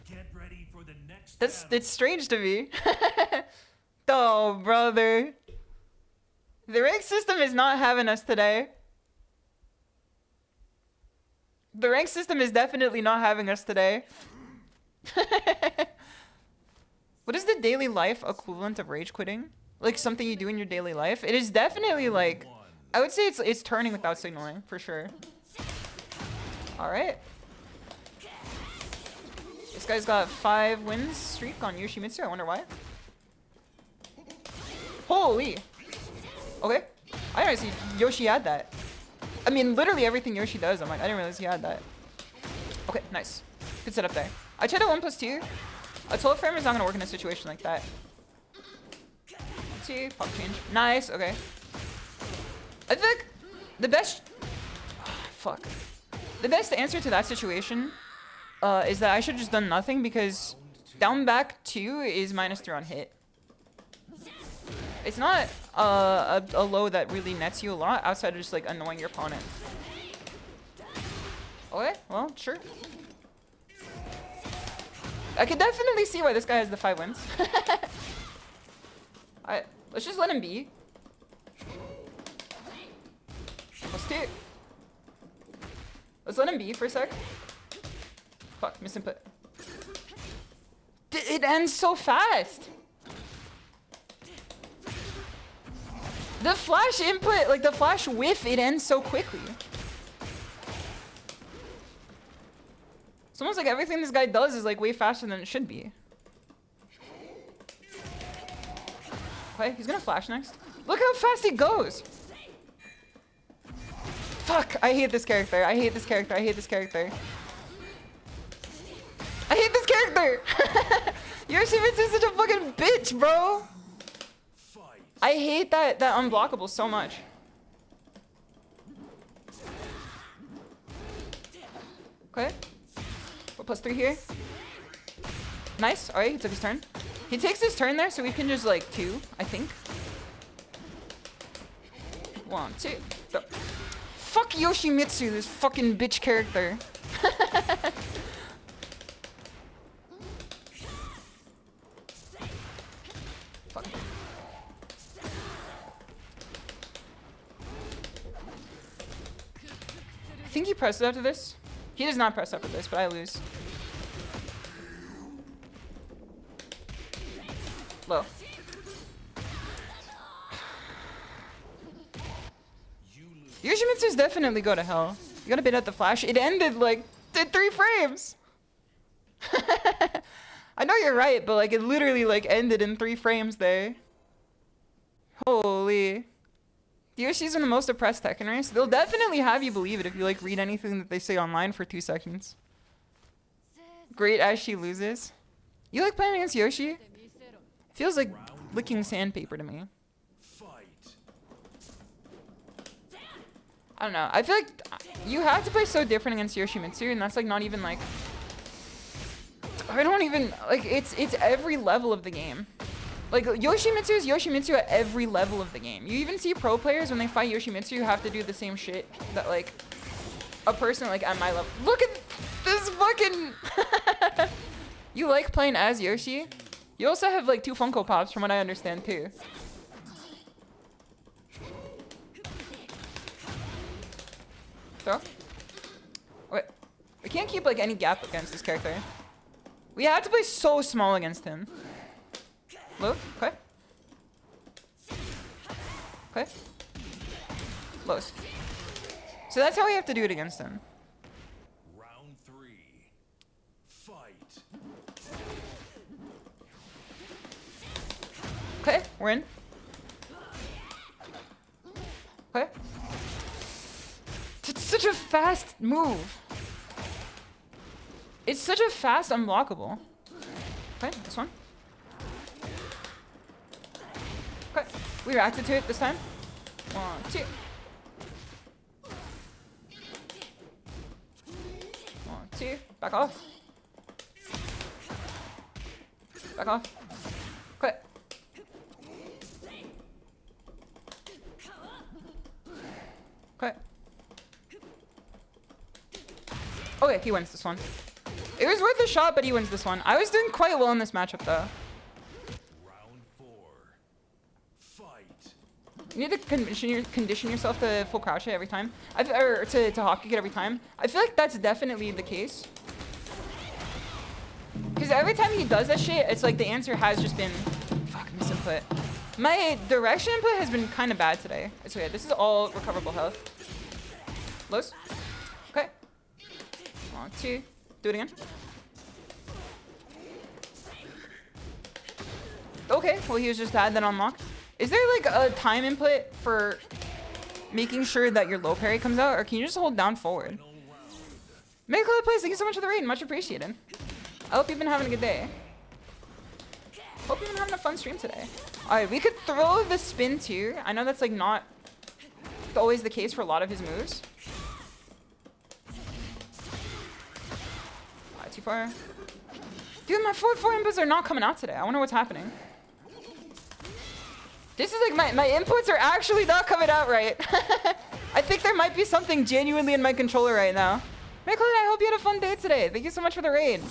Get ready for the next It's strange to me. Oh, brother. The rank system is not having us today. The rank system is definitely not having us today. What is the daily life equivalent of rage quitting? Like something you do in your daily life? It is definitely like, I would say it's turning without signaling, for sure. All right. This guy's got 5 wins streak on Yoshimitsu. I wonder why. Holy. Okay. I didn't see Yoshi had that. I mean, literally everything Yoshi does, I'm like, I didn't realize he had that. Okay, nice. Good setup there. I tried a 1+2. A 12 frame is not gonna work in a situation like that. Let's see, pop change. Nice, okay. I think the best... fuck. The best answer to that situation is that I should have just done nothing because down back 2 is -3 on hit. It's not a low that really nets you a lot outside of just like annoying your opponent. Okay, well, sure. I could definitely see why this guy has the 5 wins. Alright, let's just let him be. Let's let him be for a sec. Fuck, misinput. It ends so fast. The flash input, like the flash whiff, it ends so quickly. It's almost like everything this guy does is like way faster than it should be. Okay, he's gonna flash next. Look how fast he goes. Fuck, I hate this character. I hate this character. I hate this character. I hate this character. Yoshimitsu's such a fucking bitch, bro. I hate that unblockable so much. Okay. We're +3 here. Nice. Alright, he took his turn. He takes his turn there, so we can just like 2, I think. 1, 2, go. Fuck Yoshimitsu, this fucking bitch character. Fuck. I think he presses after this. He does not press after this, but I lose. Low. Yoshimitsu's definitely go to hell. You got a bit at the flash. It ended like 3 frames. I know you're right, but like it literally like ended in 3 frames there. Holy. Yoshi's in the most oppressed Tekken race. They'll definitely have you believe it if you like read anything that they say online for 2 seconds. Great as she loses. You like playing against Yoshi? Feels like licking sandpaper to me. I don't know. I feel like you have to play so different against Yoshimitsu, and that's like not even like... I don't even... Like, it's every level of the game. Like, Yoshimitsu is Yoshimitsu at every level of the game. You even see pro players, when they fight Yoshimitsu, have to do the same shit that, like, a person, like, at my level... Look at this fucking... You like playing as Yoshi? You also have, like, 2 Funko Pops, from what I understand, too. Throw? Wait. We can't keep, like, any gap against this character. We have to play so small against him. Low? Okay. Okay. Lows. So that's how we have to do it against him. Round 3. Fight. Okay, we're in. Okay. It's such a fast move. It's such a fast unblockable. Okay, this one. Okay, we reacted to it this time. 1, 2. 1, 2. Back off. Back off. Okay. Okay. Okay, he wins this one. It was worth a shot, but he wins this one. I was doing quite well in this matchup, though. Round 4. Fight. You need to condition yourself to full crouch hit every time. Or to hockey kick every time. I feel like that's definitely the case. Because every time he does that shit, it's like the answer has just been... Fuck, misinput. My direction input has been kind of bad today. It's okay. This is all recoverable health. Lows. Okay. 1, 2. Do it again. Okay, well, he was just had that unlocked. Is there like a time input for making sure that your low parry comes out, or can you just hold down forward? Make a place. Thank you so much for the raid. Much appreciated. I hope you've been having a good day. Hope you've been having a fun stream today. All right, we could throw the spin too. I know that's like not always the case for a lot of his moves. All right, too far. Dude, my 4 inputs are not coming out today. I wonder what's happening. This is like my inputs are actually not coming out right. I think there might be something genuinely in my controller right now. Nicole, I hope you had a fun day today. Thank you so much for the raid.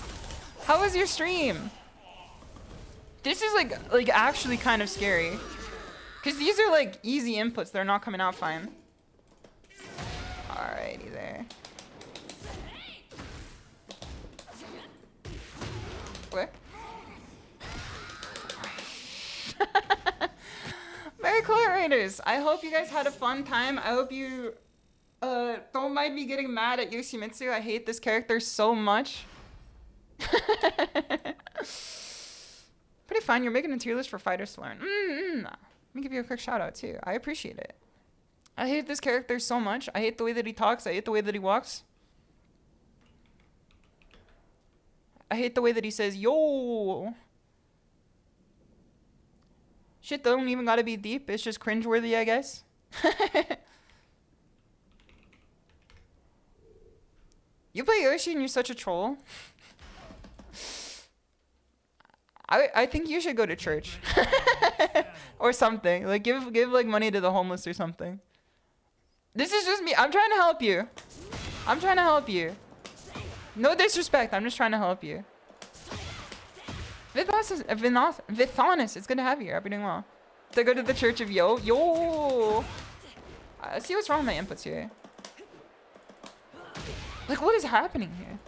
How was your stream? This is like actually kind of scary. Because these are like easy inputs. They're not coming out fine. Alrighty there. Okay. Very cool, Raiders. I hope you guys had a fun time. I hope you don't mind me getting mad at Yoshimitsu. I hate this character so much. Pretty fun. You're making a tier list for fighters to learn. Let me give you a quick shout out too. I appreciate it. I hate this character so much. I hate the way that he talks. I hate the way that he walks. I hate the way that he says, yo. Shit don't even gotta be deep. It's just cringeworthy, I guess. You play Yoshi and you're such a troll. I think you should go to church. Or something. Like give like money to the homeless or something. This is just me. I'm trying to help you. I'm trying to help you. No disrespect. I'm just trying to help you. Vithonis, it's good to have you. I hope you're doing well. To go to the church of Yo. See what's wrong with my inputs here. Like, what is happening here?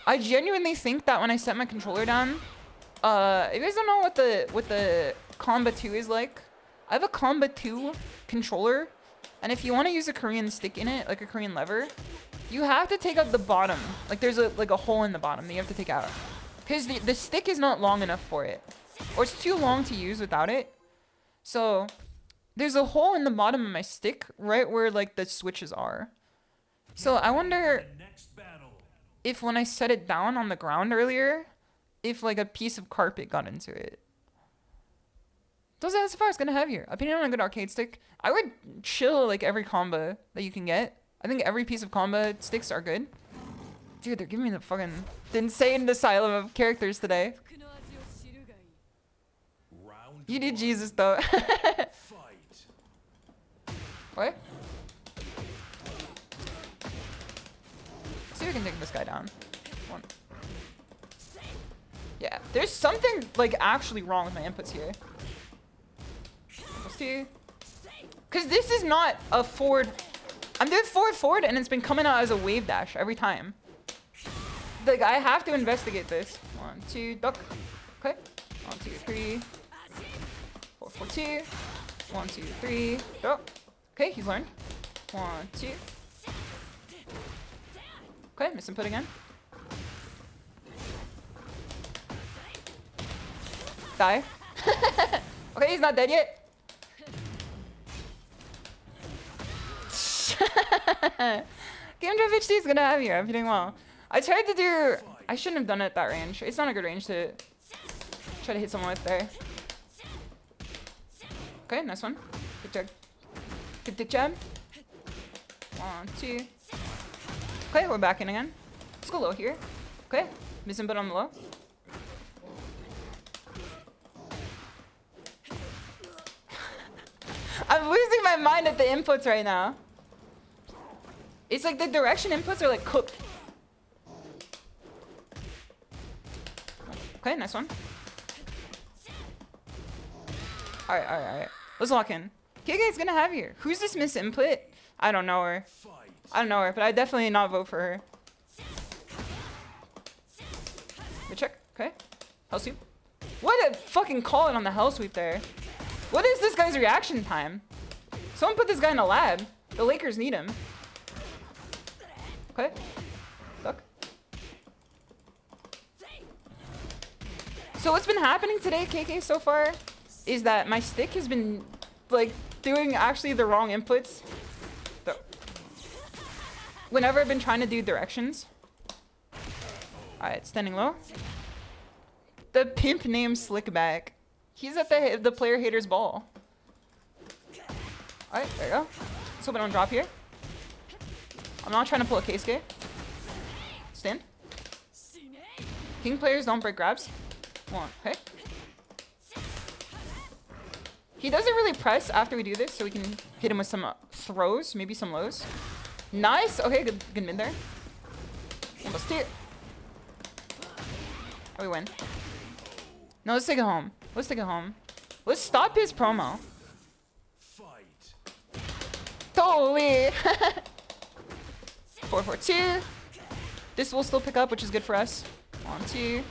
I genuinely think that when I set my controller down, you guys don't know what the Comba 2 is like. I have a Comba 2 controller, and if you want to use a Korean stick in it, like a Korean lever, you have to take out the bottom. Like, there's a hole in the bottom that you have to take out. Because the stick is not long enough for it. Or it's too long to use without it. So, there's a hole in the bottom of my stick, right where, like, the switches are. So, I wonder if when I set it down on the ground earlier, if, like, a piece of carpet got into it. Those are so far it's gonna have here. Opinion on a good arcade stick. I would chill, like, every combo that you can get. I think every piece of combo sticks are good. Dude, they're giving me the insane asylum of characters today. You need Jesus, though. What? See if we can take this guy down. One. Yeah, there's something, like, actually wrong with my inputs here. Let's see. Because this is not a forward. I'm doing forward, and it's been coming out as a wave dash every time. Like, I have to investigate this. 1, 2, duck. Okay. 1, 2, 3. 4, 4, 2. 1, 2, 3. Go. Okay, he's learned. 1, 2. Okay, miss input again. Die. Okay, he's not dead yet. Game Drive HD is gonna have you. I'm doing well. I tried to do. I shouldn't have done it at that range. It's not a good range to try to hit someone with there. Okay, nice one. Good job. Good dick jab. 1, 2. Okay, we're back in again. Let's go low here. Okay, miss input on the low. I'm losing my mind at the inputs right now. It's like the direction inputs are like cooked. Okay, nice one. Alright. Let's lock in. KK's gonna have here. Who's this miss input? I don't know her. But I definitely not vote for her. Good check. Okay. Hell sweep. What a fucking call it on the hell sweep there. What is this guy's reaction time? Someone put this guy in a lab. The Lakers need him. Okay. Duck. So what's been happening today, KK, so far, is that my stick has been, like, doing actually the wrong inputs. Whenever I've been trying to do directions. Alright, standing low. The pimp named Slickback. He's at the player hater's ball. Alright, there you go. Let's hope I don't drop here. I'm not trying to pull a Keisuke. Stand. King players don't break grabs. One, okay. He doesn't really press after we do this, so we can hit him with some throws, maybe some lows. Nice! Okay, good mid there. Almost two. Oh, we win. No, let's take it home. Let's take it home. Let's stop his promo. Holy! 4-4-2. This will still pick up, which is good for us. 1-2.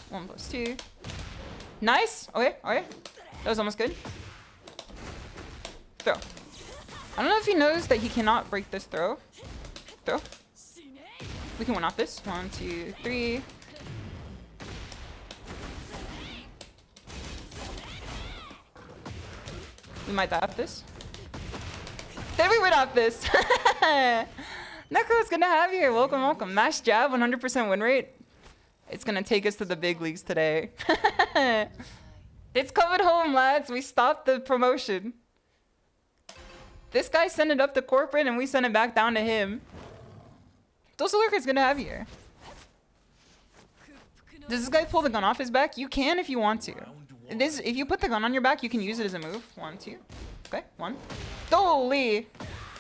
One plus two. Nice! Okay, okay. That was almost good. Throw. I don't know if he knows that he cannot break this throw. Throw. We can one off this. 1, 2, 3. We might die off this. There we went off this. NECO, it's good to have you here. Welcome, welcome. Mash jab, 100% win rate. It's gonna take us to the big leagues today. It's coming home, lads. We stopped the promotion. This guy sent it up to corporate and we sent it back down to him. Dosalurka's gonna have you here. Does this guy pull the gun off his back? You can if you want to. If you put the gun on your back, you can use it as a move. 1, 2. Okay, 1. Holy!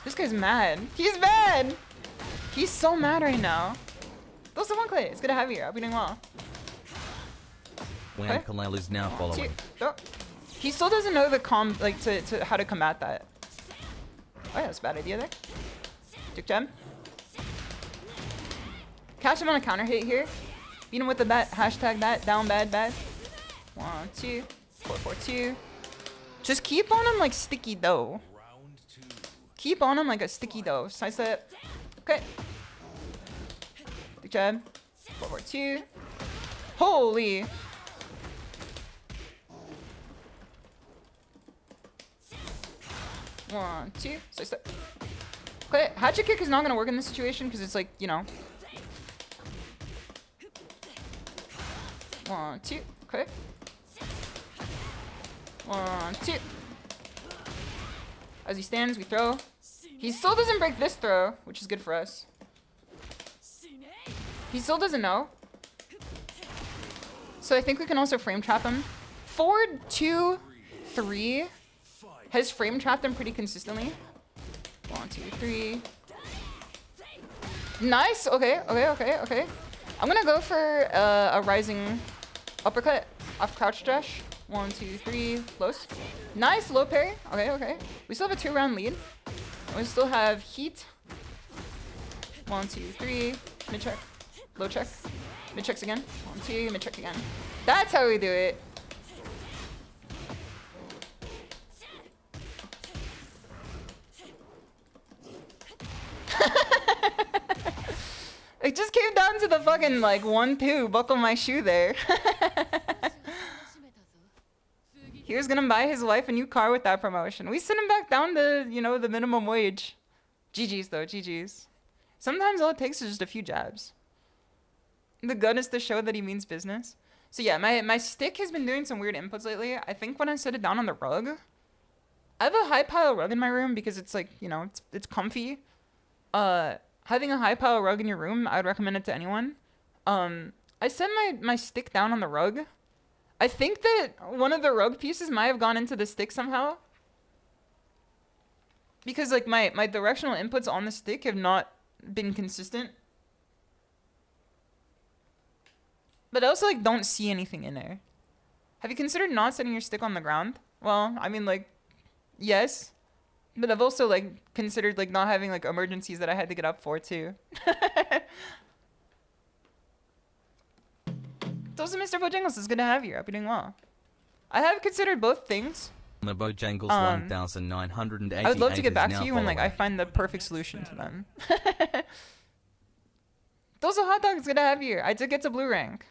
This guy's mad. He's mad! He's so mad right now. Those are one clay. It's good to have you here. I'll be doing well. When Kalel is now following. Oh. He still doesn't know the to how to combat that. Oh yeah, that's a bad idea there. Dick jab. Catch him on a counter hit here. Beat him with the bat. Hashtag that. Down bad bad. 1, 2. 4-4-2. Just keep on him like sticky dough. Keep on him like a sticky dough. Side step. Okay. Dick jab. 4-4-2. Holy. One, two. Side step. Okay, hatchet kick is not gonna work in this situation because it's like, you know. 1, 2. Okay. 1, 2. As he stands, we throw. He still doesn't break this throw, which is good for us. He still doesn't know. So I think we can also frame trap him. Forward 2, 3 has frame trapped him pretty consistently. 1, 2, 3. Nice. Okay, okay, okay, okay. I'm gonna go for a rising uppercut off crouch dash. 1, 2, 3. Close. Nice low parry. Okay, okay. We still have a 2-round lead. We still have heat. 1, 2, 3. Mid check. Low check. Mid checks again. 1, 2. Mid check again. That's how we do it. It just came down to the fucking like 1-2. Buckle my shoe there. He was gonna buy his wife a new car with that promotion. We sent him back down to, you know, the minimum wage. GG's though, GG's. Sometimes all it takes is just a few jabs. The gun is to show that he means business. So yeah, my stick has been doing some weird inputs lately. I think when I set it down on the rug, I have a high pile rug in my room because it's like, you know, it's comfy. Having a high pile rug in your room, I would recommend it to anyone. I set my stick down on the rug. I think that one of the rug pieces might have gone into the stick somehow. Because like my directional inputs on the stick have not been consistent. But I also like don't see anything in there. Have you considered not setting your stick on the ground? Well, I mean like, yes. But I've also like considered like not having like emergencies that I had to get up for too. Those are Mr. Bojangles. It's good to have you. I'll be doing well. I have considered both things. The Bojangles I 1988 would love to get is back now to you when like I following. find the perfect solution to them. Those are hot dogs. Good to have you. I did get to blue rank.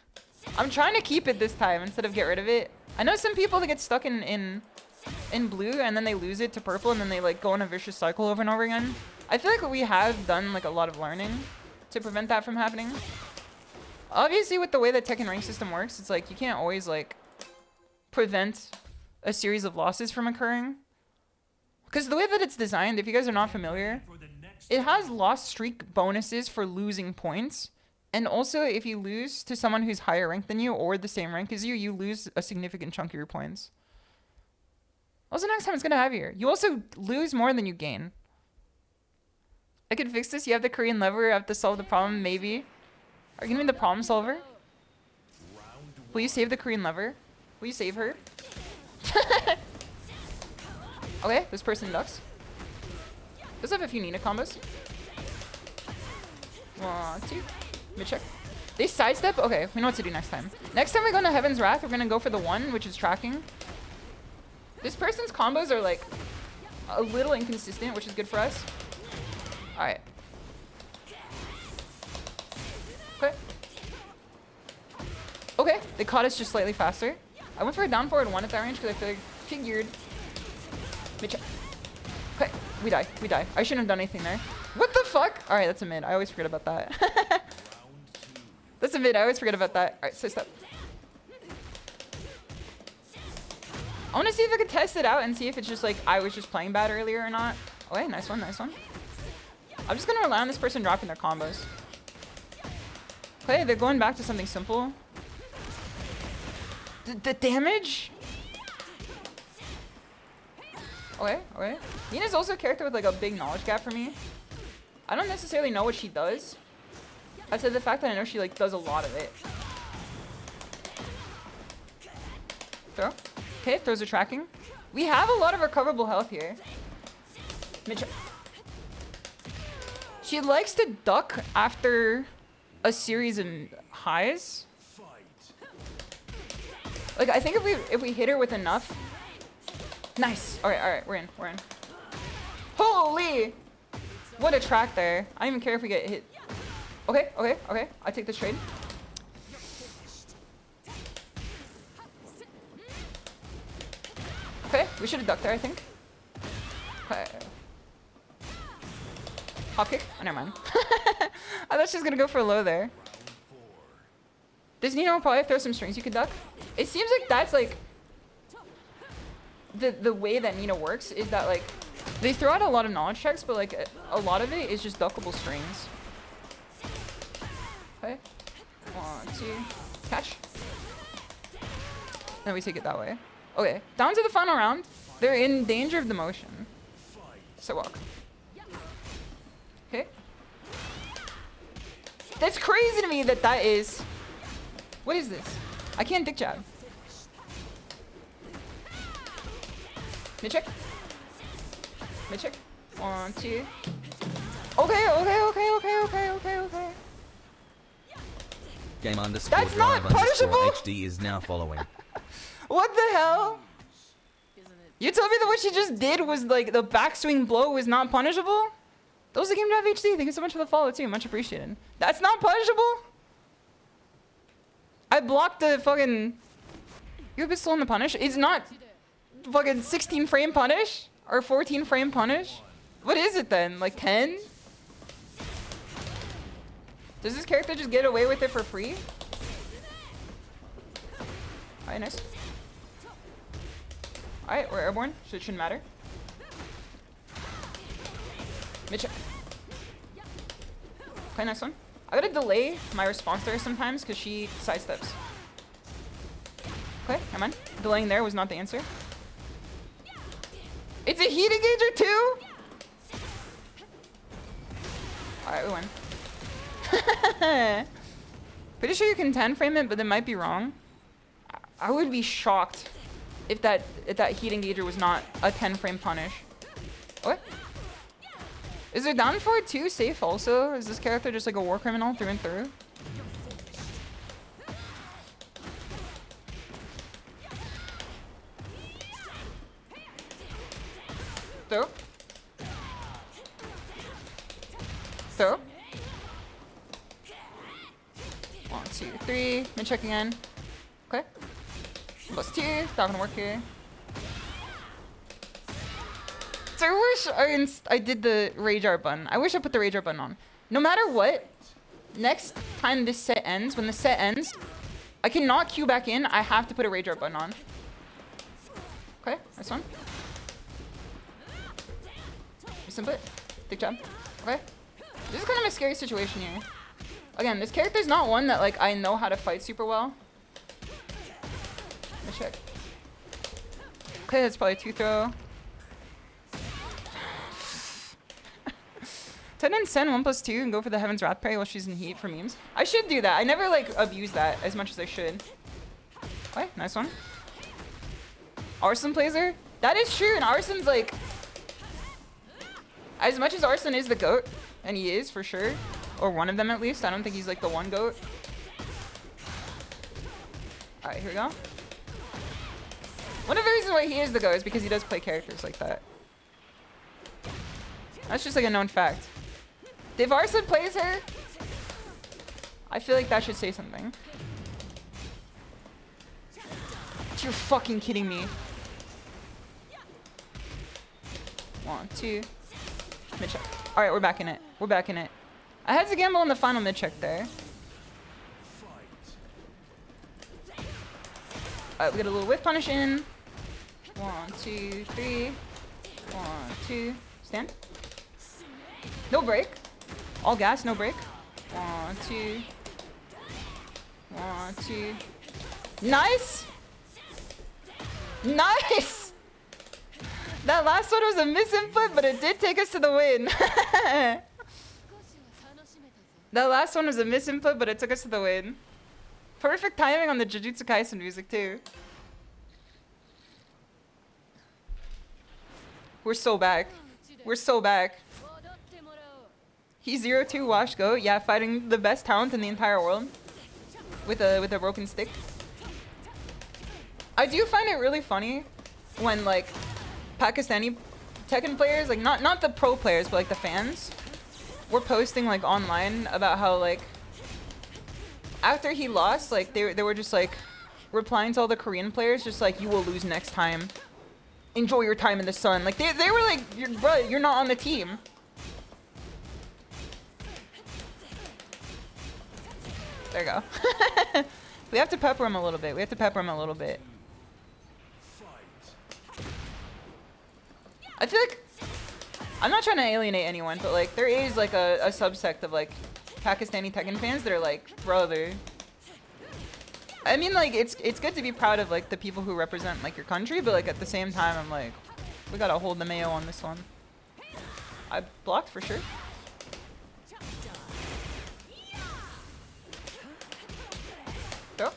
I'm trying to keep it this time instead of get rid of it. I know some people that get stuck in blue and then they lose it to purple and then they like go in a vicious cycle over and over again. I feel like we have done like a lot of learning to prevent that from happening. Obviously, with the way the Tekken rank system works, it's like you can't always like prevent a series of losses from occurring. Because the way that it's designed, if you guys are not familiar, it has loss streak bonuses for losing points. And also, if you lose to someone who's higher ranked than you or the same rank as you, you lose a significant chunk of your points. What's the next time it's going to have here? You also lose more than you gain. I could fix this. You have the Korean lever. I have to solve the problem, maybe. Are you going to be the problem solver? Will you save the Korean lever? Will you save her? Okay, this person ducks. Does have a few Nina combos. 1, 2. Mid-check. They sidestep? Okay, we know what to do next time. Next time we go into Heaven's Wrath, we're going to go for the 1, which is tracking. This person's combos are like a little inconsistent, which is good for us. Alright. Okay. Okay, they caught us just slightly faster. I went for a down forward 1 at that range because I figured... Mid-check. Okay, we die. We die. I shouldn't have done anything there. What the fuck? Alright, that's a mid. I always forget about that. That's a mid. I always forget about that. Alright, so step. I want to see if I could test it out and see if it's just like I was just playing bad earlier or not. Okay, nice one, nice one. I'm just going to rely on this person dropping their combos. Okay, they're going back to something simple. The damage? Okay, okay. Nina's also a character with like a big knowledge gap for me. I don't necessarily know what she does. I said the fact that I know she like does a lot of it. Throw. Okay, throws are tracking. We have a lot of recoverable health here. She likes to duck after a series of highs. Like I think if we hit her with enough. Nice. Alright, we're in. Holy! What a track there. I don't even care if we get hit. Okay. I take this trade. Okay, we should have ducked there, I think. Okay. Hop kick? Oh, never mind. I thought she was gonna go for a low there. Does Nino probably throw some strings you could duck? It seems like that's like the way that Nina works is that like they throw out a lot of knowledge checks, but like a lot of it is just duckable strings. Okay. 1, 2. Catch. Then we take it that way. Okay. Down to the final round. They're in danger of demotion. So walk. Okay. That's crazy to me that is... What is this? I can't dick jab. Mid-check. 1, 2. Okay. Game underscore That's not drive underscore punishable! HD is now following. What the hell? You told me that what she just did was like the backswing blow was not punishable? Those are the Game Drive HD. Thank you so much for the follow too. Much appreciated. That's not punishable? I blocked the fucking... You're a bit slow in the punish. It's not fucking 16 frame punish? Or 14 frame punish? What is it then? Like 10? Does this character just get away with it for free? Alright, nice. Alright, we're airborne, so it shouldn't matter. Mid-check. Okay, nice one. I gotta delay my response there sometimes because she sidesteps. Okay, never mind. Delaying there was not the answer. It's a heat engager too? Alright, we win. Pretty sure you can 10 frame it, but that might be wrong. I would be shocked if that heat engager was not a 10 frame punish. What? Is there down forward 2 safe also? Is this character just like a war criminal through and through? Throw. Throw. 1, 2, 3. Mid check again. Okay. +2. Not gonna work here. So I wish I did the rage art button. I wish I put the rage art button on. No matter what, next time this set ends, when the set ends, I cannot queue back in. I have to put a rage art button on. Okay, nice one. Nice input. Good job. Okay. This is kind of a scary situation here. Again, this character's not one that like I know how to fight super well. Let me check. Okay, that's probably a 2 throw. 10 and send 1+2 and go for the Heaven's Wrath parry while she's in heat for memes. I should do that. I never like abuse that as much as I should. Okay, nice one. Arslan plays her. That is true, and Arslan's like, as much as Arslan is the GOAT, and he is for sure, or one of them at least. I don't think he's like the one GOAT. All right, here we go. One of the reasons why he is the GOAT is because he does play characters like that. That's just like a known fact. If Arslan plays her, I feel like that should say something. You're fucking kidding me. 1, 2. Mid check. All right, we're back in it. We're back in it. I had to gamble on the final mid check there. All right, we got a little whiff punish in. 1, 2, 3. 1, 2. Stand. No break. All gas, no break. 1, 2. 1, 2. Nice! Nice! That last one was a misinput, but it did take us to the win. That last one was a misinput, but it took us to the win. Perfect timing on the Jujutsu Kaisen music, too. We're so back. We're so back. He's 0-2 wash go. Yeah, fighting the best talent in the entire world. With a broken stick. I do find it really funny when like Pakistani Tekken players, like not the pro players, but like the fans, were posting like online about how like after he lost, like they were just like replying to all the Korean players, just like, you will lose next time. Enjoy your time in the sun. Like they were like, you're not on the team. There you go. We have to pepper him a little bit. We have to pepper him a little bit. I feel like I'm not trying to alienate anyone, but like there is like a subsect of like Pakistani Tekken fans that are like, brother. I mean, like it's good to be proud of like the people who represent like your country, but like at the same time, I'm like, we gotta hold the mayo on this one. I blocked for sure. Throw.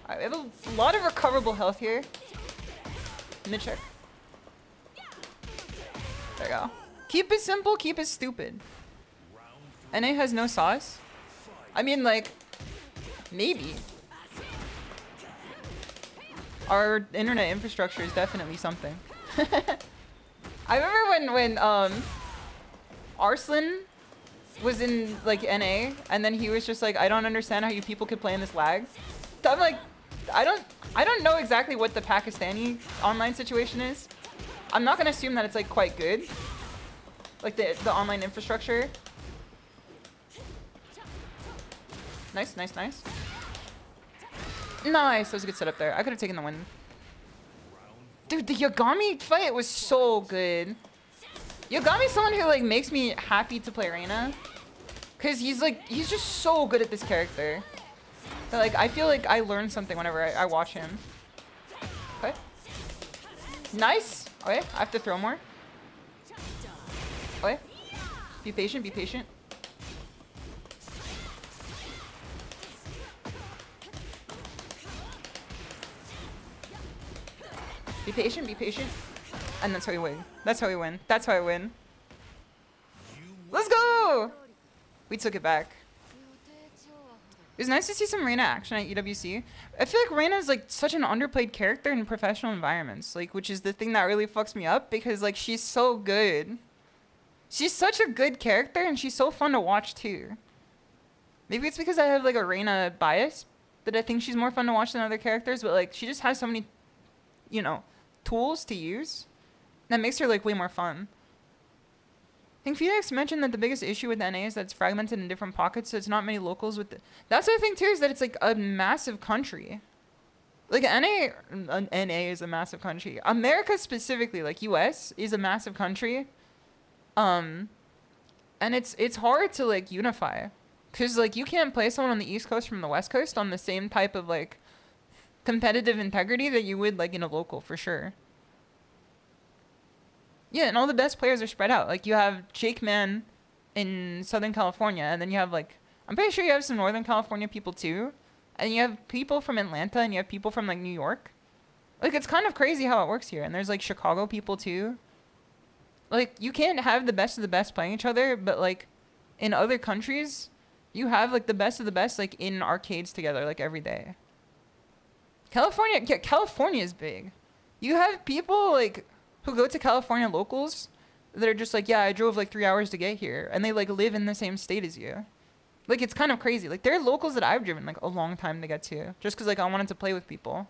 Alright, we have a lot of recoverable health here. Mid check. There you go. Keep it simple, keep it stupid. NA has no sauce? I mean, like, maybe. Our internet infrastructure is definitely something. I remember when Arslan was in like NA, and then he was just like, I don't understand how you people could play in this lag. So I'm like, I don't know exactly what the Pakistani online situation is. I'm not gonna assume that it's like quite good, like the online infrastructure. Nice, nice, nice. Nice, that was a good setup there. I could have taken the win. Dude, the Yagami fight was so good. Yagami's someone who like makes me happy to play Reina, cause he's just so good at this character. That, like, I feel like I learn something whenever I watch him. Okay. Nice. Okay, I have to throw more. Okay. Be patient, be patient. Be patient, be patient. And that's how we win. That's how we win. That's how I win. Let's go! We took it back. It was nice to see some Reina action at EWC. I feel like Reina is like such an underplayed character in professional environments, like which is the thing that really fucks me up because like she's so good. She's such a good character and she's so fun to watch too. Maybe it's because I have like a Reina bias that I think she's more fun to watch than other characters, but like she just has so many, you know, tools to use that makes her like way more fun. I think Phoenix mentioned that the biggest issue with NA is that it's fragmented in different pockets, so it's not many locals with that's the other thing too, is that it's like a massive country. Like NA is a massive country. America specifically, like US, is a massive country. And it's hard to like unify. Cause like you can't play someone on the East Coast from the West Coast on the same type of like competitive integrity that you would like in a local for sure. Yeah, and all the best players are spread out. Like, you have Jake Man in Southern California, and then you have, like, I'm pretty sure you have some Northern California people, too. And you have people from Atlanta, and you have people from, like, New York. Like, it's kind of crazy how it works here. And there's, like, Chicago people, too. Like, you can't have the best of the best playing each other, but, like, in other countries, you have, like, the best of the best, like, in arcades together, like, every day. California is big. You have people, like, who go to California locals that are just like, yeah, I drove like 3 hours to get here, and they like live in the same state as you. Like, it's kind of crazy. Like, there are locals that I've driven like a long time to get to just because like I wanted to play with people.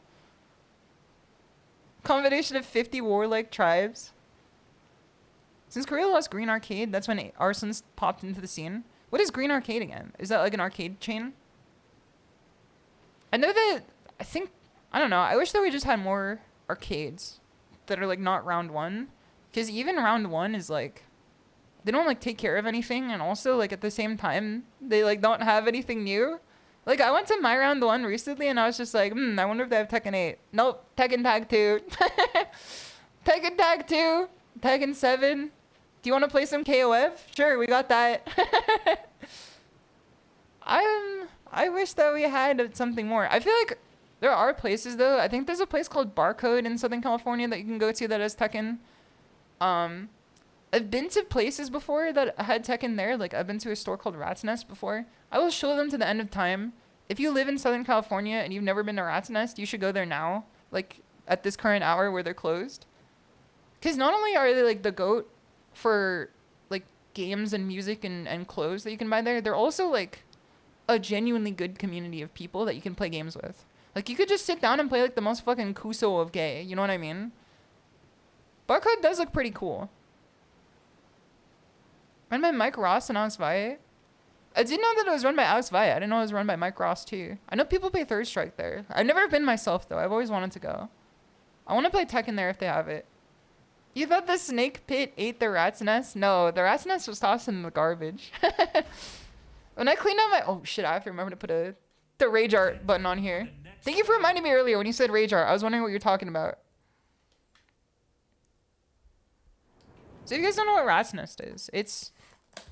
Combination of 50 warlike tribes. Since Korea lost Green Arcade, that's when Arsons popped into the scene. What is Green Arcade again? Is that like an arcade chain? I know that, I don't know, I wish that we just had more arcades that are like not round one, because even round one is like they don't like take care of anything, and also like at the same time they like don't have anything new. Like, I went to my round one recently and I was just like, I wonder if they have Tekken 8. Nope. Tekken Tag 2. Tekken Tag 2. Tekken 7. Do you want to play some KOF? Sure, we got that. I wish that we had something more. I feel like there are places, though. I think there's a place called Barcode in Southern California that you can go to that has Tekken. I've been to places before that had Tekken there. Like, I've been to a store called Rat's Nest before. I will show them to the end of time. If you live in Southern California and you've never been to Rat's Nest, you should go there now. Like, at this current hour where they're closed. Because not only are they, like, the GOAT for, like, games and music and clothes that you can buy there, they're also, like, a genuinely good community of people that you can play games with. Like, you could just sit down and play, like, the most fucking Kuso of gay. You know what I mean? Barcode does look pretty cool. Run by Mike Ross and Alex Valle. I didn't know that it was run by Alex Valle. I didn't know it was run by Mike Ross, too. I know people play Third Strike there. I've never been myself, though. I've always wanted to go. I want to play Tekken there if they have it. You thought the snake pit ate the rat's nest? No, the rat's nest was tossed in the garbage. When I cleaned out my... Oh, shit, I have to remember to put the Rage Art button on here. Thank you for reminding me earlier when you said Rage Art. I was wondering what you're talking about. So if you guys don't know what Rat's Nest is, it's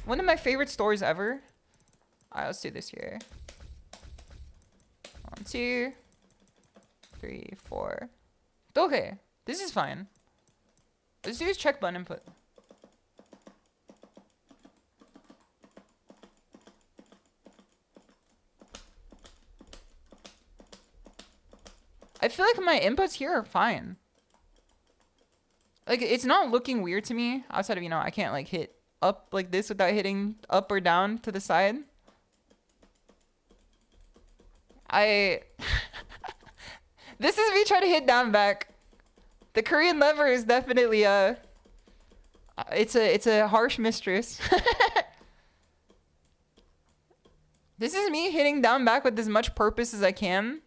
one of my favorite stores ever. Alright, let's do this here. 1, 2, 3, 4. Okay, this is fine. Let's do this check button input. I feel like my inputs here are fine. Like, it's not looking weird to me outside of, you know, I can't like hit up like this without hitting up or down to the side. This is me trying to hit down back. The Korean lever is definitely it's a harsh mistress. This is me hitting down back with as much purpose as I can.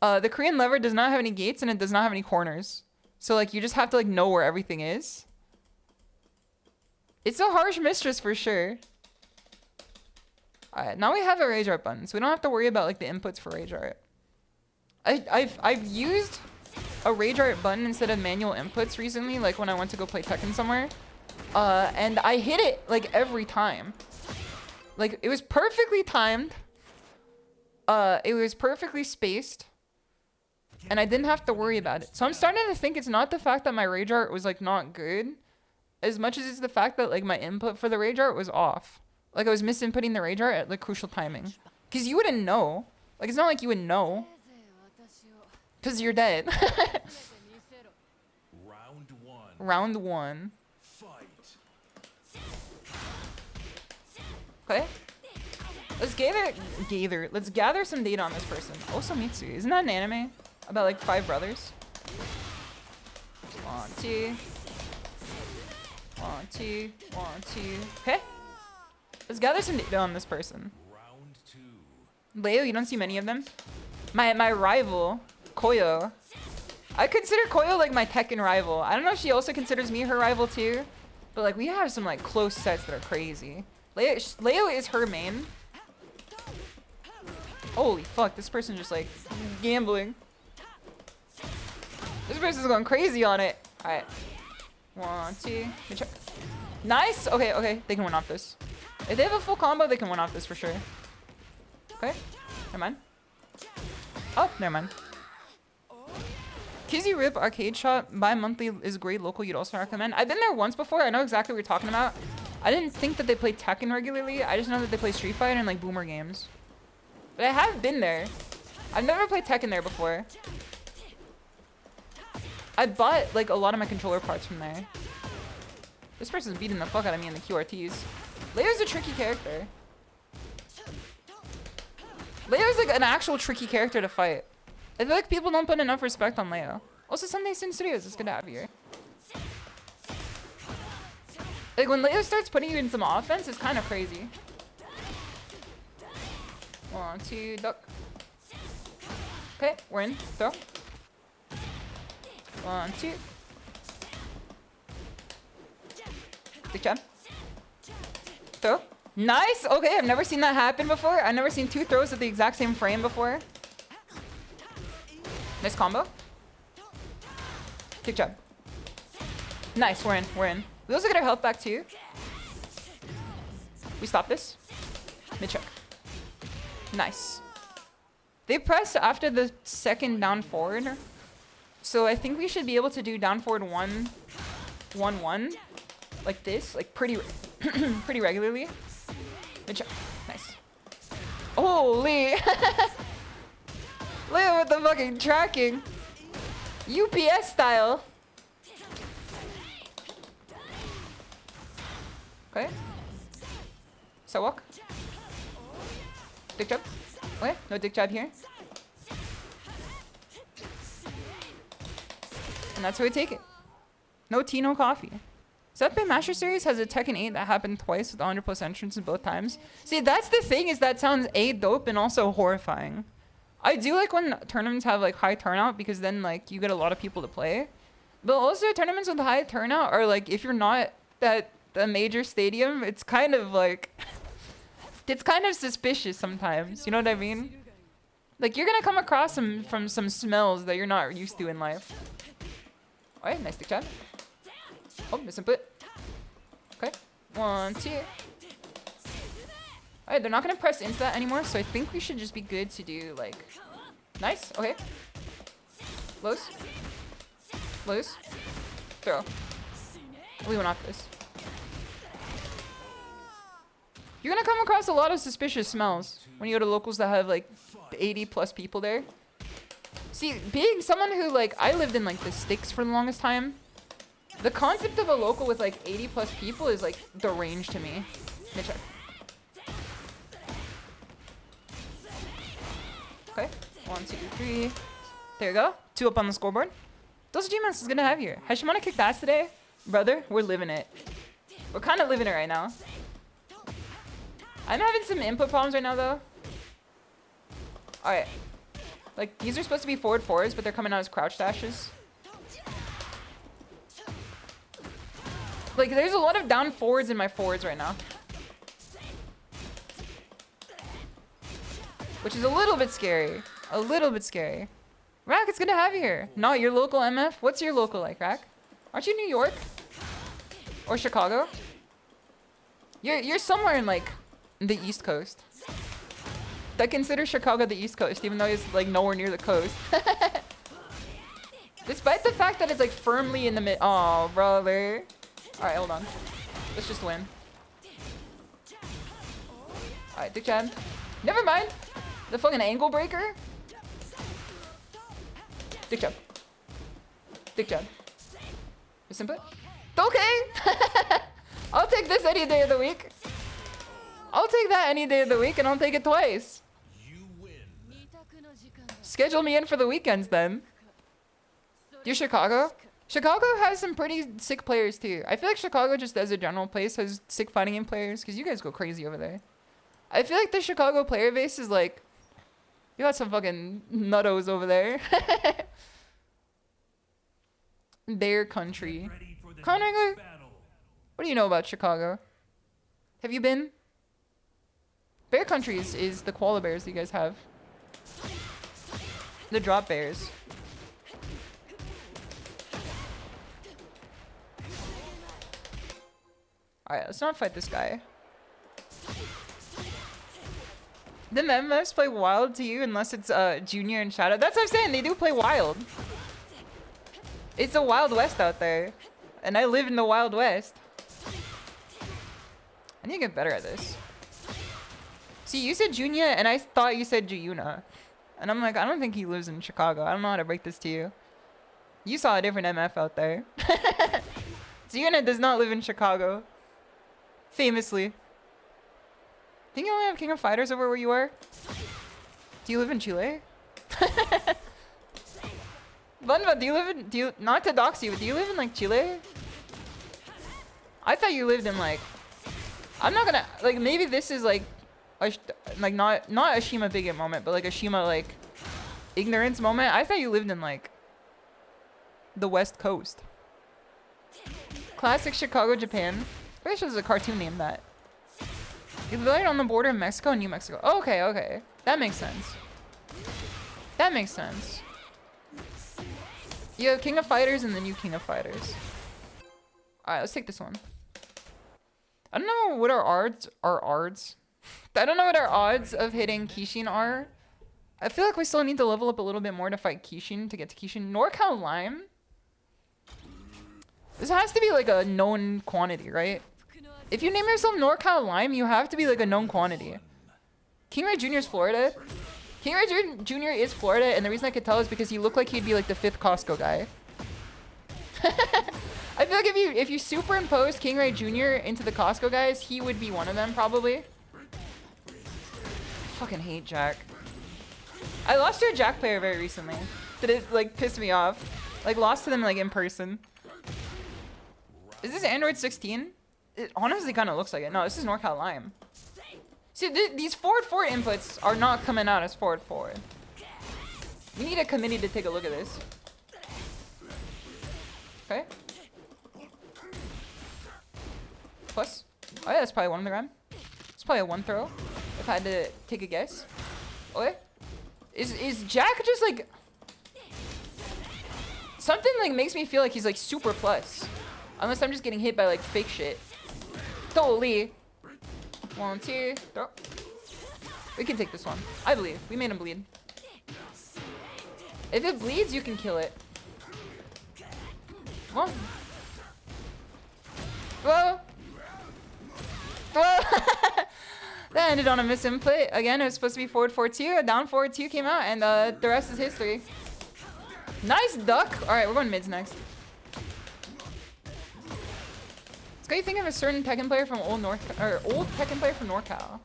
The Korean lever does not have any gates and it does not have any corners. So, like, you just have to, like, know where everything is. It's a harsh mistress for sure. Alright, now we have a Rage Art button, so we don't have to worry about, like, the inputs for Rage Art. I've used a Rage Art button instead of manual inputs recently, like when I went to go play Tekken somewhere. And I hit it, like, every time. Like, it was perfectly timed. It was perfectly spaced. And I didn't have to worry about it. So I'm starting to think it's not the fact that my Rage Art was, like, not good, as much as it's the fact that, like, my input for the Rage Art was off. Like, I was misinputting the Rage Art at, like, crucial timing. Because you wouldn't know. Like, it's not like you would know. Because you're dead. Round one. Round one. Fight. Okay. Let's let's gather some data on this person. Osamitsu. Isn't that an anime? About like 5 brothers? 1, 2. 1, 2. 1, 2. Okay. Let's gather some data on this person. Round two. Leo, you don't see many of them? My rival, Koyo. I consider Koyo like my Tekken rival. I don't know if she also considers me her rival too. But like we have some like close sets that are crazy. Leo is her main. Holy fuck, this person just like gambling. This person's going crazy on it. Alright. 1, 2. Let me check. Nice! Okay, okay. They can win off this. If they have a full combo, they can win off this for sure. Okay. Never mind. Oh, never mind. Kizzy Rip Arcade Shop bi-monthly is great local. You'd also recommend. I've been there once before. I know exactly what you're talking about. I didn't think that they play Tekken regularly. I just know that they play Street Fighter and like Boomer games. But I have been there. I've never played Tekken there before. I bought like a lot of my controller parts from there. This person's beating the fuck out of me in the QRTs. Leo's a tricky character. Leo's like an actual tricky character to fight. I feel like people don't put enough respect on Leo. Also, Sunday Sin Studios is good to have you here. Like when Leo starts putting you in some offense, it's kind of crazy. 1, 2, duck. Okay, we're in. Throw. 1, 2. Good job. Throw. Nice! Okay, I've never seen that happen before. I've never seen 2 throws at the exact same frame before. Nice combo. Good job. Nice, we're in, we're in. We also get our health back too. We stop this. Mid check. Nice. They press after the second down forward. So I think we should be able to do down forward 1, 1, 1. Like this, like pretty pretty regularly. Mid check. Nice. Holy! Leo with the fucking tracking. UPS style. Okay. Sidewalk. Dick jab. Okay, no dick jab here. And that's how we take it. No tea, no coffee. South Bay Master Series has a Tekken 8 that happened twice with 100+ entrances both times. See, that's the thing, is that sounds dope and also horrifying. I do like when tournaments have like high turnout because then like you get a lot of people to play. But also tournaments with high turnout are like, if you're not at a major stadium, it's kind of like, it's kind of suspicious sometimes. You know what I mean? Like you're gonna come across from some smells that you're not used to in life. Alright, nice dick jab. Oh, misinput. Okay. 1, 2. Alright, they're not gonna press into that anymore, so I think we should just be good to do like... Nice, okay. Lows. Lows. Throw. We went off this. You're gonna come across a lot of suspicious smells when you go to locals that have like 80+ people there. See, being someone who like, I lived in like the sticks for the longest time. The concept of a local with like 80+ people is like deranged to me. Mid check. Okay. 1, 2, 3. There you go. 2 up on the scoreboard. Those G-Mans is gonna have here. Has Shimada kicked ass today? Brother, we're living it. We're kind of living it right now. I'm having some input problems right now though. Alright. Like, these are supposed to be forward fours, but they're coming out as crouch dashes. Like, there's a lot of down forwards in my forwards right now. Which is a little bit scary. A little bit scary. Rack, it's good to have you here. Not your local MF? What's your local like, Rack? Aren't you New York? Or Chicago? You're somewhere in, like, the East Coast. I consider Chicago the East Coast, even though it's, like, nowhere near the coast. Despite the fact that it's, like, firmly in the mid- Aw, brother. Alright, hold on. Let's just win. Alright, dick jab. Never mind. The fucking ankle breaker. Dick jab. Dick jab. Simple. Okay. I'll take this any day of the week. I'll take that any day of the week, and I'll take it twice. Schedule me in for the weekends then. You Chicago? Chicago has some pretty sick players too. I feel like Chicago, just as a general place, has sick fighting game players because you guys go crazy over there. I feel like the Chicago player base is like, you got some fucking nuttos over there. Their country. Connor, what do you know about Chicago? Have you been? Bear Country is the koala bears that you guys have. The drop bears. Alright, let's not fight this guy. The MMFs play wild to you unless it's Junior and Shadow. That's what I'm saying, they do play wild. It's a Wild West out there. And I live in the Wild West. I need to get better at this. See, you said Junior and I thought you said Juyuna. And I'm like, I don't think he lives in Chicago. I don't know how to break this to you. You saw a different MF out there. Juyuna does not live in Chicago. Famously. Think you only have King of Fighters over where you are? Do you live in Chile? Bunva, do you not to dox you, but do you live in like Chile? I thought you lived in like, I'm not gonna, like maybe this is like, like not a Shima bigot moment, but like a Shima like ignorance moment. I thought you lived in like the West Coast. Classic Chicago, Japan. I wish there was a cartoon named that. You live right on the border of Mexico and New Mexico. Oh, okay, okay. That makes sense. That makes sense. You have King of Fighters and the new King of Fighters. Alright, let's take this one. I don't know what our odds are. I don't know what our odds of hitting Kishin are. I feel like we still need to level up a little bit more to fight Kishin, to get to Kishin. NorCal Lime? This has to be like a known quantity, right? If you name yourself NorCal Lime, you have to be like a known quantity. King Ray Jr. is Florida. King Ray Jr. is Florida, and the reason I could tell is because he looked like he'd be like the 5th Costco guy. I feel like if you superimpose King Ray Jr. into the Costco guys, he would be one of them probably. I fucking hate Jack. I lost to a Jack player very recently. Did it like piss me off? Like lost to them like in person. Is this Android 16? It honestly kind of looks like it. No, this is NorCal Lime. See, these forward inputs are not coming out as forward. We need a committee to take a look at this. Okay. Plus. Oh yeah, that's probably one on the ground. It's probably a 1 throw, if I had to take a guess. Okay. Is Jack just like... Something like makes me feel like he's like super plus. Unless I'm just getting hit by like fake shit. Totally. 1, 2, throw. We can take this one. I believe. We made him bleed. If it bleeds, you can kill it. Whoa. Whoa. Whoa. That ended on a misinput. Again, it was supposed to be forward 4-2. A down forward 2 came out, and the rest is history. Nice duck. All right, we're going mids next. It's got you think of a certain Tekken player from old Tekken player from NorCal.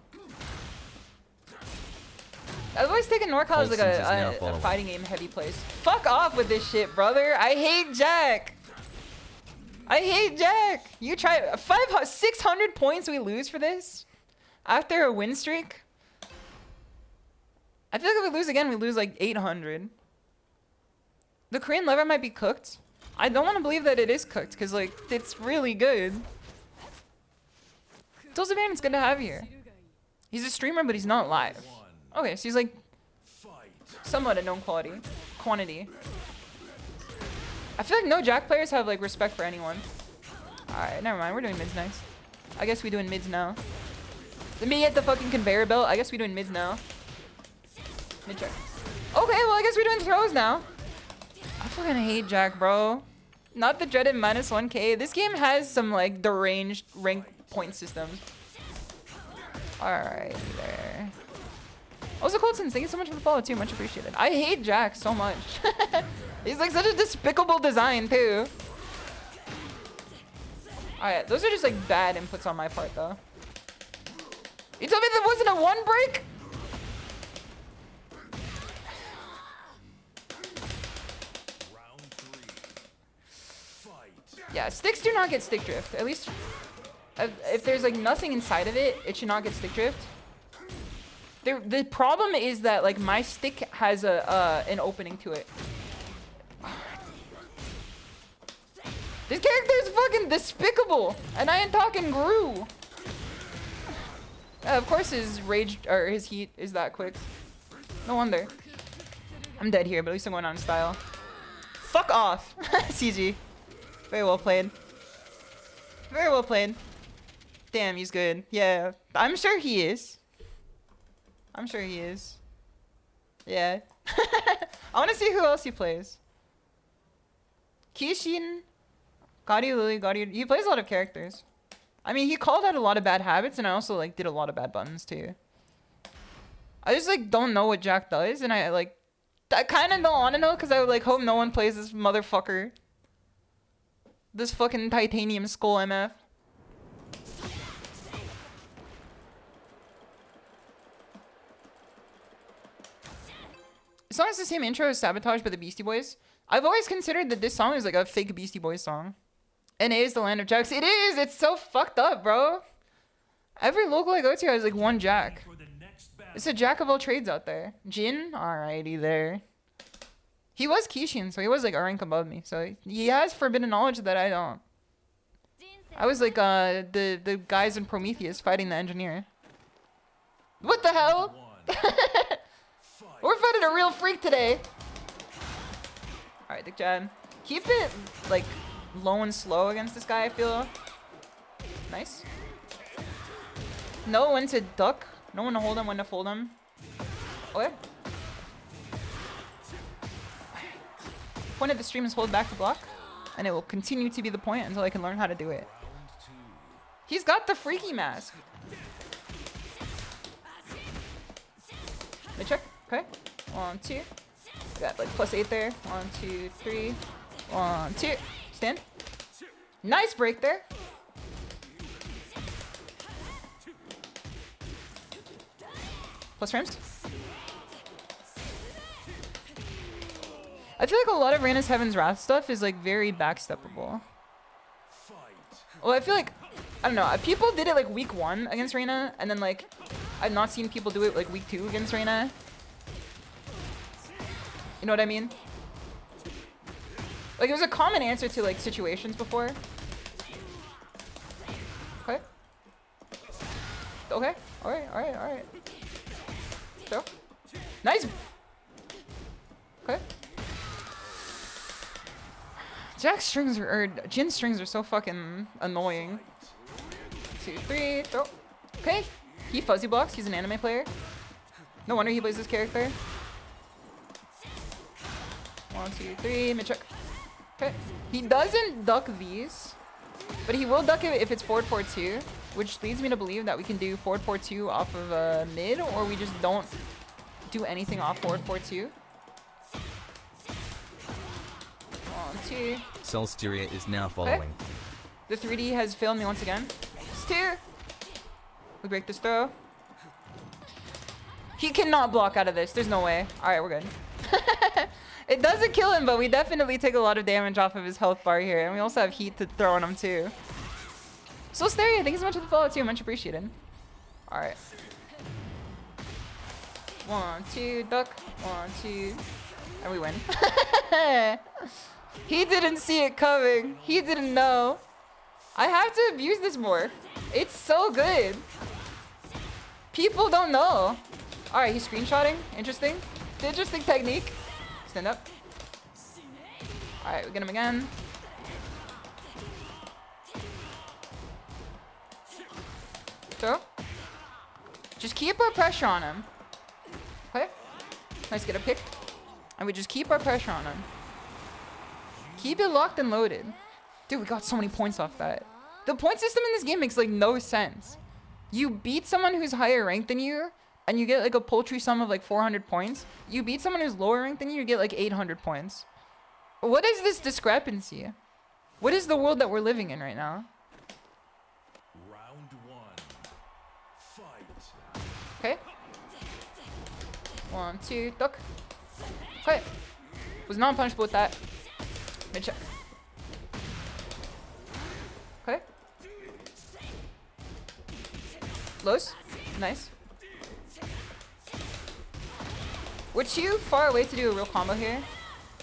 I've always taken NorCal as like a fighting game heavy place. Fuck off with this shit, brother. I hate Jack. I hate Jack. You try 600 points we lose for this after a win streak. I feel like if we lose again, we lose like 800. The Korean lever might be cooked. I don't want to believe that it is cooked because like it's really good. JosabelleDemon, it's good to have you here. He's a streamer, but he's not live. Okay, so he's like somewhat a known quantity. I feel like no Jack players have like respect for anyone. Alright, never mind. We're doing mids next. I guess we're doing mids now. Let me get the fucking conveyor belt. I guess we're doing mids now. Mid check. Okay, well I guess we're doing throws now. I fucking hate Jack, bro. Not the dreaded minus 1k. This game has some like deranged rank point systems. Alright, there. Also, Colton, thank you so much for the follow too. Much appreciated. I hate Jack so much. He's like such a despicable design too. Alright, those are just like bad inputs on my part though. You told me there wasn't a one break? Yeah, sticks do not get stick drift. At least if there's like nothing inside of it, it should not get stick drift. The problem is that like my stick has an opening to it. This character is fucking despicable, and I ain't talking Gru. Of course his rage or his heat is that quick. No wonder. I'm dead here, but at least I'm going on style. Fuck off, CG. Very well played. Very well played. Damn, he's good. Yeah, I'm sure he is. I'm sure he is. Yeah. I want to see who else he plays. Kishin, Gaudy Lily, Gaudy. He plays a lot of characters. I mean, he called out a lot of bad habits, and I also like did a lot of bad buttons too. I just like don't know what Jack does, and I kind of don't want to know because I would like hope no one plays this motherfucker. This fucking titanium skull MF. The song has the same intro as Sabotage by the Beastie Boys. I've always considered that this song is like a fake Beastie Boys song. NA is the land of jacks. It is! It's so fucked up, bro. Every local I go to has like one jack. It's a jack of all trades out there. Jin? Alrighty there. He was Kishin, so he was like a rank above me. So he has forbidden knowledge that I don't. I was like the guys in Prometheus fighting the engineer. What the hell? We're fighting a real freak today. Alright, Dick Jab. Keep it like low and slow against this guy, I feel. Nice. Know when to duck. Know when to hold him, when to fold him. Okay. Point of the stream is hold back to block, and it will continue to be the point until I can learn how to do it. He's got the freaky mask. Let me check. Okay. 1, 2. Got like +8 there. 1, 2, 3. 1, 2. Stand. Nice break there. Plus frames. I feel like a lot of Reina's Heaven's Wrath stuff is like very backsteppable. Well, I feel like, I don't know, people did it like week 1 against Reina, and then like, I've not seen people do it like week 2 against Reina. You know what I mean? Like, it was a common answer to like situations before. Okay. Okay. Alright, alright, alright. So. Nice! Okay. Jack's strings or Jin's strings are so fucking annoying. 2, 3, throw. Okay. He fuzzy blocks. He's an anime player. No wonder he plays this character. 1, 2, 3. Mid check. Okay. He doesn't duck these, but he will duck it if it's forward 4-2, which leads me to believe that we can do forward 4-2 off of mid, or we just don't do anything off forward 4-2. 1, 2. SilbDilby is now following. Okay. The 3D has failed me once again. Steer. We break this throw. He cannot block out of this. There's no way. All right, we're good. It doesn't kill him, but we definitely take a lot of damage off of his health bar here. And we also have heat to throw on him too. So Stereo, thank you so much for the follow too. Much appreciated. All right. 1, 2, duck. 1, 2. And we win. He didn't see it coming. He didn't know. I have to abuse this more. It's so good. People don't know. All right, he's screenshotting. Interesting. Interesting technique. Stand up. All right, we get him again. So, just keep our pressure on him. Okay. Nice, get a pick. And we just keep our pressure on him. Keep it locked and loaded. Dude, we got so many points off that. The point system in this game makes like no sense. You beat someone who's higher ranked than you, and you get like a paltry sum of like 400 points. You beat someone who's lower ranked than you get like 800 points. What is this discrepancy? What is the world that we're living in right now? Round 1. Fight. Okay. 1, 2, duck. Okay. Was not punishable with that. Mid check. Okay. Lows. Nice. We're too far away to do a real combo here.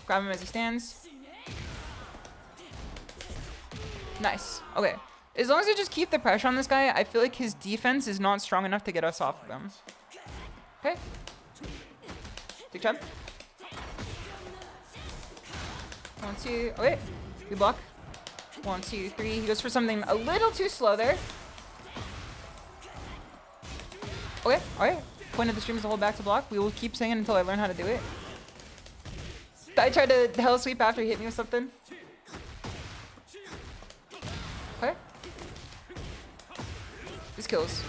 Grab him as he stands. Nice. Okay. As long as we just keep the pressure on this guy, I feel like his defense is not strong enough to get us off of him. Okay. Big jump. 1, 2. Okay. We block. 1, 2, 3. He goes for something a little too slow there. Okay. Alright. Point of the stream is to hold back to block. We will keep saying it until I learn how to do it. I tried to hell sweep after he hit me with something. Okay. This kills.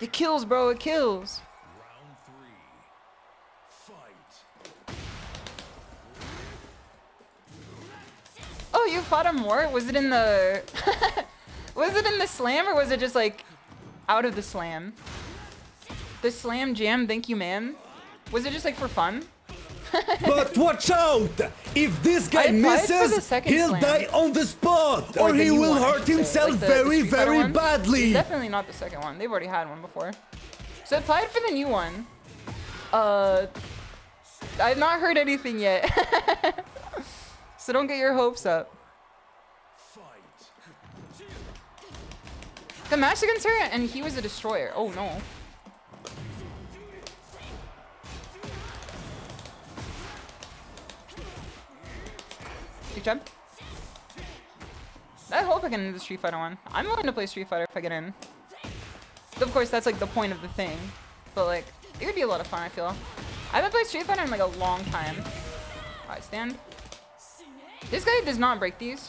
It kills, bro. It kills. Round 3. Fight. Oh, you fought him more? Was it in the... was it in the slam or was it just like out of the slam? The slam jam, thank you, man. Was it just like for fun? But watch out! If this guy applied for the misses, second he'll slam. die on the spot, Or or the he new will one, I hurt should say. himself Like the very, Street Fighter very one? badly. Definitely not the second one. They've already had one before. So I applied for the new one. I've not heard anything yet. So don't get your hopes up. Fight. The match against her and he was a destroyer. Oh no. Good job. I hope I get into the Street Fighter one. I'm willing to play Street Fighter if I get in. Of course, that's like the point of the thing. But like, it would be a lot of fun, I feel. I haven't played Street Fighter in like a long time. Alright, stand. This guy does not break these.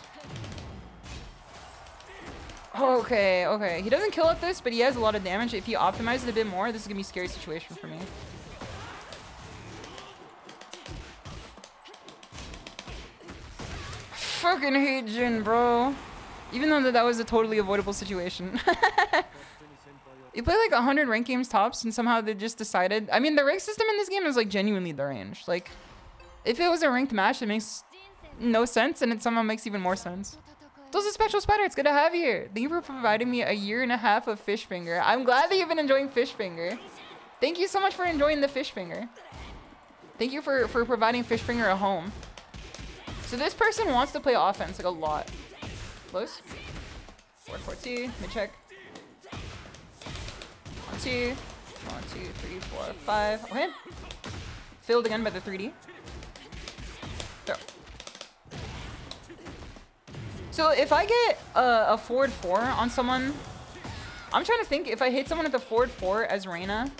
Okay, okay. He doesn't kill at this, but he has a lot of damage. If he optimizes a bit more, this is gonna be a scary situation for me. Fucking hate Jin, bro. Even though that was a totally avoidable situation. You play like 100 ranked games tops and somehow they just decided... I mean, the rank system in this game is like genuinely deranged. Like, if it was a ranked match, it makes no sense and it somehow makes even more sense. Those are Special Spider, it's good to have you here. Thank you for providing me a year and a half of Fish Finger. I'm glad that you've been enjoying Fish Finger. Thank you so much for enjoying the Fish Finger. Thank you for providing Fish Finger a home. So this person wants to play offense like a lot. Close. 4-4-2, mid check. 1, 2. 1, 2, 3, 4, 5. Okay. Filled again by the 3D. Throw. So if I get a forward 4 on someone, I'm trying to think if I hit someone with a forward 4 as Reina,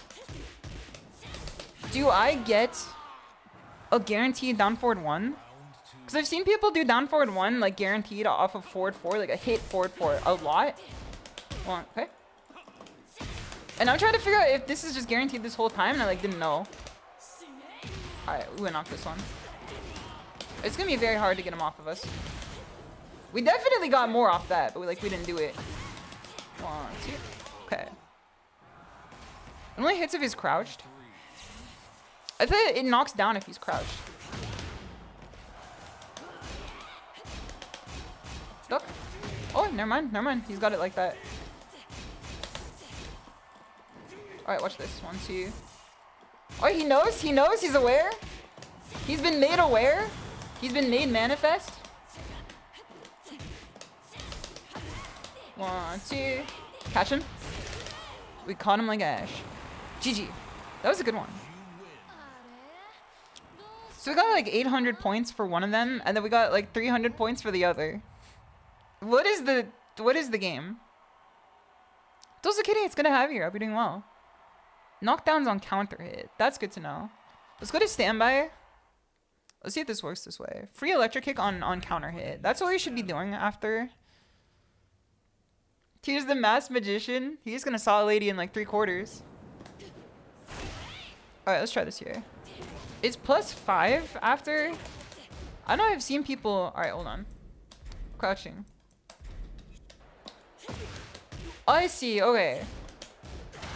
do I get a guaranteed down forward 1? Because I've seen people do down forward 1 like guaranteed off of forward 4, like a hit forward 4 a lot. Okay. And I'm trying to figure out if this is just guaranteed this whole time and I like didn't know. Alright, we went off this one. It's gonna be very hard to get him off of us. We definitely got more off that, but we didn't do it. 1, 2. Okay. It only hits if he's crouched. I thought it knocks down if he's crouched. Duck. Oh, never mind, never mind. He's got it like that. Alright, watch this. 1, 2. Oh, he knows? He knows? He's aware? He's been made aware? He's been made manifest? 1, 2. Catch him. We caught him like Ash. GG. That was a good one. So we got like 800 points for one of them, and then we got like 300 points for the other. What is the game? Dosa Kitty, it's good to have you here. I hope you're doing well. Knockdowns on counter hit. That's good to know. Let's go to standby. Let's see if this works this way. Free electric kick on counter hit. That's what we should be doing after. Here's the masked magician. He's gonna saw a lady in like 3/4. Alright, let's try this here. It's +5 after. I know I've seen people. Alright, hold on. Crouching. Oh, I see. Okay.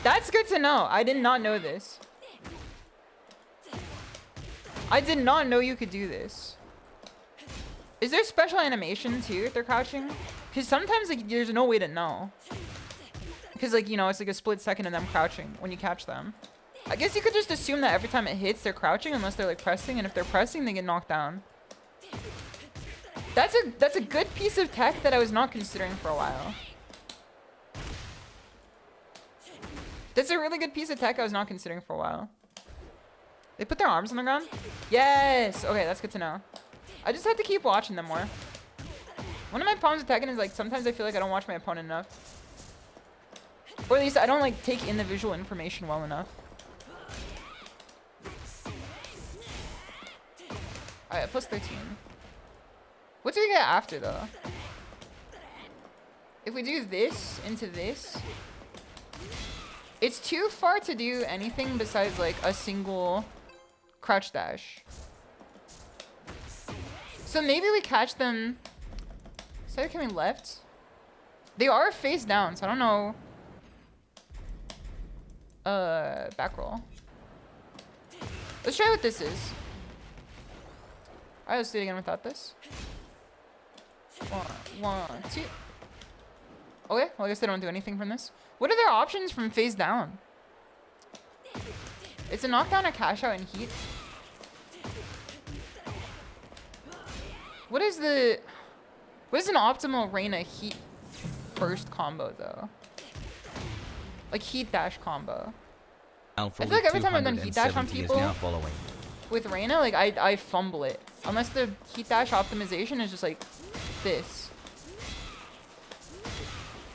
That's good to know. I did not know this. I did not know you could do this. Is there special animation too if they're crouching? Because sometimes like there's no way to know. Because like, you know, it's like a split second of them crouching when you catch them. I guess you could just assume that every time it hits, they're crouching unless they're like pressing. And if they're pressing, they get knocked down. That's a good piece of tech that I was not considering for a while. That's a really good piece of tech I was not considering for a while. They put their arms on the ground? Yes! Okay, that's good to know. I just have to keep watching them more. One of my problems with Tekken is like sometimes I feel like I don't watch my opponent enough. Or at least I don't like take in the visual information well enough. Alright, +13. What do we get after though? If we do this into this, it's too far to do anything besides like a single crouch dash. So maybe we catch them. So they're coming left. They are face down, so I don't know. Back roll. Let's try what this is. Alright, let's do it again without this. One, two. Okay, well I guess they don't do anything from this. What are their options from face down? It's a knockdown, a cash out, and heat. What is an optimal Reina heat burst combo though? Like heat dash combo. I feel like every time I've done heat dash on people with Reina, like I fumble it. Unless the heat dash optimization is just like this.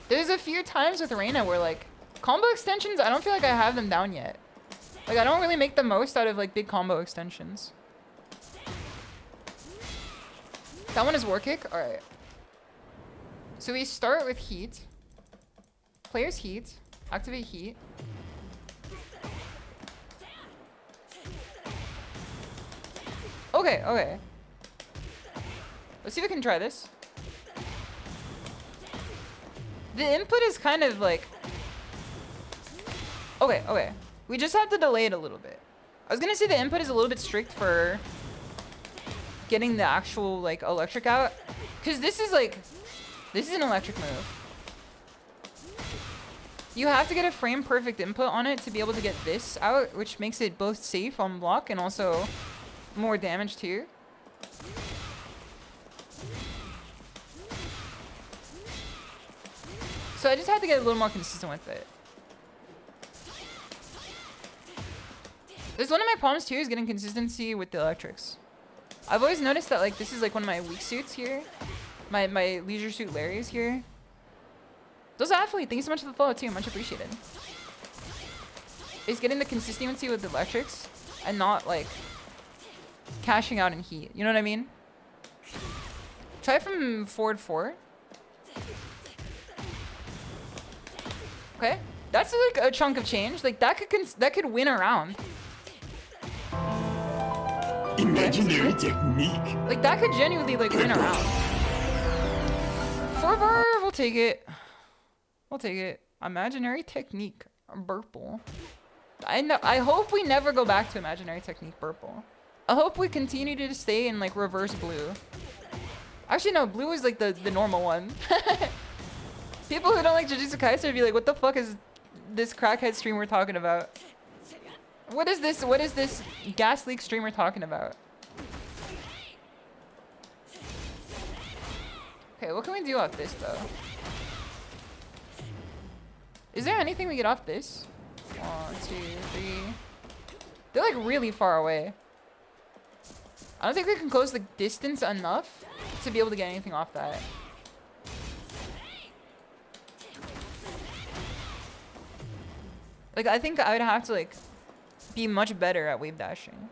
There's a few times with Reina where like combo extensions, I don't feel like I have them down yet. Like I don't really make the most out of like big combo extensions. That one is war kick? Alright. So we start with heat. Player's heat. Activate heat. Okay, okay. Let's see if we can try this. The input is kind of like... Okay, okay. We just have to delay it a little bit. I was gonna say the input is a little bit strict for getting the actual like electric out. Cause this is an electric move. You have to get a frame perfect input on it to be able to get this out, which makes it both safe on block and also more damage too. So I just had to get a little more consistent with it. There's one of my problems too is getting consistency with the electrics. I've always noticed that like this is like one of my weak suits here. My leisure suit Larry's here. Those athlete, thank you so much for the follow too, much appreciated. Is getting the consistency with the electrics and not like cashing out in heat. You know what I mean? Try from forward 4. Okay, that's like a chunk of change. Like that could win a round. Imaginary technique. Like that could genuinely like win a round. 4 bar, we'll take it. We'll take it. Imaginary technique, Burple. I hope we never go back to imaginary technique, Burple. I hope we continue to stay in like reverse blue. Actually, no, blue is like the normal one. People who don't like Jujutsu Kaisen would be like, what the fuck is this crackhead streamer talking about? What is this gas leak streamer talking about? Okay, what can we do off this though? Is there anything we get off this? 1, 2, 3. They're like really far away. I don't think we can close the distance enough to be able to get anything off that. Like I think I would have to like be much better at wave dashing.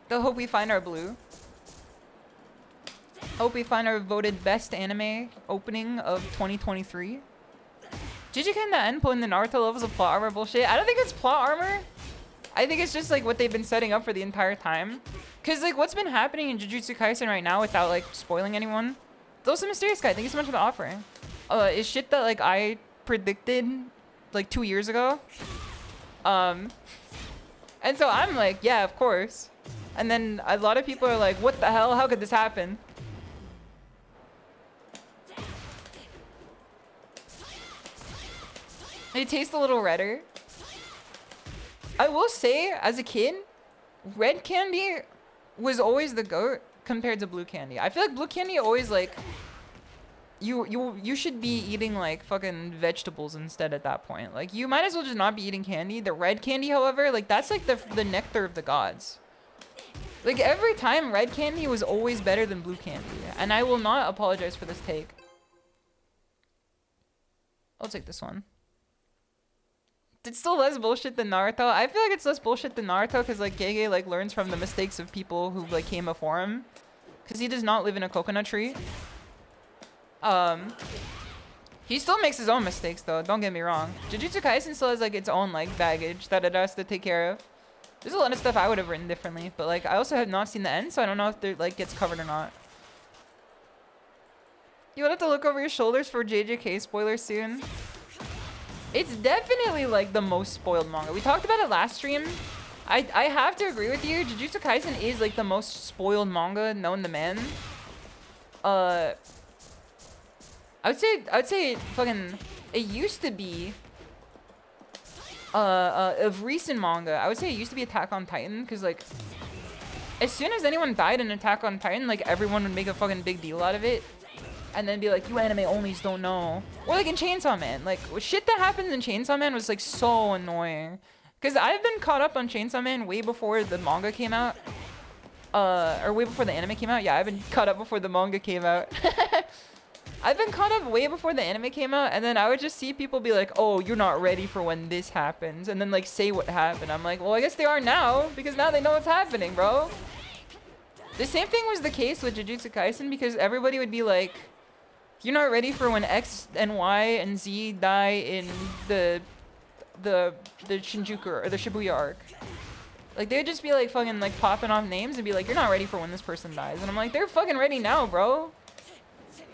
Though hope we find our blue. Hope we find our voted best anime opening of 2023. Did you get that end point in the Naruto levels of plot armor bullshit? I don't think it's plot armor. I think it's just like what they've been setting up for the entire time. Cause like what's been happening in Jujutsu Kaisen right now, without like spoiling anyone. Those are mysterious guy. Thank you so much for the offering. Is shit that like I predicted like 2 years ago. And so I'm like, yeah, of course. And then a lot of people are like, what the hell? How could this happen? They taste a little redder. I will say, as a kid, red candy was always the goat compared to blue candy. I feel like blue candy always like you should be eating like fucking vegetables instead at that point. Like you might as well just not be eating candy. The red candy, however, like that's like the nectar of the gods. Like every time red candy was always better than blue candy, and I will not apologize for this take. I'll take this one. It's still less bullshit than Naruto. I feel like it's less bullshit than Naruto because like Gege like learns from the mistakes of people who like came before him, because he does not live in a coconut tree. He still makes his own mistakes though, don't get me wrong. Jujutsu Kaisen still has like its own like baggage that it has to take care of. There's a lot of stuff I would have written differently, but like I also have not seen the end, so I don't know if it like gets covered or not. You would have to look over your shoulders for JJK spoilers soon. It's definitely like the most spoiled manga. We talked about it last stream. I have to agree with you. Jujutsu Kaisen is like the most spoiled manga known to man. I would say fucking it used to be of recent manga. I would say it used to be Attack on Titan, because like as soon as anyone died in Attack on Titan, like everyone would make a fucking big deal out of it. And then be like, you anime onlys don't know. Or like in Chainsaw Man. Like, shit that happens in Chainsaw Man was like so annoying. Because I've been caught up on Chainsaw Man way before the manga came out. Or way before the anime came out. Yeah, I've been caught up before the manga came out. I've been caught up way before the anime came out. And then I would just see people be like, oh, you're not ready for when this happens. And then like say what happened. I'm like, well, I guess they are now. Because now they know what's happening, bro. The same thing was the case with Jujutsu Kaisen. Because everybody would be like, you're not ready for when X and Y and Z die in the Shinjuku or the Shibuya arc. Like they'd just be like fucking like popping off names and be like, you're not ready for when this person dies. And I'm like, they're fucking ready now, bro.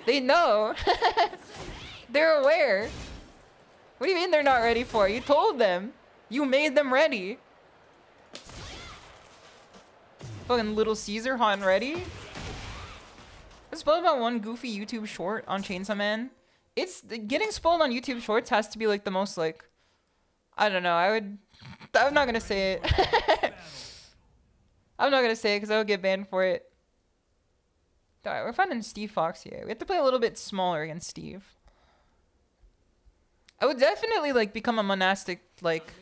They know. They're aware. What do you mean they're not ready for? You told them. You made them ready. Fucking Little Caesar, hot and ready. I spoiled about one goofy YouTube short on Chainsaw Man. It's getting spoiled on YouTube shorts has to be like the most like, I don't know. I'm not gonna say it. I'm not gonna say it because I would get banned for it. Alright, we're finding Steve Fox here. We have to play a little bit smaller against Steve. I would definitely like become a monastic, like,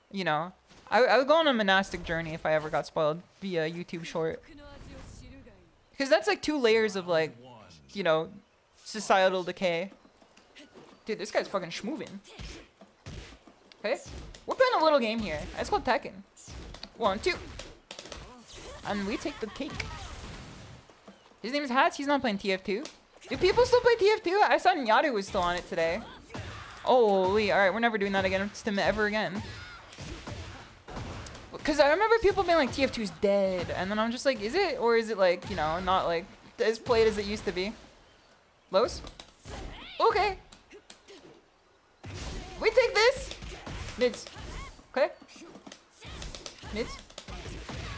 you know, I would go on a monastic journey if I ever got spoiled via YouTube short. Because that's like 2 layers of like, you know, societal decay. Dude, this guy's fucking schmovin'. Okay, we're playing a little game here. It's called Tekken. 1, 2. And we take the cake. His name is Hats. He's not playing TF2. Do people still play TF2? I saw Nyaru was still on it today. Holy, alright, we're never doing that again. Ever again. Because I remember people being like, TF2's dead. And then I'm just like, is it? Or is it like, you know, not like as played as it used to be? Lows? Okay. We take this. Mids. Okay. Mids.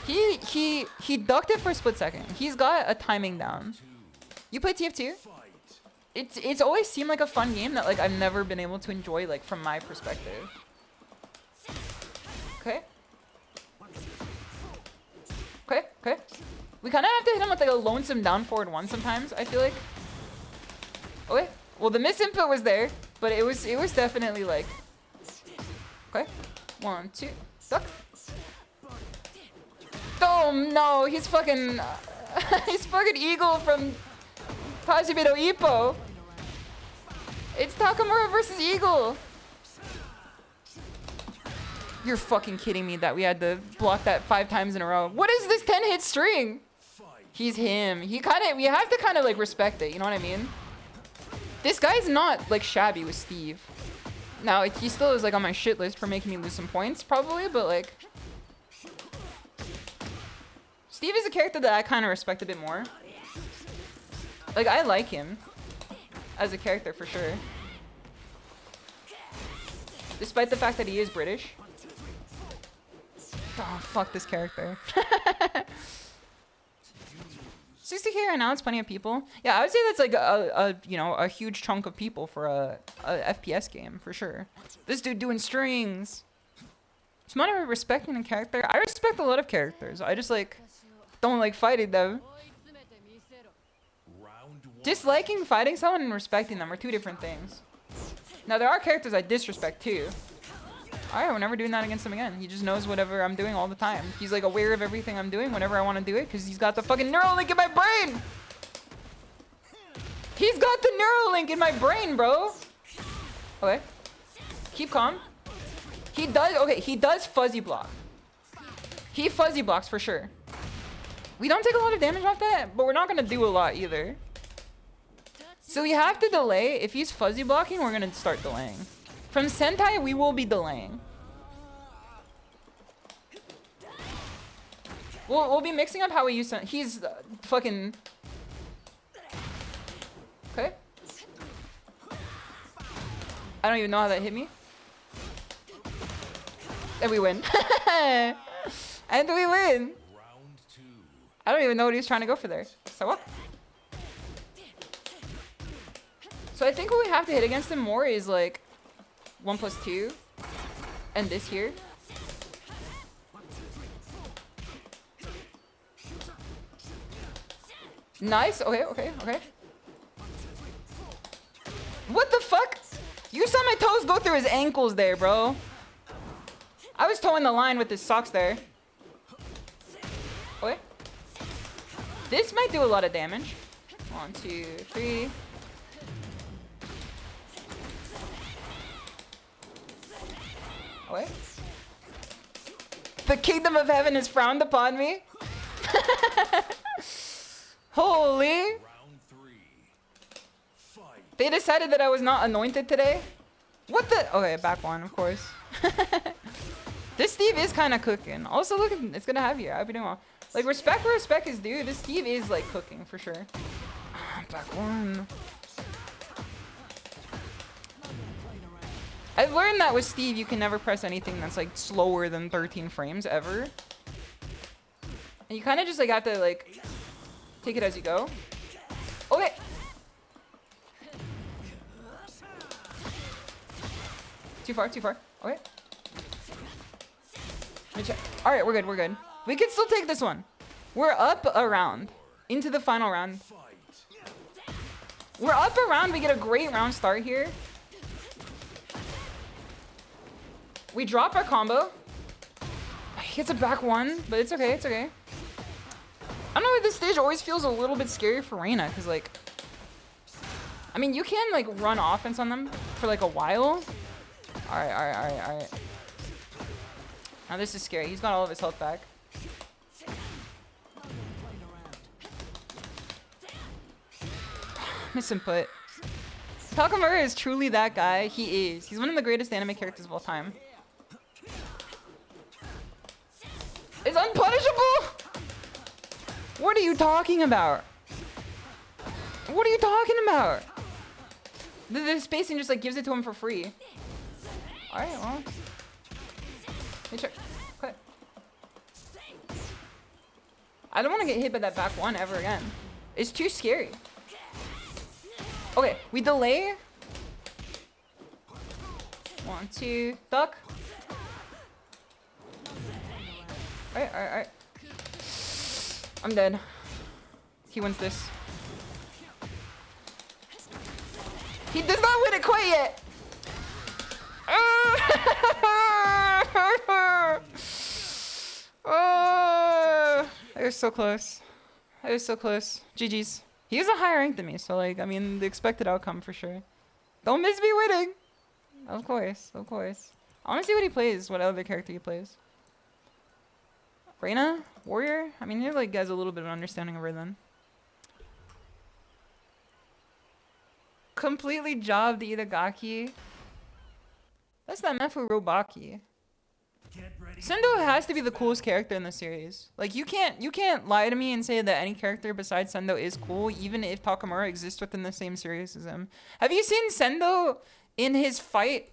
He ducked it for a split second. He's got a timing down. You play TF2? It's always seemed like a fun game that like I've never been able to enjoy like from my perspective. Okay. Okay. We kind of have to hit him with like a lonesome down forward 1 sometimes, I feel like. Okay. Well, the misinput was there, but it was definitely like. Okay. 1, 2. Duck. Oh no, he's fucking he's fucking Eagle from Hajime no Ippo. It's Takamura versus Eagle. You're fucking kidding me that we had to block that 5 times in a row. What is this 10-hit string? He's him. We have to kind of like respect it, you know what I mean? This guy's not like shabby with Steve. Now, he still is like on my shit list for making me lose some points probably, but like Steve is a character that I kind of respect a bit more. Like, I like him as a character for sure. Despite the fact that he is British. Oh, fuck this character. 60k right now, it's plenty of people. Yeah, I would say that's like you know, a huge chunk of people for a FPS game, for sure. This dude doing strings. It's a matter of respecting a character. I respect a lot of characters. I just like, don't like fighting them. Disliking fighting someone and respecting them are two different things. Now, there are characters I disrespect too. Alright, we're never doing that against him again. He just knows whatever I'm doing all the time. He's like aware of everything I'm doing whenever I want to do it because he's got the fucking neural link in my brain! He's got the neural link in my brain, bro! Okay. Keep calm. He does, okay, he does fuzzy block. He fuzzy blocks for sure. We don't take a lot of damage off that, but we're not going to do a lot either. So we have to delay. If he's fuzzy blocking, we're going to start delaying. From Sentai, we will be delaying. We'll be mixing up how we use Sentai. He's fucking... Okay. I don't even know how that hit me. And we win. And we win. I don't even know what he was trying to go for there. So what? So I think what we have to hit against him more is like 1+2 and this here. Nice. Okay, okay, okay. What the fuck? You saw my toes go through his ankles there, bro. I was towing the line with his socks there. Okay. This might do a lot of damage. 1, 2, 3. Okay. The kingdom of heaven is frowned upon me. Holy. They decided that I was not anointed today. What the? Okay, back one, of course. This Steve is kind of cooking. Also, look, it's gonna have you. I'll be doing well. Like, respect where respect is due. This Steve is like cooking for sure. Back one. I've learned that with Steve, you can never press anything that's like slower than 13 frames ever. And you kind of just like have to like take it as you go. Okay. Too far, too far. Okay. Let me check. All right, we're good, we're good. We can still take this one. We're up a round into the final round. We're up a round. We get a great round start here. We drop our combo. He gets a back one, but it's okay, it's okay. I don't know why this stage always feels a little bit scary for Reina, because like, I mean, you can like run offense on them for like a while. All right, all right, all right, all right. Now this is scary. He's got all of his health back. Misinput. Takamura is truly that guy. He is. He's one of the greatest anime characters of all time. It's unpunishable? What are you talking about? What are you talking about? The spacing just like gives it to him for free. Alright, well. Let me check. Okay. I don't want to get hit by that back one ever again. It's too scary. Okay, we delay. 1, 2, duck. Alright, alright, alright. I'm dead. He wins this. He does not win it quite yet. I was so close. I was so close. GG's. He is a higher rank than me, so like, I mean, the expected outcome for sure. Don't miss me winning. Of course, of course. I want to see what he plays, what other character he plays. Reina? Warrior? I mean, he like has a little bit of an understanding of her then. Completely jobbed Itagaki. That's that meant for Robaki. Sendo has to be the coolest character in the series. Like you can't lie to me and say that any character besides Sendo is cool, even if Takamura exists within the same series as him. Have you seen Sendo in his fight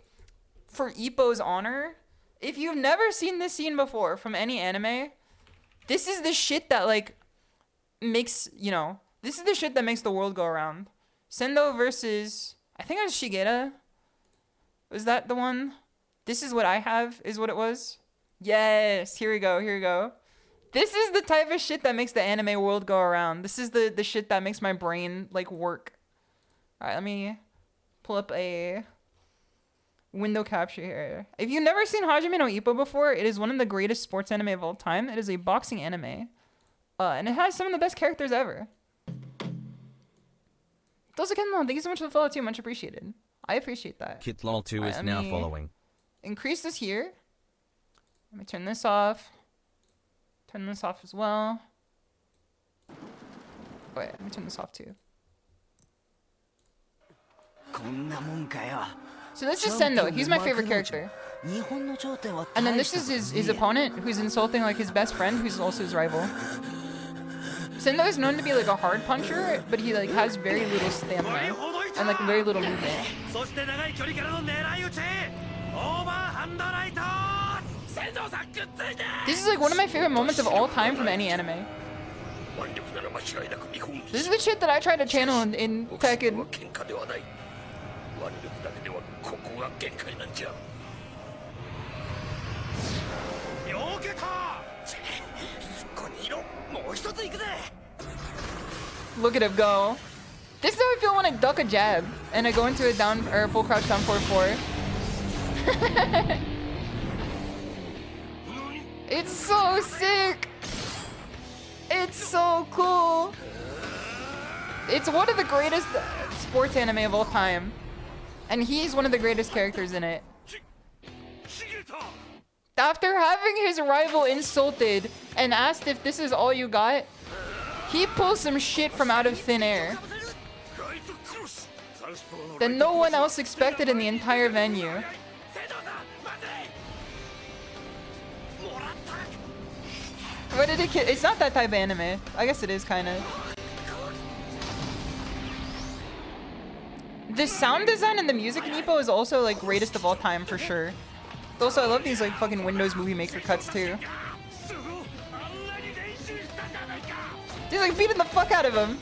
for Ippo's honor? If you've never seen this scene before from any anime, this is the shit that like makes, you know, this is the shit that makes the world go around. Sendo versus, I think it was Shigeta. Was that the one? This is what I have is what it was. Yes, here we go, here we go. This is the type of shit that makes the anime world go around. This is the shit that makes my brain like work. All right, let me pull up a window capture here. If you've never seen Hajime no Ippo before, it is one of the greatest sports anime of all time. It is a boxing anime. And it has some of the best characters ever. Those again, thank you so much for the follow too. Much appreciated. I appreciate that. KitLol2 is now following. Increase this here. Let me turn this off. Turn this off as well. Wait, let me turn this off too. So this is Sendo. He's my favorite character. And then this is his opponent, who's insulting like his best friend, who's also his rival. Sendo is known to be like a hard puncher, but he like has very little stamina and like very little movement. This is like one of my favorite moments of all time from any anime. This is the shit that I try to channel in Tekken. Look at him go. This is how I feel when I duck a jab and I go into a down or full crouch down 4-4. It's so sick. It's so cool. It's one of the greatest sports anime of all time. And he's one of the greatest characters in it. After having his rival insulted and asked if this is all you got, he pulls some shit from out of thin air that no one else expected in the entire venue. What did it kill? It's not that type of anime. I guess it is kind of. The sound design and the music in Ippo is also like greatest of all time for sure. Also, I love these like fucking Windows Movie Maker cuts too. He's like beating the fuck out of him.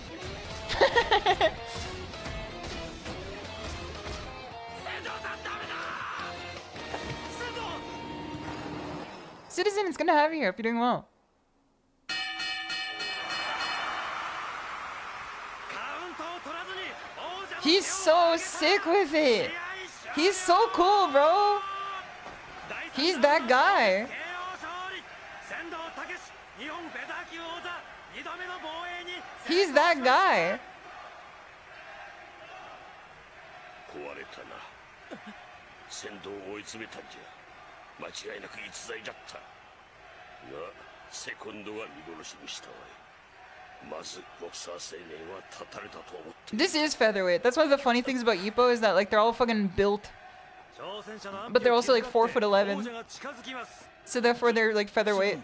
Citizen, it's good to have you here. Hope you're doing well. He's so sick with it. He's so cool, bro. He's that guy. He's that guy. This is featherweight. That's one of the funny things about Ippo is that like they're all fucking built, but they're also like 4'11". So therefore they're like featherweight.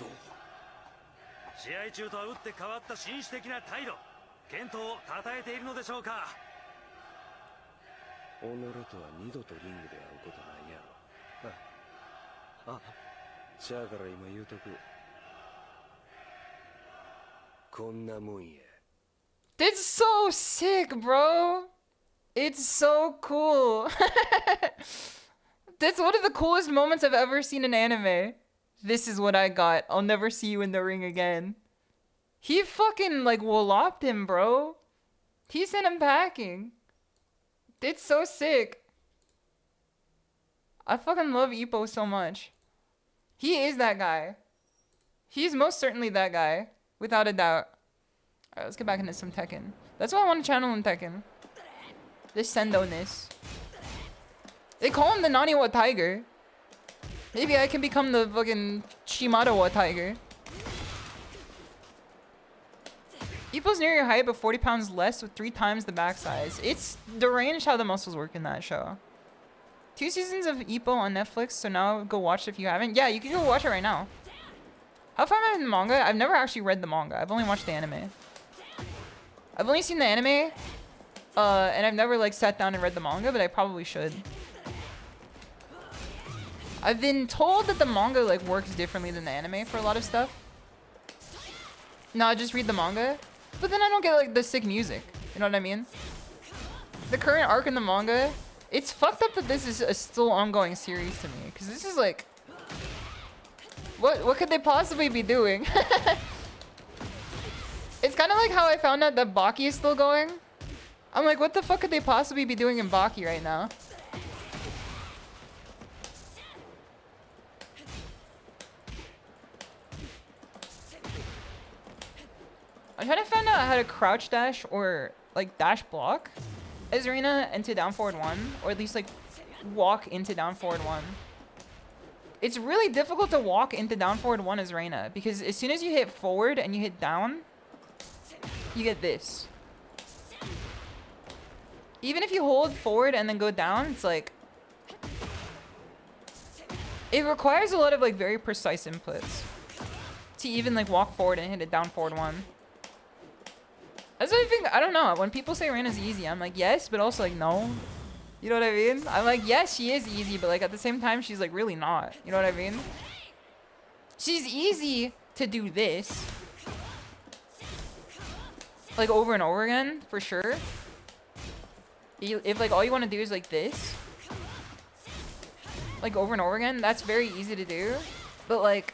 That's so sick, bro. It's so cool. That's one of the coolest moments I've ever seen in anime. This is what I got. I'll never see you in the ring again. He fucking like walloped him, bro. He sent him packing. It's so sick. I fucking love Ippo so much. He is that guy. He's most certainly that guy. Without a doubt. Alright, let's get back into some Tekken. That's what I want to channel in Tekken. This Sendo-ness. They call him the Naniwa Tiger. Maybe I can become the fucking Shimada Tiger. Ippo's near your height but 40 pounds less with 3 times the back size. It's deranged how the muscles work in that show. 2 seasons of Ippo on Netflix, so now go watch it if you haven't. Yeah, you can go watch it right now. How far am I in the manga? I've never actually read the manga. I've only watched the anime. I've only seen the anime, and I've never like sat down and read the manga, but I probably should. I've been told that the manga like works differently than the anime for a lot of stuff. No, just read the manga. But then I don't get like the sick music. You know what I mean? The current arc in the manga, it's fucked up that this is a still ongoing series to me. Because this is like... What could they possibly be doing? It's kind of like how I found out that Baki is still going. I'm like, what the fuck could they possibly be doing in Baki right now? I'm trying to find out how to crouch dash or like dash block as Arena into down forward 1, or at least like walk into down forward 1. It's really difficult to walk into down forward 1 as Reina, because as soon as you hit forward and you hit down, you get this. Even if you hold forward and then go down, it's like... It requires a lot of like very precise inputs to even like walk forward and hit it down forward 1. That's what I think. I don't know. When people say Reina's easy, I'm like, yes, but also like, no. You know what I mean? I'm like, yes, she is easy, but like at the same time, she's like really not. You know what I mean? She's easy to do this. Like over and over again, for sure. If like all you want to do is like this. Like over and over again, that's very easy to do. But like,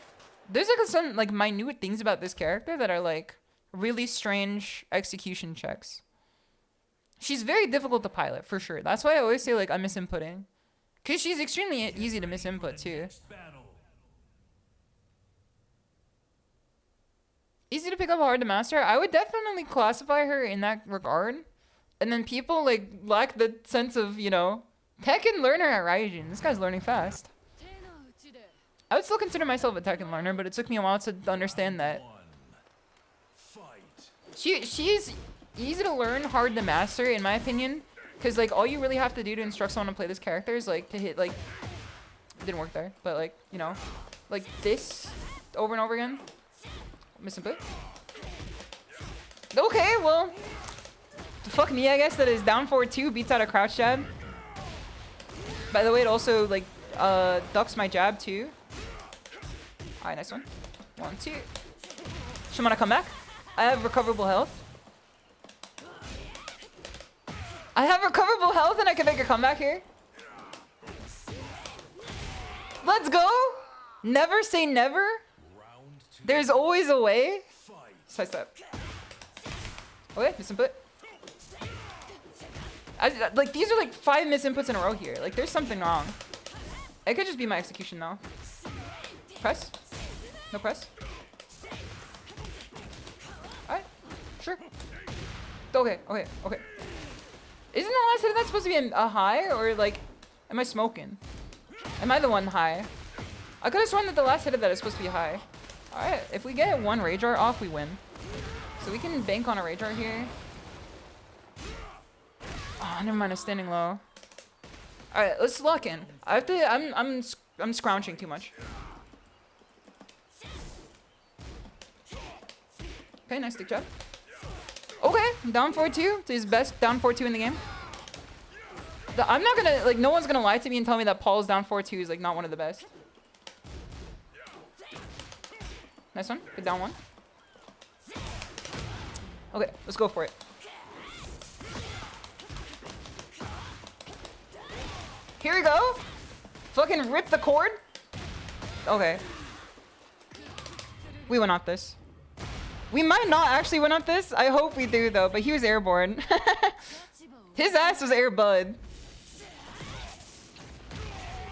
there's like some like minute things about this character that are like, really strange execution checks. She's very difficult to pilot, for sure. That's why I always say, like, I'm misinputting. Because she's extremely easy to misinput, too. Easy to pick up, hard to master. I would definitely classify her in that regard. And then people, like, lack the sense of, you know, Tekken learner at Raijin. This guy's learning fast. I would still consider myself a Tekken learner, but it took me a while to understand that. She's easy to learn, hard to master, in my opinion. Because, like, all you really have to do to instruct someone to play this character is, like, to hit, like... It didn't work there, but, like, you know. Like, this over and over again. Misinput. Okay, well... Fuck me, I guess that is down forward 2 beats out a crouch jab. By the way, it also, like, ducks my jab, too. Alright, nice one. 1, 2. Shimada, come back. I have recoverable health. I have recoverable health and I can make a comeback here. Let's go. Never say never. There's always a way. Side step. Okay, misinput. Like, these are like 5 misinputs in a row here. Like, there's something wrong. It could just be my execution though. Press. No press. Sure. Okay. Isn't the last hit of that supposed to be a high? Or like, am I smoking? Am I the one high? I could have sworn that the last hit of that is supposed to be high. Alright, if we get 1 rage art off, we win. So we can bank on a rage art here. Oh, never mind, I'm standing low. Alright, let's lock in. I have to, I'm scrounging too much. Okay, nice stick jab. Okay, down 4-2. It's his best down 4-2 in the game. I'm not gonna, like, no one's gonna lie to me and tell me that Paul's down 4-2 is, like, not one of the best. Nice one. Good down 1. Okay, let's go for it. Here we go. Fucking rip the cord. Okay. We went off this. We might not actually win up this. I hope we do, though. But he was airborne. His ass was air bud.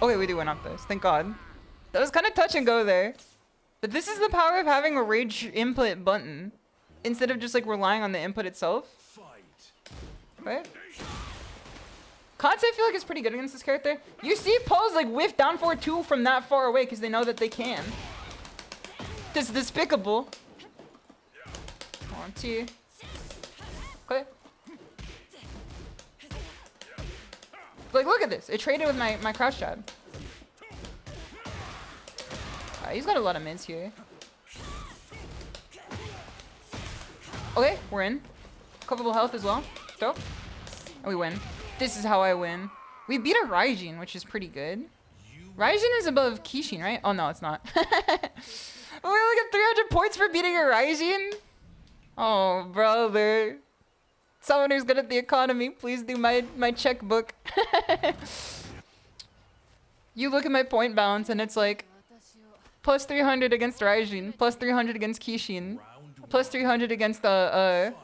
Okay, we do win up this. Thank God. That was kind of touch and go there. But this is the power of having a rage input button. Instead of just, like, relying on the input itself. Right? Kansei, I feel like, is pretty good against this character. You see Paul's, like, whiff down 4-2 from that far away because they know that they can. It's despicable. 1, 2. Okay. Like, look at this. It traded with my crouch jab. Alright, he's got a lot of mids here. Okay, we're in. Coverable health as well. Dope. And we win. This is how I win. We beat a Raijin, which is pretty good. Raijin is above Kishin, right? Oh, no, it's not. We only get 300 points for beating a Raijin? Oh, brother. Someone who's good at the economy, please do my checkbook. You look at my point balance and it's like plus 300 against Raijin, plus 300 against Kishin, plus 300 against fucking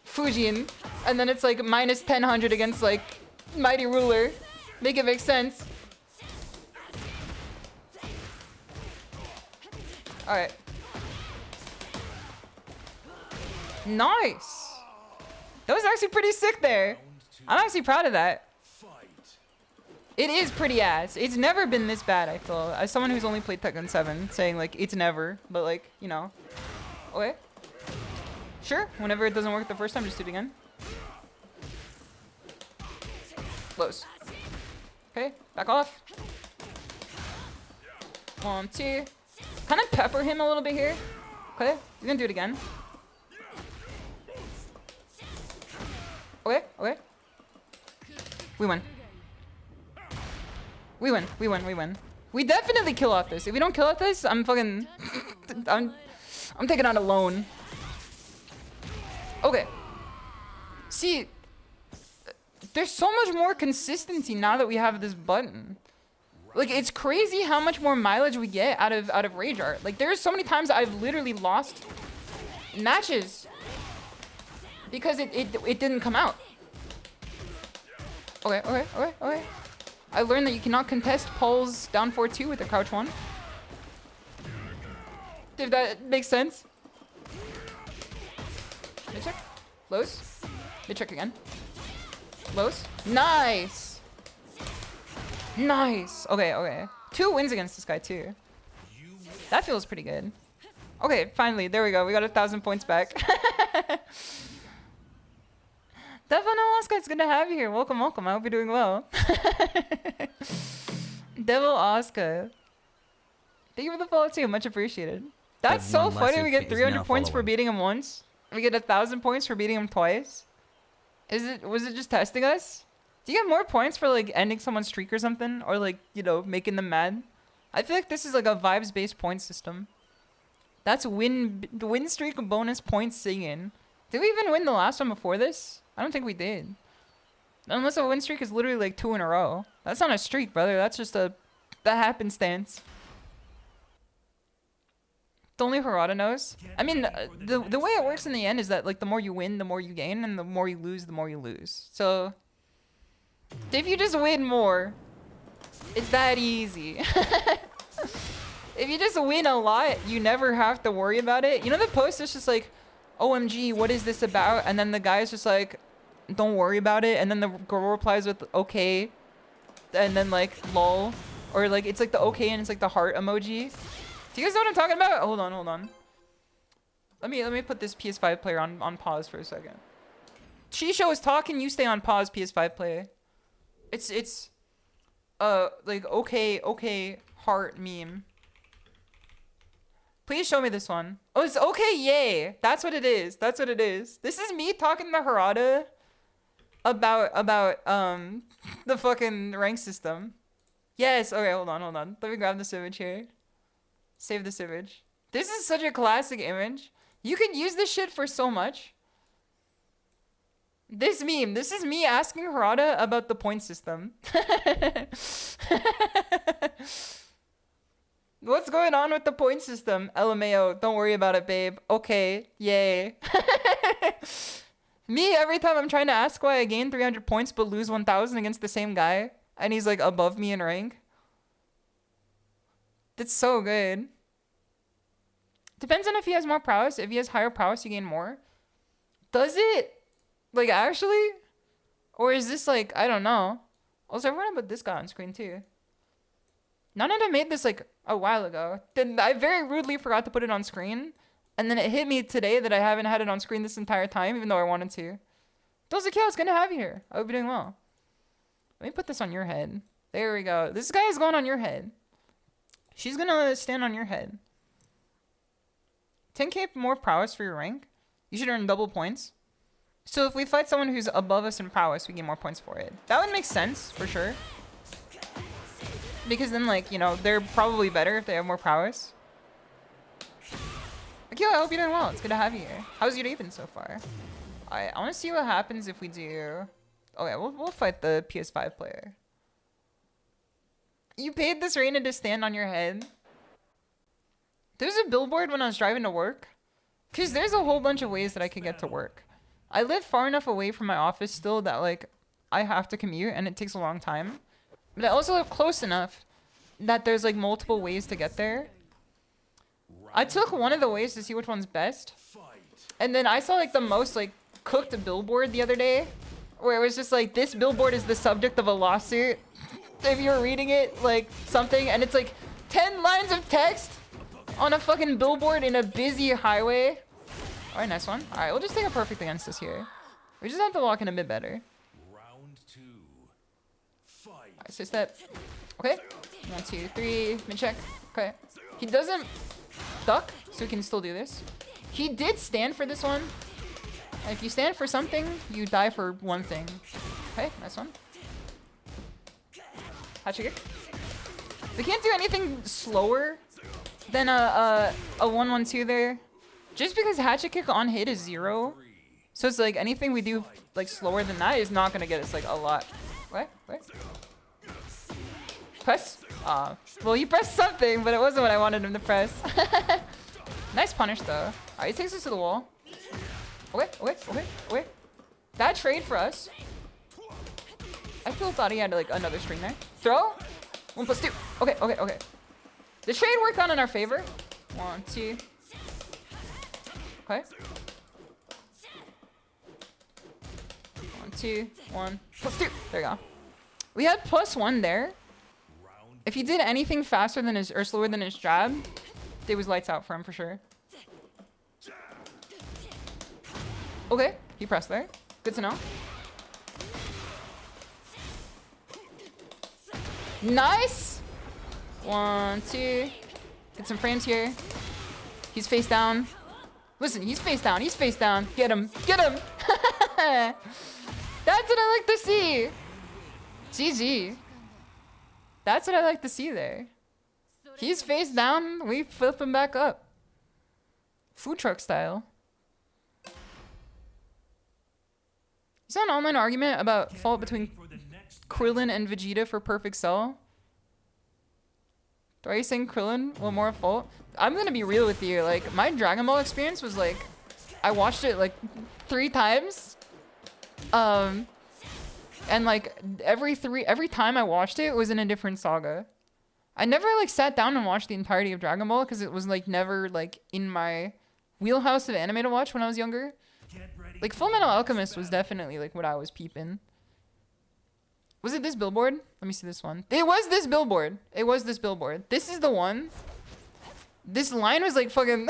Fujin, and then it's like minus 1000 against like Mighty Ruler. Make it make sense. Alright. Nice! That was actually pretty sick there. I'm actually proud of that. It is pretty ass. It's never been this bad, I feel. As someone who's only played Tekken 7, saying like, it's never, but like, you know. Okay. Sure, whenever it doesn't work the first time, just do it again. Close. Okay, back off. 1, 2. Kind of pepper him a little bit here. Okay, you're gonna do it again. Okay, okay. We win. We win, we win, we win. We definitely kill off this. If we don't kill off this, I'm fucking... I'm taking out a loan. Okay. See, there's so much more consistency now that we have this button. Like, it's crazy how much more mileage we get out of Rage Art. Like, there's so many times I've literally lost matches because it didn't come out. Okay, okay, okay, okay. I learned that you cannot contest pulls down 4-2 with the crouch 1. If that makes sense. Mid check. Lows. Mid check again. Lows. Nice! Nice! Okay, okay. 2 wins against this guy too. That feels pretty good. Okay, finally, there we go. We got 1,000 points back. Devil Oscar, it's good to have you here. Welcome, welcome. I hope you're doing well. Devil Oscar. Thank you for the follow too. Much appreciated. That's so funny. We get 300 points for beating him once. We get 1,000 points for beating him twice. Was it just testing us? Do you get more points for like ending someone's streak or something? Or like, you know, making them mad? I feel like this is like a vibes-based point system. That's win streak bonus points singing. Did we even win the last one before this? I don't think we did. Unless a win streak is literally like 2 in a row. That's not a streak, brother. That's just the happenstance. Only Harada knows. I mean, the way it works in the end is that like the more you win, the more you gain, and the more you lose, the more you lose. So if you just win more, it's that easy. If you just win a lot, you never have to worry about it. You know the post is just like, OMG, what is this about? And then the guy's just like, don't worry about it. And then the girl replies with okay. And then like lol. Or like it's like the okay and it's like the heart emoji. Do you guys know what I'm talking about? Hold on, hold on. Let me put this PS5 player on pause for a second. SHISHOU is talking, you stay on pause, PS5 player. It's like okay heart meme. Please show me this one. Oh, it's okay, yay. That's what it is. That's what it is. This is me talking to Harada about the fucking rank system. Yes, okay, hold on. Let me grab this image here. Save this image. This is such a classic image. You can use this shit for so much. This meme. This is me asking Harada about the point system. What's going on with the point system? LMAO, don't worry about it, babe. Okay, yay. Me, every time I'm trying to ask why I gain 300 points but lose 1,000 against the same guy, and he's like above me in rank. That's so good. Depends on if he has more prowess. If he has higher prowess, you gain more. Does it? Like, actually? Or is this like, I don't know. Also, everyone put this guy on screen too. NikkeiNata made this like a while ago. Then I very rudely forgot to put it on screen. And then it hit me today that I haven't had it on screen this entire time, even though I wanted to. Dozukiel, it's good to have you here. I hope you're doing well. Let me put this on your head. There we go. This guy is going on your head. She's gonna stand on your head. 10k more prowess for your rank. You should earn double points. So if we fight someone who's above us in prowess, we get more points for it. That would make sense, for sure. Because then, like, you know, they're probably better if they have more prowess. Akio, I hope you're doing well. It's good to have you here. How's your day been so far? Alright, I want to see what happens if we do... Okay, we'll fight the PS5 player. You paid this Reina to stand on your head? There's a billboard when I was driving to work. Because there's a whole bunch of ways that I could get to work. I live far enough away from my office still that, like, I have to commute and it takes a long time. But I also live close enough that there's, like, multiple ways to get there. I took one of the ways to see which one's best. And then I saw, like, the most, like, cooked billboard the other day. Where it was just like, this billboard is the subject of a lawsuit. If you're reading it, like, something. And it's, like, 10 lines of text on a fucking billboard in a busy highway. Alright, nice one. Alright, we'll just take a perfect against this here. We just have to lock in a bit better. Round 2. Fight. Alright, so step. Okay. 1, 2, 3. Mid check. Okay. He doesn't duck, so we can still do this. He did stand for this one. And if you stand for something, you die for one thing. Okay, nice one. Hatchet kick. We can't do anything slower than a 1-1-2 there. Just because hatchet kick on hit is 0. So it's like anything we do like slower than that is not gonna get us like a lot. What? Press? Well, you pressed something, but it wasn't what I wanted him to press. Nice punish though. Alright, he takes us to the wall. Okay. That trade for us. I still thought he had like another string there. Throw. 1+2. Okay. The trade worked out in our favor. 1, 2. Okay. 1, 2, 1+2. There you go. We had +1 there. If he did anything faster than his or slower than his jab, it was lights out for him for sure. Okay, he pressed there. Good to know. Nice! 1, 2. Get some frames here. He's face down. Listen, he's face down. Get him. That's what I like to see. GG. That's what I like to see there. He's face down. We flip him back up. Food truck style. Is that an online argument about fault between Krillin and Vegeta for perfect cell? Are you saying Krillin will more fault? I'm gonna be real with you. Like, my Dragon Ball experience was like, I watched it like 3 times. And like every time I watched it was in a different saga. I never like sat down and watched the entirety of Dragon Ball because it was like never like in my wheelhouse of anime to watch when I was younger. Like Full Metal Alchemist was definitely like what I was peeping. Was it this billboard? Let me see this one. It was this billboard. This is the one. This line was like fucking...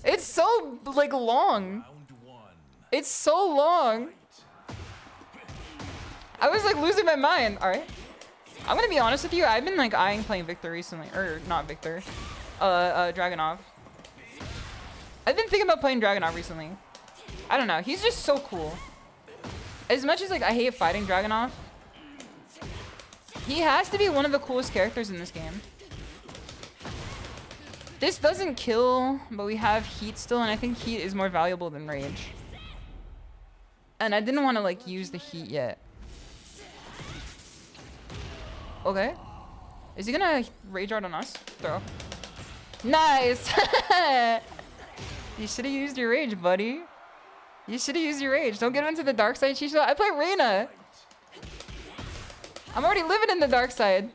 It's so like long. It's so long. I was like losing my mind. All right. I'm gonna be honest with you. I've been like eyeing playing Victor recently. Or not Victor. Dragunov. I've been thinking about playing Dragunov recently. I don't know. He's just so cool. As much as like I hate fighting Dragunov, he has to be one of the coolest characters in this game. This doesn't kill, but we have heat still, and I think heat is more valuable than rage. And I didn't want to like use the heat yet. Okay. Is he gonna rage art on us? Throw. Nice! You should have used your rage, buddy. You should have used your rage. Don't get into the dark side, Shisho. I play Reina. I'm already living in the dark side.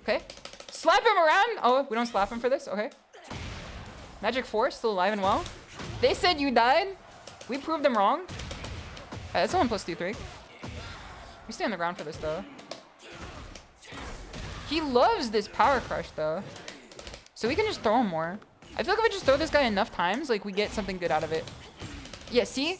Okay. Slap him around. Oh, we don't slap him for this? Okay. Magic Force, still alive and well. They said you died. We proved them wrong. That's a 1+2, 3. We stay on the ground for this, though. He loves this power crush, though. So we can just throw him more. I feel like if I just throw this guy enough times, like, we get something good out of it. Yeah, see?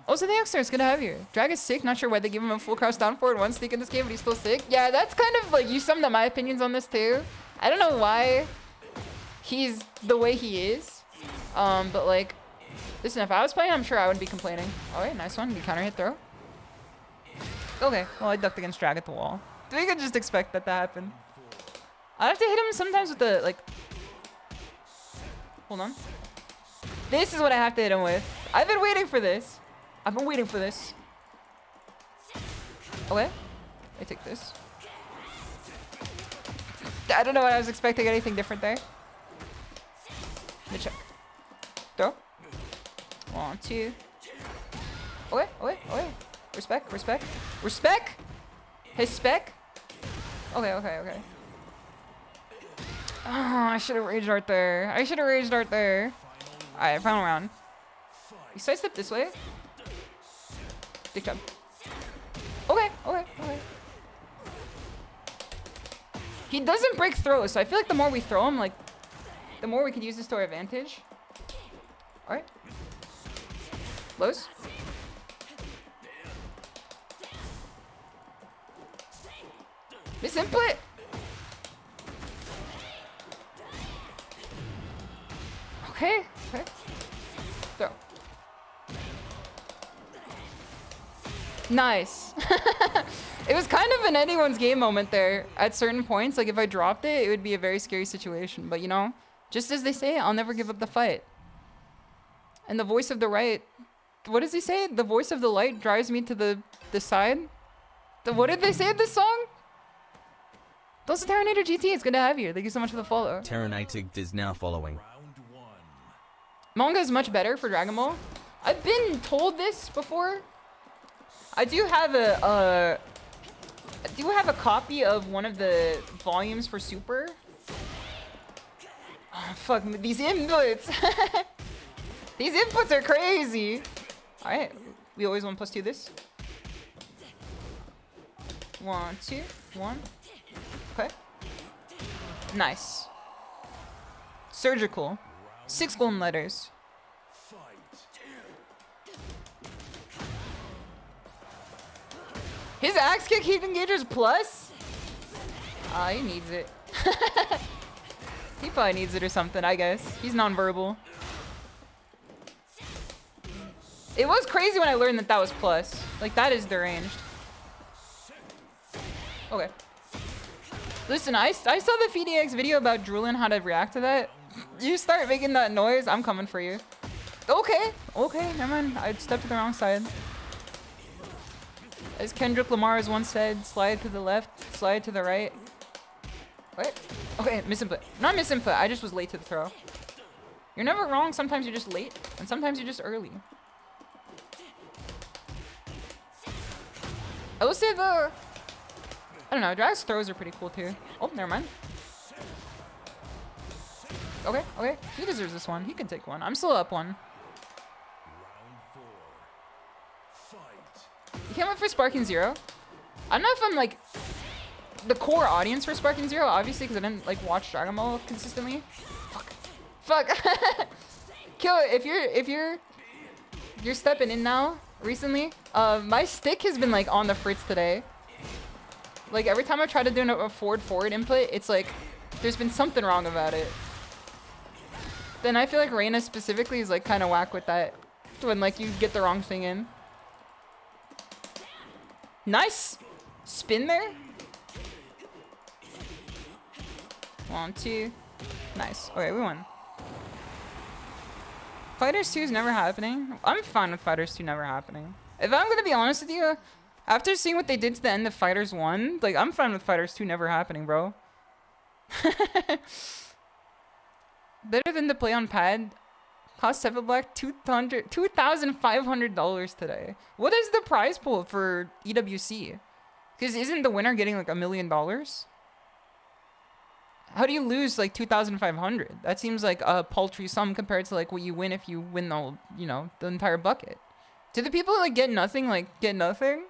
Also, the X-Star is gonna have here. Drag is sick. Not sure why they give him a full crouch down forward one sneak in this game, but he's still sick. Yeah, that's kind of like, you summed up my opinions on this too. I don't know why he's the way he is. But like, listen, if I was playing, I'm sure I wouldn't be complaining. All right, nice one. Good counter hit throw. Okay, well, I ducked against drag at the wall. We could just expect that to happen. I have to hit him sometimes with the, like... Hold on. This is what I have to hit him with. I've been waiting for this. I've been waiting for this. Okay. I take this. I don't know what I was expecting anything different there. Let me check. Throw. 1, 2. Okay, okay, okay. Respect, respect. Respect! His spec? Okay, okay, okay. Oh, I should have rage art there. I should have raged art there. Alright, final round. You sidestep this way. Dick jump. Okay, okay, okay. He doesn't break throws, so I feel like the more we throw him, like, the more we can use this to our advantage. Alright. Lows. Miss input. Okay, okay. Throw. Nice. It was kind of an anyone's game moment there at certain points. Like if I dropped it, it would be a very scary situation. But you know, just as they say, I'll never give up the fight. And the voice of the right, what does he say? The voice of the light drives me to the side. What did they say in this song? Those Terranator GT, it's good to have you. Thank you so much for the follow. Terranator is now following. Manga is much better for Dragon Ball. I've been told this before. I do have a copy of one of the volumes for Super. Oh, fuck, these inputs. These inputs are crazy. All right, we always 1+2 this. 1, 2, 1. Okay. Nice. Surgical. 6 golden letters. His axe kick heat engagers plus? Ah, he needs it. He probably needs it or something, I guess. He's nonverbal. It was crazy when I learned that that was plus. Like, that is deranged. Okay. Listen, I saw the FDX video about drooling how to react to that. You start making that noise, I'm coming for you. Okay, okay, never mind. I stepped to the wrong side. As Kendrick Lamar has once said, slide to the left, slide to the right. What? Okay, misinput. Not misinput, I just was late to the throw. You're never wrong, sometimes you're just late, and sometimes you're just early. I will say the... I don't know, Drag's throws are pretty cool too. Oh, never mind. Okay, okay. He deserves this one. He can take one. I'm still up one. You came up for Sparking Zero. I don't know if I'm like the core audience for Sparking Zero, obviously, because I didn't like watch Dragon Ball consistently. Fuck. Fuck. Kill it. If you're stepping in now recently, my stick has been like on the fritz today. Like every time I try to do a forward input, it's like there's been something wrong about it. Then I feel like Reina specifically is like kind of whack with that when like you get the wrong thing in. Nice spin there. 1, 2. Nice. Okay, we won. Fighters 2 is never happening. I'm fine with Fighters 2 never happening. If I'm gonna be honest with you, after seeing what they did to the end of Fighters 1, like I'm fine with Fighters 2 never happening, bro. Better than to play on pad. Cost 7 black, $2,500 today. What is the prize pool for EWC? Because isn't the winner getting like $1 million? How do you lose like 2,500? That seems like a paltry sum compared to like what you win if you win the, you know, the entire bucket. Do the people like get nothing, like get nothing?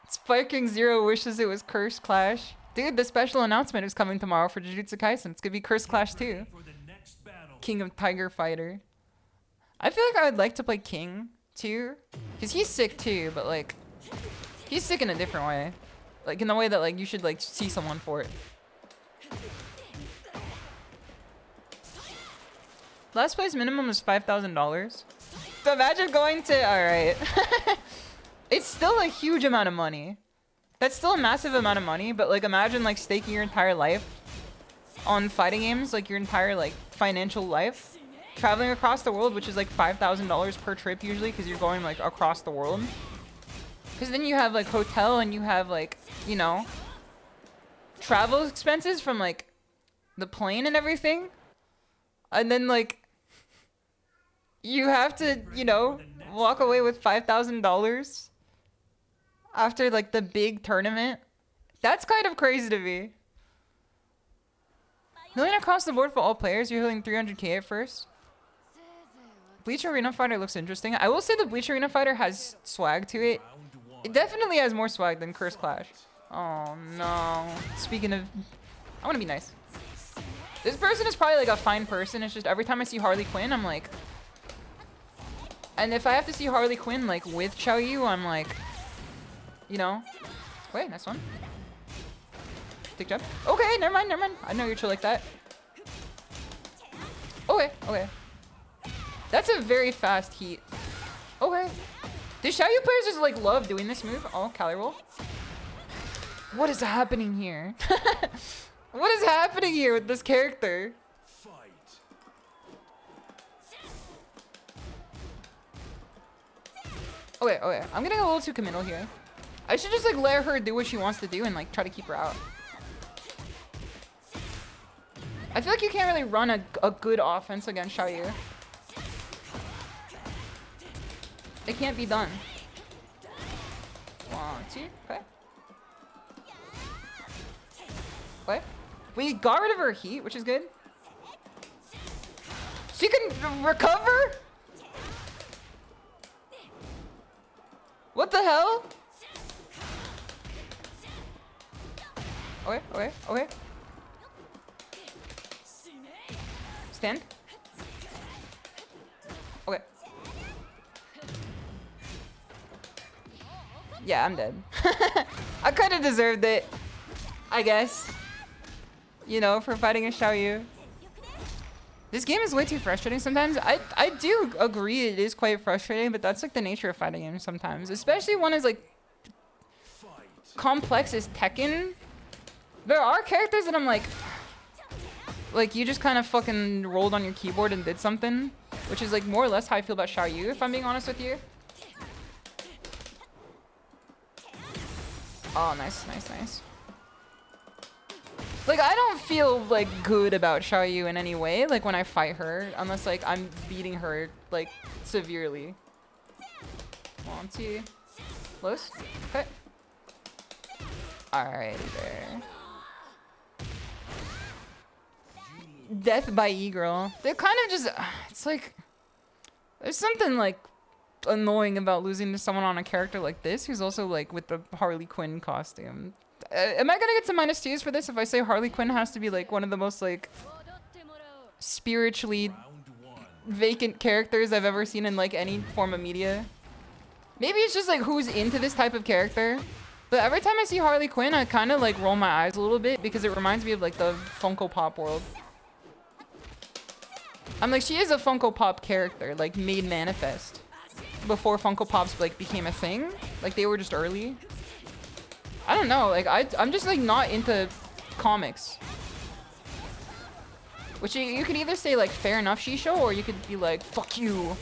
Spiking Zero wishes it was Curse Clash. Dude, the special announcement is coming tomorrow for Jujutsu Kaisen. It's gonna be Curse Clash 2. King of Tiger Fighter. I feel like I would like to play King too, because he's sick too, but like, he's sick in a different way. Like in the way that like you should like see someone for it. Last place minimum is $5,000. So imagine going to, alright. It's still a huge amount of money. That's still a massive amount of money, but like imagine like staking your entire life on fighting games, like your entire like financial life. Traveling across the world, which is like $5,000 per trip usually, because you're going like across the world. Because then you have like hotel and you have like, you know, travel expenses from like the plane and everything. And then like, you have to, you know, walk away with $5,000 after like the big tournament. That's kind of crazy to me. Million across the board for all players. You're hitting 300k at first. Bleach Arena Fighter looks interesting. I will say the Bleach Arena Fighter has swag to it. It definitely has more swag than Curse Clash. Oh no. Speaking of, I want to be nice. This person is probably like a fine person. It's just every time I see Harley Quinn, I'm like, and if I have to see Harley Quinn like with Xiaoyu, I'm like, you know, wait, nice one. Take jump. Okay, never mind, never mind. I know you're chill like that. Okay, okay. That's a very fast heat. Okay. Do Xiaoyu players just like love doing this move? Oh, Cali roll. What is happening here? What is happening here with this character? Okay, okay. I'm getting a little too committal here. I should just like let her do what she wants to do and like try to keep her out. I feel like you can't really run a good offense against Xiaoyu. It can't be done. 1, 2, okay. Okay. We got rid of her heat, which is good. She can recover? What the hell? Okay, okay, okay. Stand. Okay. Yeah, I'm dead. I kind of deserved it, I guess. You know, for fighting a Xiaoyu. This game is way too frustrating sometimes. I do agree it is quite frustrating, but that's like the nature of fighting games sometimes. Especially one as like complex as Tekken. There are characters that I'm like you just kind of fucking rolled on your keyboard and did something. Which is like more or less how I feel about Xiaoyu, if I'm being honest with you. Oh, nice, nice, nice. Like, I don't feel, like, good about Xiaoyu in any way, like, when I fight her, unless, like, I'm beating her, like, severely. 1, 2. Close. Okay. Alrighty there. Death by E-Girl. They're kind of just, it's like, there's something, like, annoying about losing to someone on a character like this, who's also, like, with the Harley Quinn costume. Am I gonna get some -2s for this if I say Harley Quinn has to be like one of the most like spiritually vacant characters I've ever seen in like any form of media? Maybe it's just like who's into this type of character. But every time I see Harley Quinn, I kind of like roll my eyes a little bit because it reminds me of like the Funko Pop world. I'm like, she is a Funko Pop character, like made manifest before Funko Pops like became a thing. Like they were just early. I don't know, like I'm just like not into comics. Which you could either say like fair enough Shisho, or you could be like fuck you.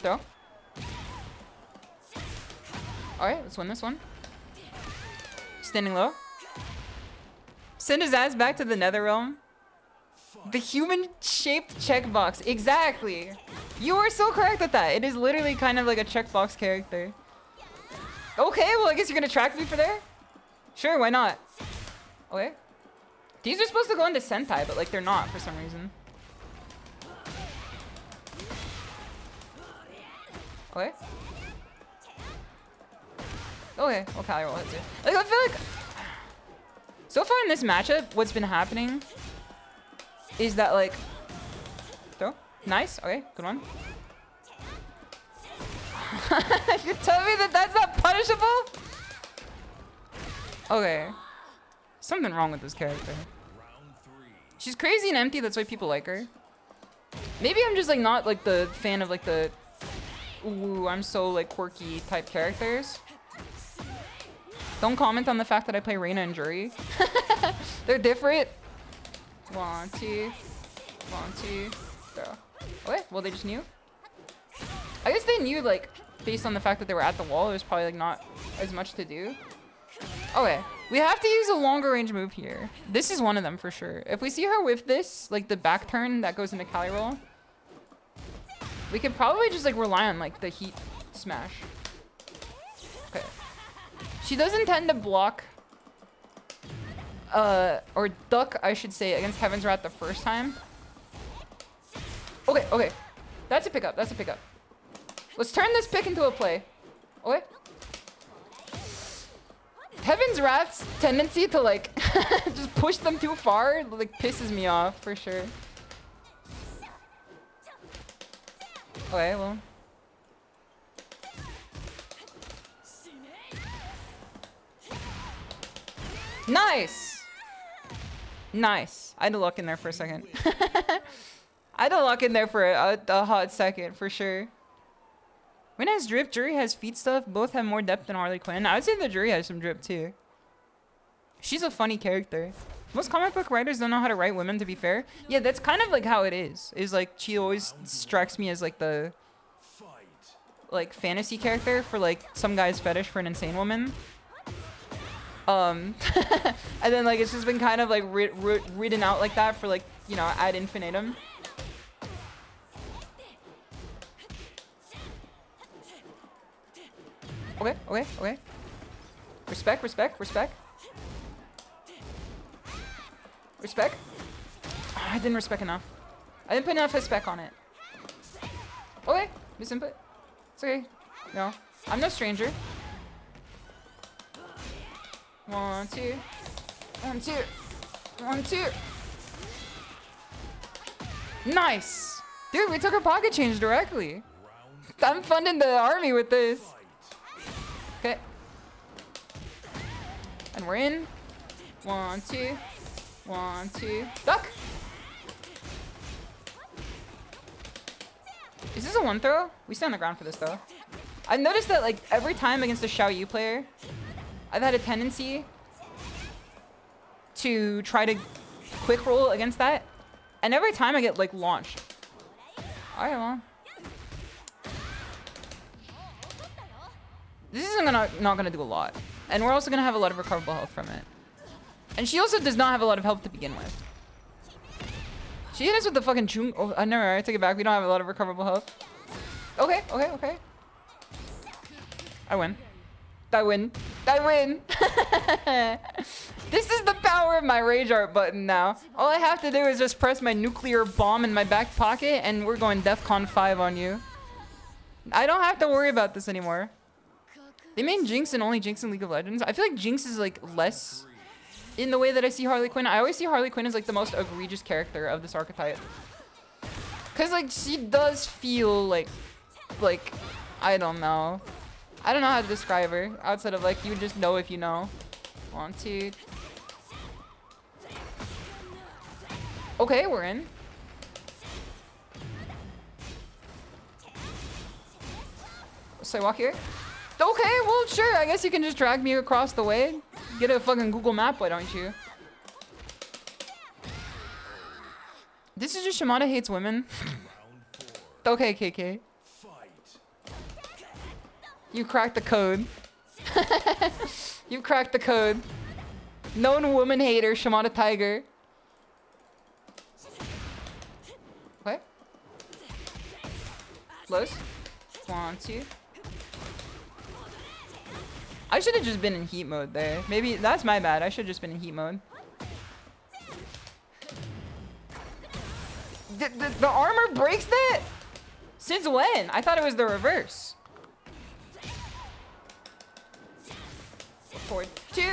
Throw. Alright, let's win this one. Standing low. Send his ass back to the nether realm. The human shaped checkbox. Exactly. You are so correct with that. It is literally kind of like a checkbox character. Okay, well, I guess you're gonna track me for there? Sure, why not? Okay. These are supposed to go into Sentai, but like they're not for some reason. Okay. Okay, well, Cali roll hits it. Like, I feel like So far in this matchup, what's been happening is that like, throw, nice, okay, good one. You're telling me that that's not punishable? Okay, something wrong with this character. She's crazy and empty, that's why people like her. Maybe I'm just like not like the fan of like the, ooh, I'm so like quirky type characters. Don't comment on the fact that I play Reina and Jury. They're different. 1, 2, 1, 2, throw. Okay, well they just knew. I guess they knew like based on the fact that they were at the wall, there's probably like not as much to do. Okay, we have to use a longer range move here. This is one of them for sure. If we see her with this, like the back turn that goes into Cali roll, we could probably just like rely on like the heat smash. Okay. She doesn't tend to block, or duck, I should say, against Heaven's Wrath the first time. Okay, okay. That's a pickup, that's a pickup. Let's turn this pick into a play. Okay. Heaven's Wrath's tendency to like just push them too far like pisses me off for sure. Okay, well. Nice! Nice. I had to lock in there for a second. I had to lock in there for a hot second for sure. When has drip, Jury has feet stuff. Both have more depth than Harley Quinn. I would say the Jury has some drip too. She's a funny character. Most comic book writers don't know how to write women, to be fair. Yeah, that's kind of like how it is. Is like she always strikes me as like the like fantasy character for like some guy's fetish for an insane woman. And then like it's just been kind of like written out like that for like, you know, ad infinitum. Okay, okay, okay. Respect, respect, respect. Respect. Oh, I didn't respect enough. I didn't put enough respect on it. Okay, misinput. It's okay. No, I'm no stranger. 1, 2. 1, 2. 1, 2. Nice! Dude, we took a pocket change directly. I'm funding the army with this. Okay. And we're in. 1, 2. 1, 2. Duck! Is this a one throw? We stay on the ground for this though. I've noticed that like every time against a SHISHOU player, I've had a tendency to try to quick roll against that. And every time I get like launched. Alright, well. This isn't not gonna do a lot. And we're also gonna have a lot of recoverable health from it. And she also does not have a lot of health to begin with. She hit us with the fucking chung. Oh, never mind, I take it back. We don't have a lot of recoverable health. Okay, okay, okay. I win. I win. I win. This is the power of my rage art button now. All I have to do is just press my nuclear bomb in my back pocket and we're going DEFCON 5 on you. I don't have to worry about this anymore. They made Jinx and only Jinx in League of Legends. I feel like Jinx is like less in the way that I see Harley Quinn. I always see Harley Quinn as like the most egregious character of this archetype. Cause like she does feel like I don't know. I don't know how to describe her outside of like you just know if you know. 1, 2. Okay, we're in. Sidewalk here. Okay, well sure. I guess you can just drag me across the way. Get a fucking Google map, why don't you? This is just Shimada hates women. Okay, KK. You cracked the code. You cracked the code. Known woman hater, shimadatiger. What? Close. 1, 2. I should have just been in heat mode there. Maybe that's my bad. I should have just been in heat mode. The armor breaks that? Since when? I thought it was the reverse. Forward 2.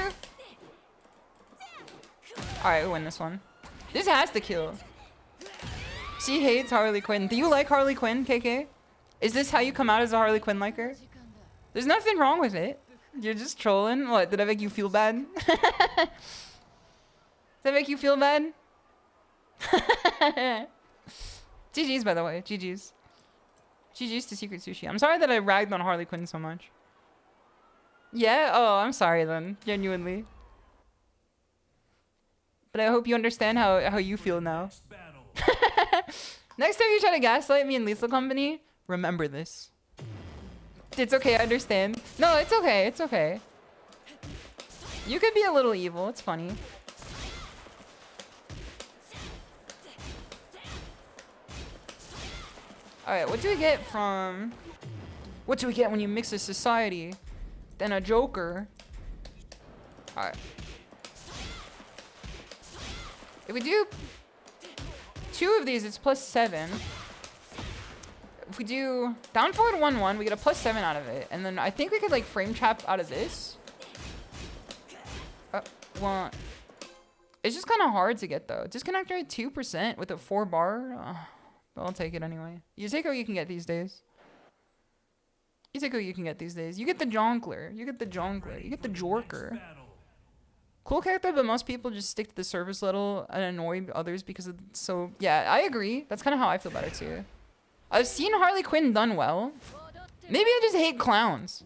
Alright, we win this one. This has to kill. She hates Harley Quinn. Do you like Harley Quinn, KK? Is this how you come out as a Harley Quinn liker? There's nothing wrong with it. You're just trolling. What, did I make you feel bad? Did that make you feel bad? GG's, by the way. GG's. GG's to Secret Sushi. I'm sorry that I ragged on Harley Quinn so much. Yeah? Oh, I'm sorry then. Genuinely. But I hope you understand how you feel now. Next time you try to gaslight me in Lethal Company, remember this. It's okay, I understand. No, it's okay, it's okay. You could be a little evil, it's funny. Alright, what do we get from... What do we get when you mix a society? Then a Joker. Alright. If we do 2 of these, it's +7. If we do down forward 1-1, we get a +7 out of it. And then I think we could like frame trap out of this. Well, it's just kind of hard to get though. Disconnect rate 2% with a 4-bar. But I'll take it anyway. You take what you can get these days. You take what you can get these days. You get the Jonkler. You get the Jonkler. You get the Jorker. Cool character, but most people just stick to the service level and annoy others because of... So, yeah, I agree. That's kind of how I feel about it, too. I've seen Harley Quinn done well. Maybe I just hate clowns.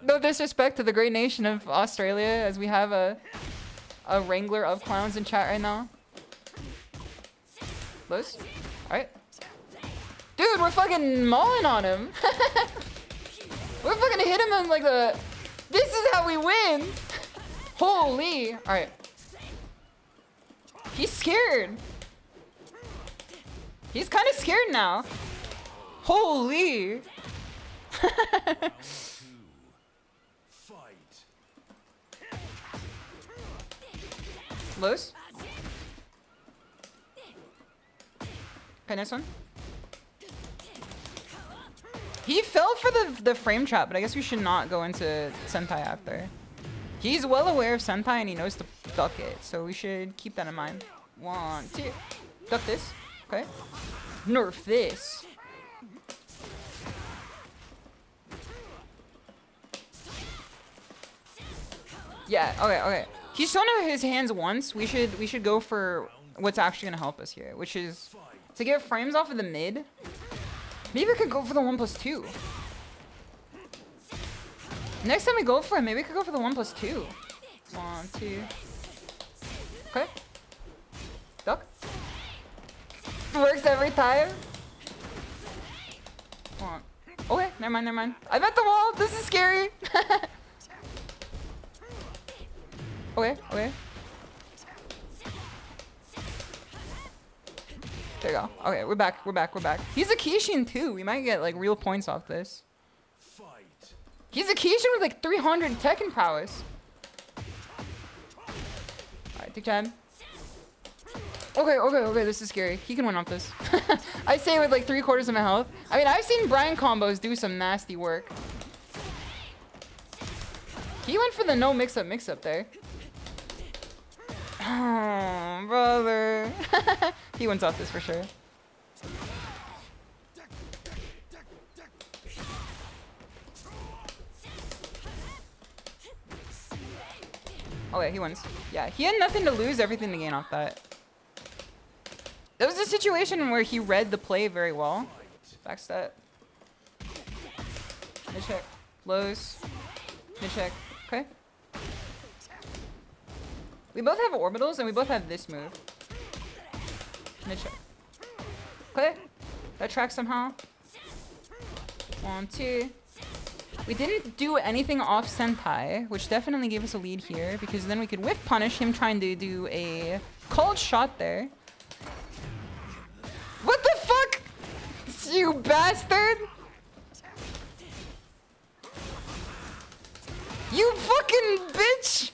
No disrespect to the great nation of Australia, as we have a wrangler of clowns in chat right now. Liz? Alright. Dude, we're fucking mauling on him. We're fucking hit him in like the... This is how we win! Holy! Alright. He's scared. He's kind of scared now. Holy! Loose? Okay, next one. He fell for the frame trap, but I guess we should not go into Sentai after. He's well aware of Sentai and he knows to duck it, so we should keep that in mind. 1, 2. Duck this. Okay. Nerf this. Yeah, okay, okay. He's shown his hands once. We should go for what's actually gonna help us here, which is to get frames off of the mid. Maybe we could go for the 1+2. Next time we go for it, maybe we could go for the 1+2. 1, 2. Okay. Duck. Works every time. One. Okay, never mind, never mind. I'm at the wall. This is scary. Okay, okay. There you go. Okay, we're back, we're back, we're back. He's a Kishin too. We might get like real points off this. He's a Kishin with like 300 Tekken prowess. Alright, take time. Okay, okay, okay, this is scary. He can win off this. I say with like 3/4 of my health. I mean, I've seen Brian combos do some nasty work. He went for the no mix-up there. Oh, brother. He wins off this for sure. Oh yeah, he wins. Yeah, he had nothing to lose, everything to gain off that. That was a situation where he read the play very well. Backstat. Mid check. Lows. Mid check. Okay. We both have orbitals and we both have this move. Mid check. Okay. That tracks somehow. 1, 2. We didn't do anything off Sentai, which definitely gave us a lead here, because then we could whiff punish him trying to do a cold shot there. What the fuck? You bastard! You fucking bitch!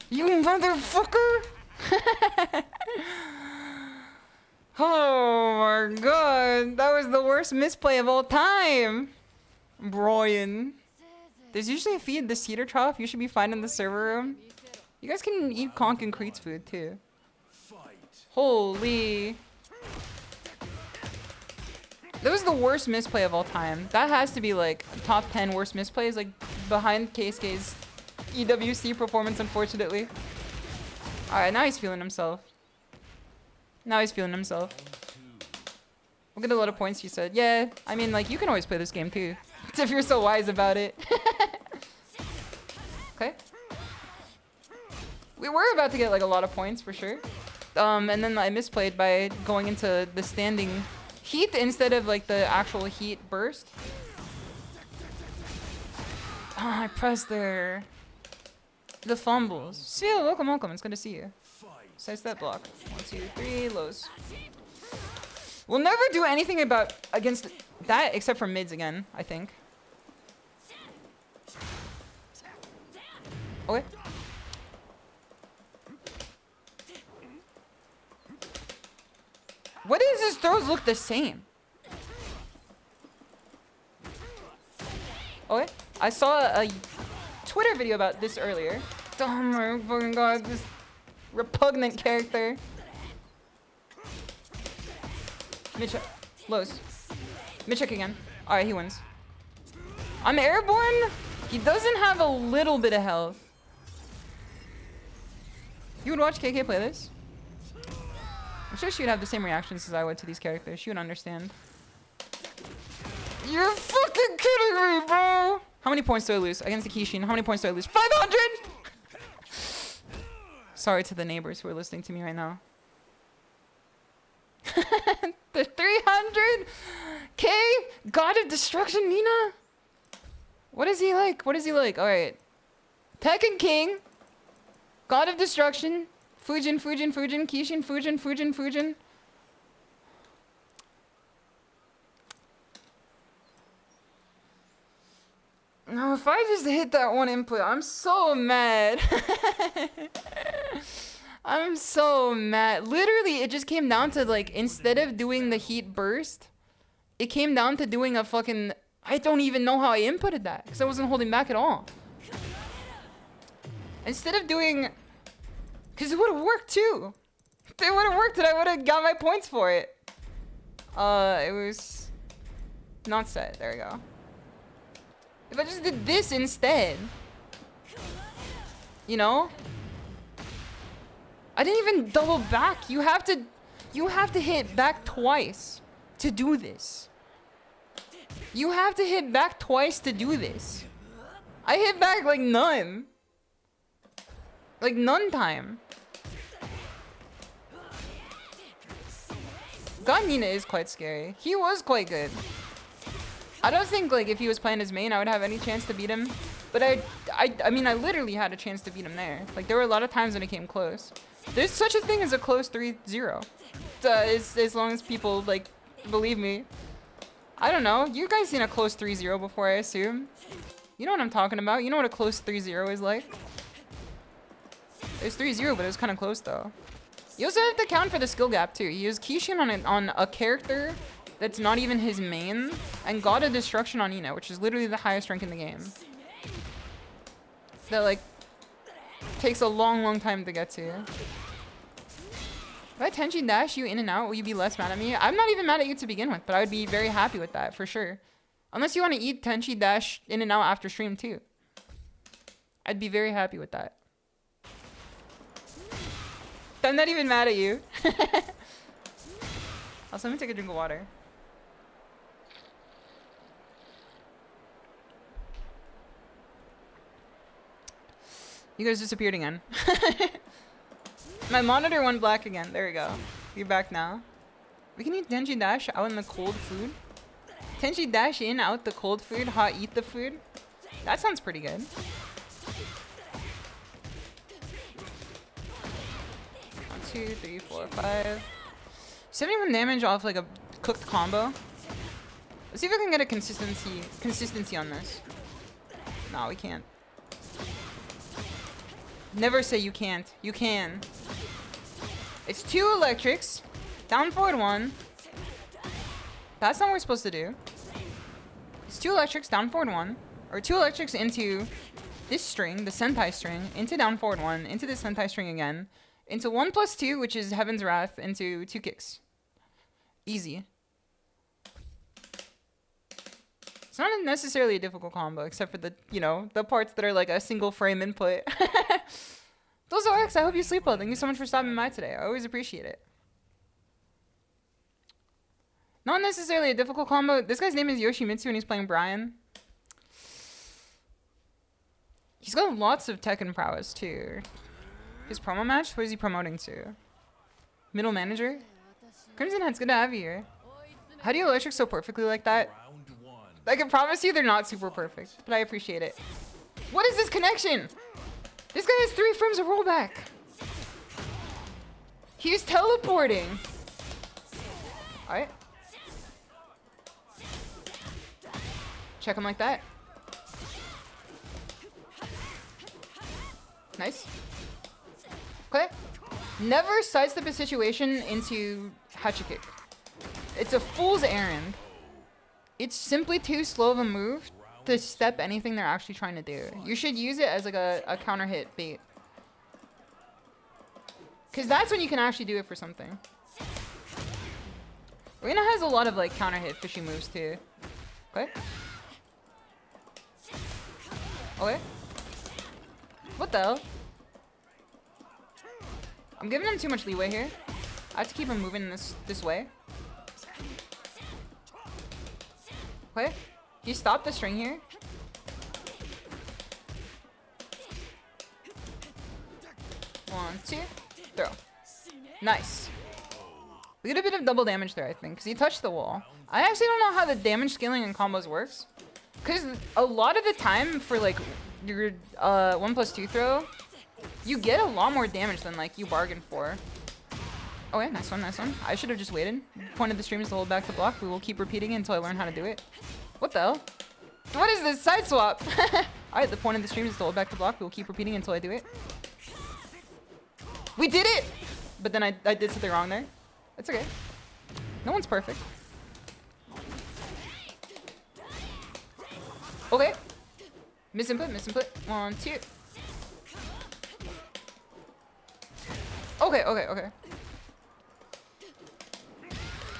You motherfucker! Oh my god, that was the worst misplay of all time! Brian. There's usually a feed the cedar trough. You should be fine in the server room. You guys can eat Conk and Crete's food too. Holy. That was the worst misplay of all time. That has to be like top 10 worst misplays, like behind Keisuke's EWC performance, unfortunately. Alright, now he's feeling himself. Now he's feeling himself. We'll get a lot of points, you said. Yeah, I mean, like, you can always play this game too. If you're so wise about it. Okay. We were about to get like a lot of points for sure. And then I misplayed by going into the standing heat instead of like the actual heat burst. Oh, I pressed there. The fumbles. Seal, welcome, welcome. It's good to see you. Side step block. 1, 2, 3, lows. We'll never do anything against that except for mids again, I think. Okay. What does his throws look the same? Okay. I saw a Twitter video about this earlier. Oh my fucking god, this repugnant character. Mid-check. Lows. Mid-check again. Alright, he wins. I'm airborne? He doesn't have a little bit of health. You would watch KK play this? I'm sure she would have the same reactions as I would to these characters. She would understand. You're fucking kidding me, bro! How many points do I lose against the Kishin? How many points do I lose? 500! Sorry to the neighbors who are listening to me right now. The 300k God of Destruction Nina? What is he like? What is he like? Alright. Tekken King. God of Destruction. Fujin, Fujin, Fujin. Kishin, Fujin, Fujin, Fujin. No, if I just hit that one input, I'm so mad. I'm so mad. Literally, it just came down to like, instead of doing the heat burst, it came down to doing a fucking... I don't even know how I inputted that, because I wasn't holding back at all. Instead of doing... Because it would have worked too. It would have worked and I would have got my points for it. It was... Not set. There we go. If I just did this instead... You know? I didn't even double back. You have to hit back twice to do this. You have to hit back twice to do this. I hit back like none. Like none time. God Nina is quite scary. He was quite good. I don't think like if he was playing his main I would have any chance to beat him. But I mean I literally had a chance to beat him there. Like there were a lot of times when it came close. There's such a thing as a close 3-0. As long as people like believe me. I don't know. You guys seen a close 3-0 before, I assume. You know what I'm talking about. You know what a close 3-0 is like. It's 3-0, but it was kind of close though. You also have to account for the skill gap too. He used Kishin on a character that's not even his main, and God of Destruction on Ina, which is literally the highest rank in the game. That like takes a long time to get to. If I Tenchi dash you in and out, will you be less mad at me? I'm not even mad at you to begin with, but I would be very happy with that for sure. Unless you want to eat Tenchi dash in and out after stream too. I'd be very happy with that. I'm not even mad at you. Also, let me take a drink of water. You guys disappeared again. My monitor went black again. There we go. You're back now. We can eat Tenchi dash out in the cold food. Tenchi dash in, out the cold food, hot eat the food. That sounds pretty good. 1, 2, 3, 4, 5. 71 damage off like a cooked combo. Let's see if I can get a consistency on this. No, we can't. Never say you can't. You can. It's 2 electrics. Down forward 1. That's not what we're supposed to do. It's 2 electrics, down forward 1. Or 2 electrics into this string, the sentai string, into down forward 1, into the sentai string again, into 1+2, which is Heaven's Wrath, into 2 kicks. Easy. It's not necessarily a difficult combo, except for the, you know, the parts that are like a single frame input. Those are X. I hope you sleep well. Thank you so much for stopping by today. I always appreciate it. Not necessarily a difficult combo. This guy's name is Yoshimitsu and he's playing Brian. He's got lots of Tekken prowess too. His promo match? What is he promoting to? Middle manager? Crimson Head's good to have you here. How do you electric so perfectly like that? I can promise you they're not super perfect, but I appreciate it. What is this connection? This guy has 3 frames of rollback. He's teleporting. Alright. Check him like that. Nice. Okay. Never sidestep a situation into Hachikick. It's a fool's errand. It's simply too slow of a move to step anything they're actually trying to do. You should use it as like a counter hit bait. Because that's when you can actually do it for something. Reina has a lot of like counter hit fishy moves too. Okay. Okay. What the hell? I'm giving him too much leeway here. I have to keep him moving this way. Okay. He stopped the string here. One, two, throw. Nice. We get a bit of double damage there, I think, because he touched the wall. I actually don't know how the damage scaling in combos works. Because a lot of the time for like your 1+2 throw, you get a lot more damage than like you bargained for. Oh yeah, nice one, nice one. I should have just waited. Point of the stream is to hold back the block. We will keep repeating it until I learn how to do it. What the hell? What is this side swap? Alright, the point of the stream is to hold back the block. We will keep repeating it until I do it. We did it! But then I did something wrong there. It's okay. No one's perfect. Okay. Misinput, misinput. 1, 2. Okay, okay, okay.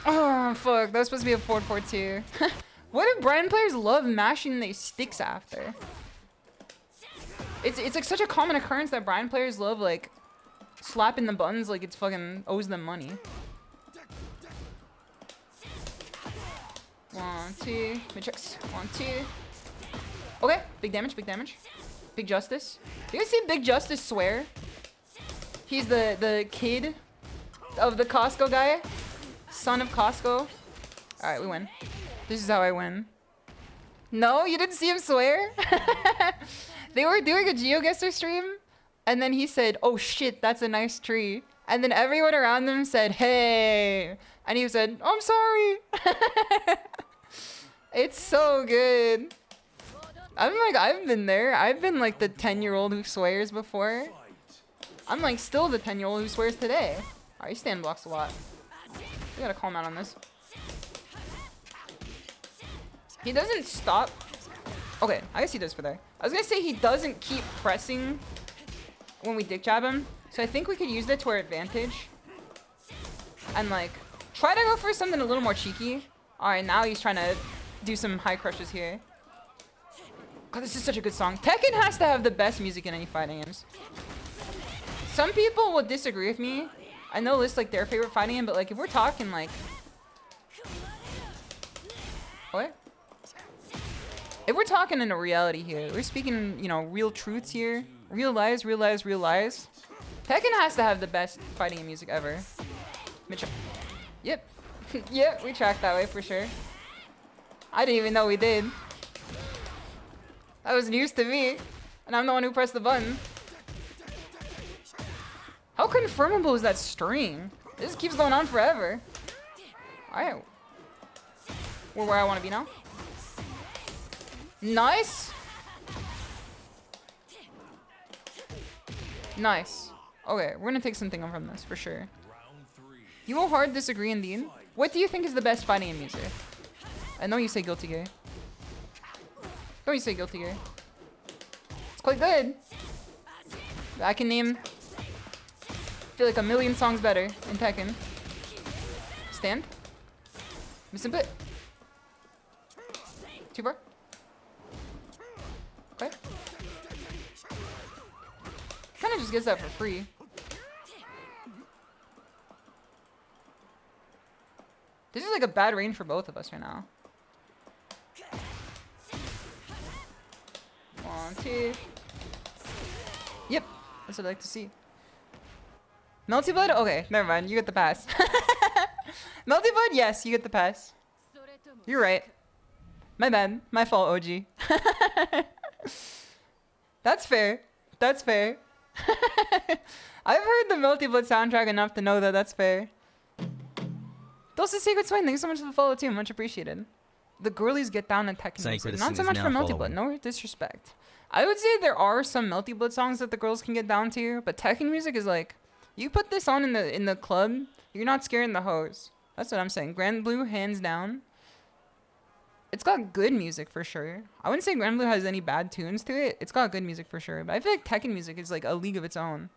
Oh, fuck. That was supposed to be a 4-4-2. What do Brian players love mashing their sticks after? It's like such a common occurrence that Brian players love, like, slapping the buttons like it's fucking owes them money. 1, 2. Matrix. 1, 2. Okay. Big damage, big damage. Big Justice. You guys see Big Justice swear? He's the kid of the Costco guy. Son of Costco. Alright, we win. This is how I win. No, you didn't see him swear? They were doing a GeoGuessr stream, and then he said, oh shit, that's a nice tree. And then everyone around them said, hey. And he said, I'm sorry. It's so good. I've been there. I've been like the 10-year-old who swears before. I'm like still the 10-year-old who swears today. Alright, he stand blocks a lot. We gotta calm out on this. He doesn't stop. Okay, I guess he does for there. I was gonna say he doesn't keep pressing when we dick jab him. So I think we could use that to our advantage. And like, try to go for something a little more cheeky. Alright, now he's trying to do some high crushes here. God, this is such a good song. Tekken has to have the best music in any fighting games. Some people will disagree with me. I know list like their favorite fighting game, but like if we're talking like... What? If we're talking in a reality here, we're speaking, you know, real truths here. Real lies, real lies, real lies. Tekken has to have the best fighting game music ever. Yep. Yep, we tracked that way for sure. I didn't even know we did. That was news to me. And I'm the one who pressed the button. How confirmable is that string? This keeps going on forever. Alright. We're where I want to be now. Nice. Nice. Okay, we're gonna take something from this for sure. You will hard disagree indeed. What do you think is the best fighting game music? I know you say Guilty Gear. Don't you say Guilty Gear. It's quite good. I can name, I feel like a million songs better in Tekken. Stand. Miss input. Too far. Okay. Kind of just gets that for free. This is like a bad range for both of us right now. 1, 2. Yep, that's what I like to see. Melty Blood? Okay, never mind. You get the pass. Melty Blood? Yes, you get the pass. You're right. My bad. My fault, OG. That's fair. That's fair. I've heard the Melty Blood soundtrack enough to know that that's fair. Dulce Secret Swain, thank you so much for the follow too. Much appreciated. The girlies get down in Tekken music. Not so much for Melty Blood. No disrespect. I would say there are some Melty Blood songs that the girls can get down to, but Tekken music is like, you put this on in the club, you're not scaring the hoes. That's what I'm saying. Grand Blue, hands down. It's got good music for sure. I wouldn't say Grand Blue has any bad tunes to it. It's got good music for sure. But I feel like Tekken music is like a league of its own.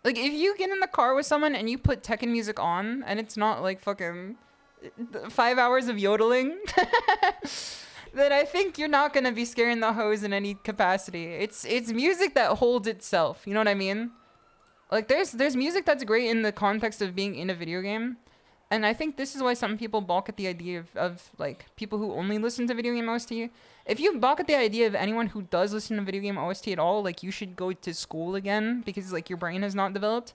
Like if you get in the car with someone and you put Tekken music on and it's not like fucking 5 hours of yodeling, then I think you're not gonna be scaring the hoes in any capacity. It's music that holds itself. You know what I mean? Like there's music that's great in the context of being in a video game. And I think this is why some people balk at the idea of like people who only listen to video game OST. If you balk at the idea of anyone who does listen to video game OST at all, like you should go to school again because like your brain has not developed.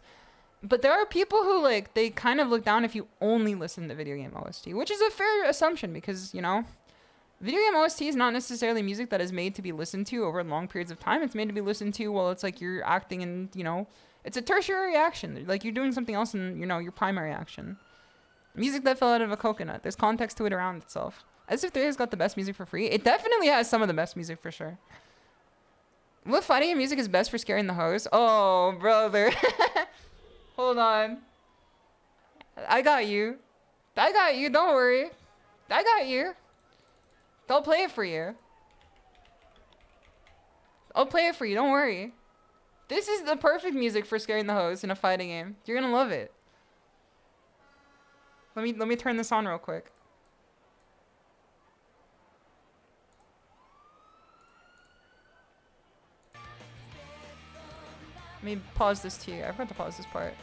But there are people who like, they kind of look down if you only listen to video game OST, which is a fair assumption because, you know, video game OST is not necessarily music that is made to be listened to over long periods of time. It's made to be listened to while it's like you're acting and, you know, it's a tertiary action. Like you're doing something else in, you know, your primary action. Music that fell out of a coconut. There's context to it around itself. As if 3 has got the best music for free. It definitely has some of the best music for sure. What fighting game music is best for scaring the hoes? Oh, brother. Hold on. I got you. I got you. Don't worry. I got you. I'll play it for you. I'll play it for you. Don't worry. This is the perfect music for scaring the hoes in a fighting game. You're gonna love it. Let me turn this on real quick. Let me pause this too. I forgot to pause this part.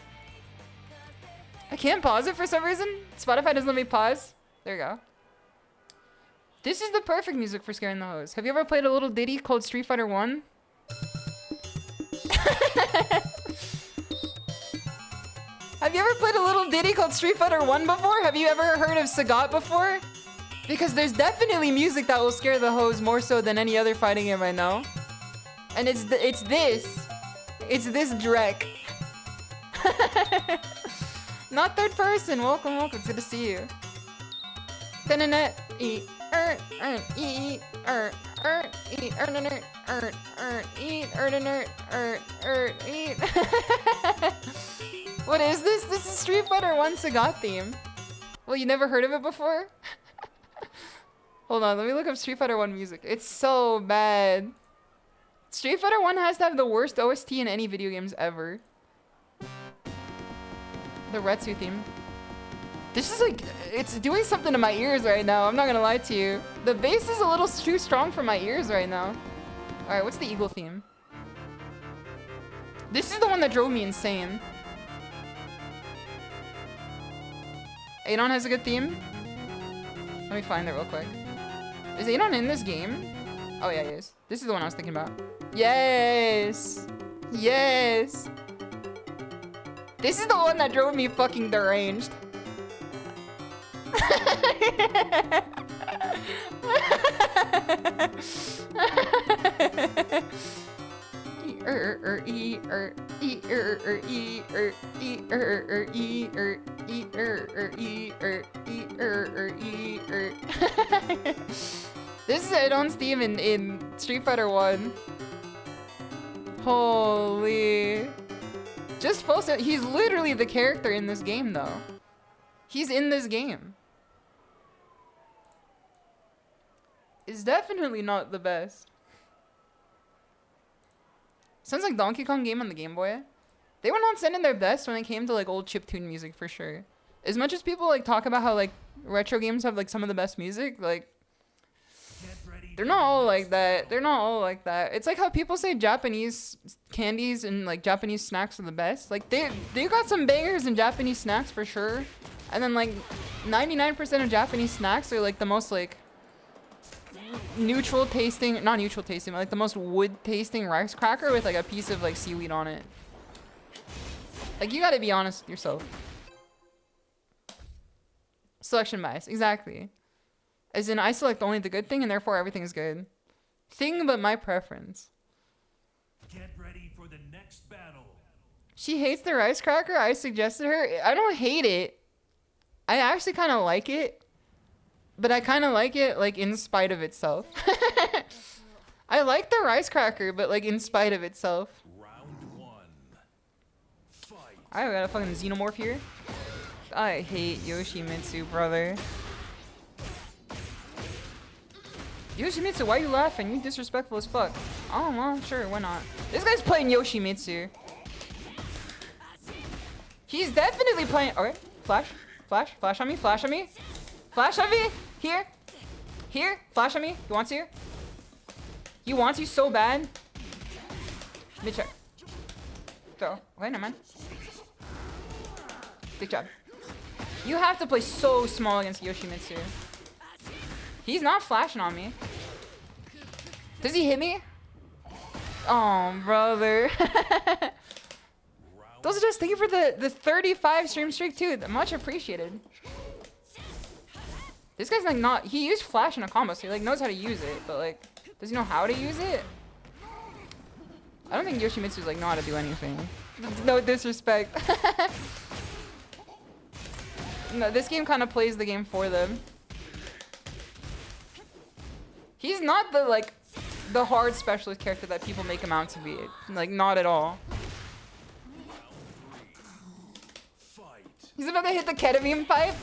I can't pause it for some reason. Spotify doesn't let me pause. There you go. This is the perfect music for scaring the hoes. Have you ever played a little ditty called Street Fighter 1? Have you ever played a little ditty called Street Fighter 1 before? Have you ever heard of Sagat before? Because there's definitely music that will scare the hoes more so than any other fighting game I know. And it's this. It's this Drek. Not third person. Welcome, welcome. It's good to see you. What is this? This is Street Fighter 1 Sagat theme. Well, you never heard of it before? Hold on, let me look up Street Fighter 1 music. It's so bad. Street Fighter 1 has to have the worst OST in any video games ever. The Retsu theme. This is like, it's doing something to my ears right now. I'm not gonna lie to you. The bass is a little too strong for my ears right now. Alright, what's the Eagle theme? This is the one that drove me insane. Adon has a good theme. Let me find it real quick. Is Adon in this game? Oh yeah, he is. This is the one I was thinking about. Yes! Yes! This is the one that drove me fucking deranged. This is Adon's theme in Street Fighter 1. Holy. Just post it. He's literally the character in this game though. He's in this game. It's definitely not the best. Sounds like Donkey Kong game on the Game Boy. They were not sending their best when it came to like old chiptune music for sure. As much as people like talk about how like retro games have like some of the best music, like they're not all like that. They're not all like that. It's like how people say Japanese candies and like Japanese snacks are the best. Like they got some bangers in Japanese snacks for sure. And then like 99% of Japanese snacks are like the most like neutral tasting, not neutral tasting, but like the most wood tasting rice cracker with like a piece of like seaweed on it. Like you gotta be honest with yourself. Selection bias, exactly. As in, I select only the good thing, and therefore everything is good. Thing but my preference. Get ready for the next battle. She hates the rice cracker. I suggested her. I don't hate it. I actually kind of like it. But I kind of like it, like, in spite of itself. I like the rice cracker, but, like, in spite of itself. Round 1. Fight. I got a fucking xenomorph here. I hate Yoshimitsu, brother. Yoshimitsu, why are you laughing? You disrespectful as fuck. Oh, well, sure, why not? This guy's playing Yoshimitsu. He's definitely playing... Okay, flash. Flash. Flash on me. Flash on me. Flash on me. Here. Here. Flash on me. You want to? You want to so bad? Mid check. Throw. Okay, never mind. Good job. You have to play so small against Yoshimitsu. He's not flashing on me. Does he hit me? Oh, brother. Those are just, thank you for the 35 stream streak too. Much appreciated. This guy's like not, he used flash in a combo, so he like knows how to use it, but like, does he know how to use it? I don't think Yoshimitsu's like know how to do anything. No disrespect. No, this game kind of plays the game for them. He's not the like the hard specialist character that people make him out to be. Like not at all. He's about to hit the ketamine pipe.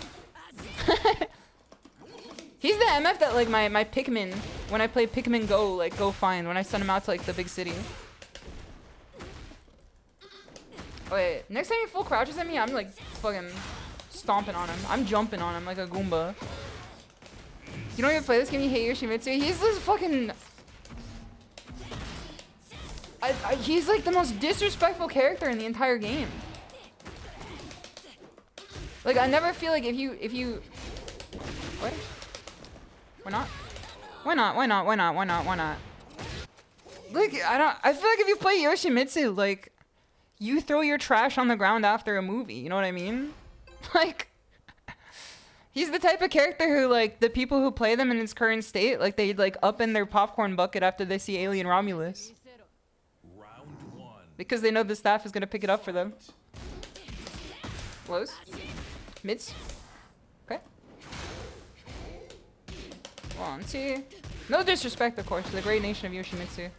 He's the MF that like my Pikmin, when I play Pikmin Go, like go find when I send him out to like the big city. Wait, next time he full crouches at me, I'm like fucking stomping on him. I'm jumping on him like a Goomba. You don't even play this game, you hate Yoshimitsu? He's this fucking... he's like the most disrespectful character in the entire game. Like, I never feel like if you... What? Why not? Why not? Why not? Why not? Why not? Why not? Like, I feel like if you play Yoshimitsu, like, you throw your trash on the ground after a movie, you know what I mean? Like... He's the type of character who, like, the people who play them in its current state, like, they'd, like, up in their popcorn bucket after they see Alien Romulus. Round 1. Because they know the staff is going to pick it up for them. Lows. Mids. Okay. 1, 2. No disrespect, of course, to the great nation of Yoshimitsu.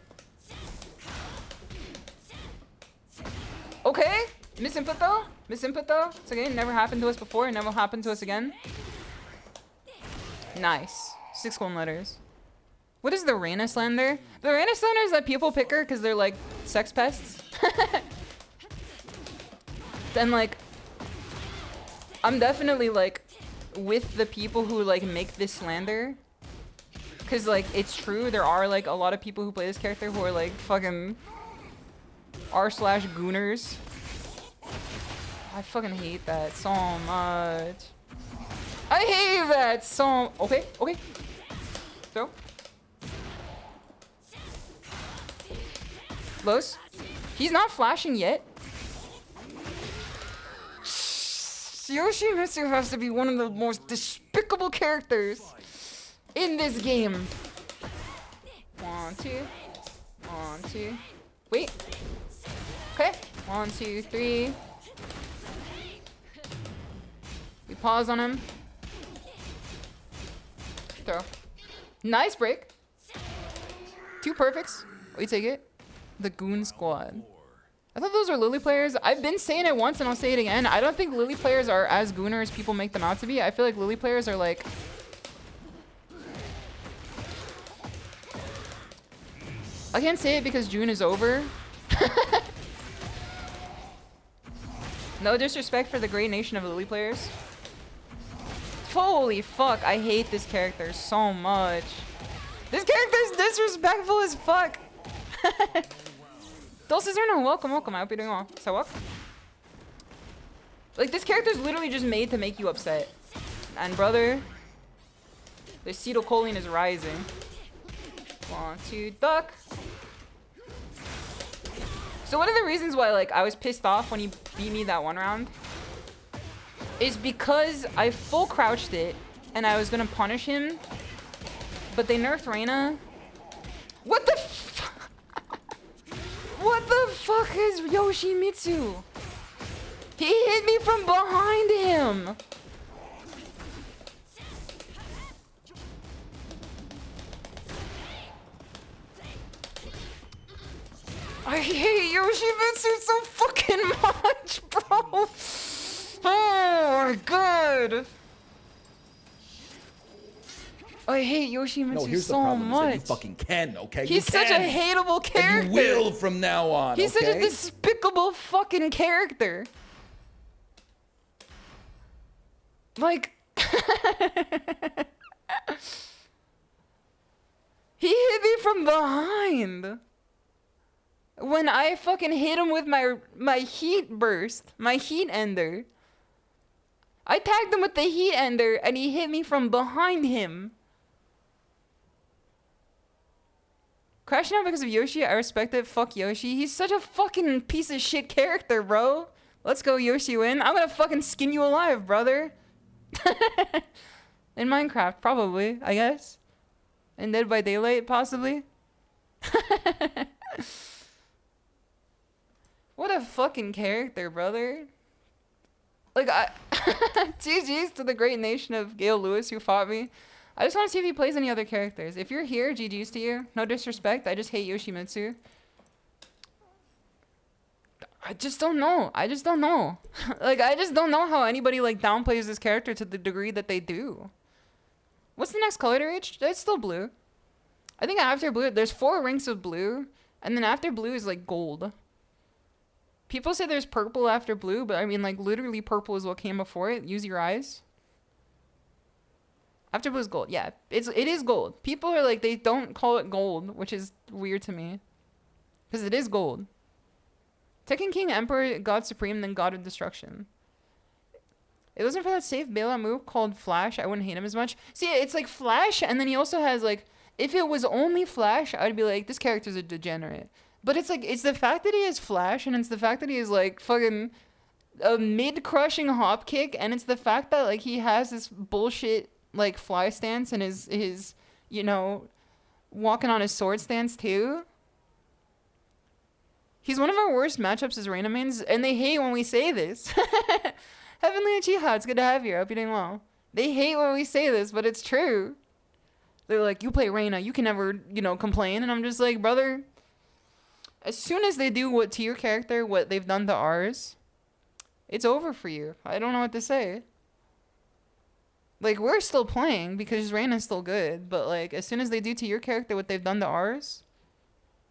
Okay. Misinput, though. Misinput, though. It's okay. It never happened to us before. It never happened to us again. Nice. 6 golden letters. What is the Rana slander? The Rana slander is that people pick her because they're like sex pests. Then like, I'm definitely like with the people who like make this slander. Cause like it's true, there are like a lot of people who play this character who are like fucking r/gooners. I fucking hate that so much. I hate that so... Okay, okay. Throw. Lows. He's not flashing yet. Yoshimitsu has to be one of the most despicable characters in this game. 1, 2. 1, 2. Wait. Okay. 1, 2, 3. We pause on him. Throw. Nice break. 2 perfects. We take it. The Goon Squad. I thought those were Lily players. I've been saying it once and I'll say it again. I don't think Lily players are as gooner as people make them out to be. I feel like Lily players are like... I can't say it because June is over. No disrespect for the great nation of Lily players. Holy fuck, I hate this character so much. This character is disrespectful as fuck. Dulces are no welcome. I hope you're doing well. So what? Like, this character is literally just made to make you upset. And brother, the acetylcholine is rising. 1, 2, duck. So one of the reasons why, like, I was pissed off when he beat me that one round is because I full crouched it and I was gonna punish him, but they nerfed Reina. What the What the fuck is Yoshimitsu? He hit me from behind him. I hate Yoshimitsu so fucking much, bro. Oh my god. I hate Yoshimitsu No, here's the so problem, is that much. you fucking can, okay? He's You such a can. hateable character. And you will from now on, He's okay? such a despicable fucking character. Like, he hit me from behind. When I fucking hit him with my heat burst, my heat ender. I tagged him with the heat ender and he hit me from behind him. Crashing out because of Yoshi, I respect it. Fuck Yoshi. He's such a fucking piece of shit character, bro. Let's go, Yoshi win. I'm gonna fucking skin you alive, brother. In Minecraft, probably, I guess. In Dead by Daylight, possibly. What a fucking character, brother. Like, GG's to the great nation of Gale Lewis who fought me. I just want to see if he plays any other characters. If you're here, GG's to you. No disrespect, I just hate Yoshimitsu. I just don't know. Like, I just don't know how anybody, like, downplays this character to the degree that they do. What's the next color to reach? It's still blue. I think after blue, there's 4 ranks of blue. And then after blue is, like, gold. People say there's purple after blue, but I mean, like, literally purple is what came before it. Use your eyes. After blue is gold. Yeah, it is gold. People are like, they don't call it gold, which is weird to me. Because it is gold. Tekken King, Emperor, God Supreme, then God of Destruction. If it wasn't for that safe bailout move called Flash, I wouldn't hate him as much. See, it's like Flash, and then he also has, like, if it was only Flash, I'd be like, this character's a degenerate. But it's like, it's the fact that he has Flash, and it's the fact that he is like fucking a mid-crushing hop kick, and it's the fact that like he has this bullshit like fly stance and his you know, walking on his sword stance too. He's one of our worst matchups as Reina mains, and they hate when we say this. Heavenly and Chiha, it's good to have you. I hope you're doing well. They hate when we say this, but it's true. They're like, you play Reina, you can never, you know, complain. And I'm just like, brother, as soon as they do what to your character, what they've done to ours, it's over for you. I don't know what to say. Like, we're still playing because Reina's still good, but like, as soon as they do to your character what they've done to ours,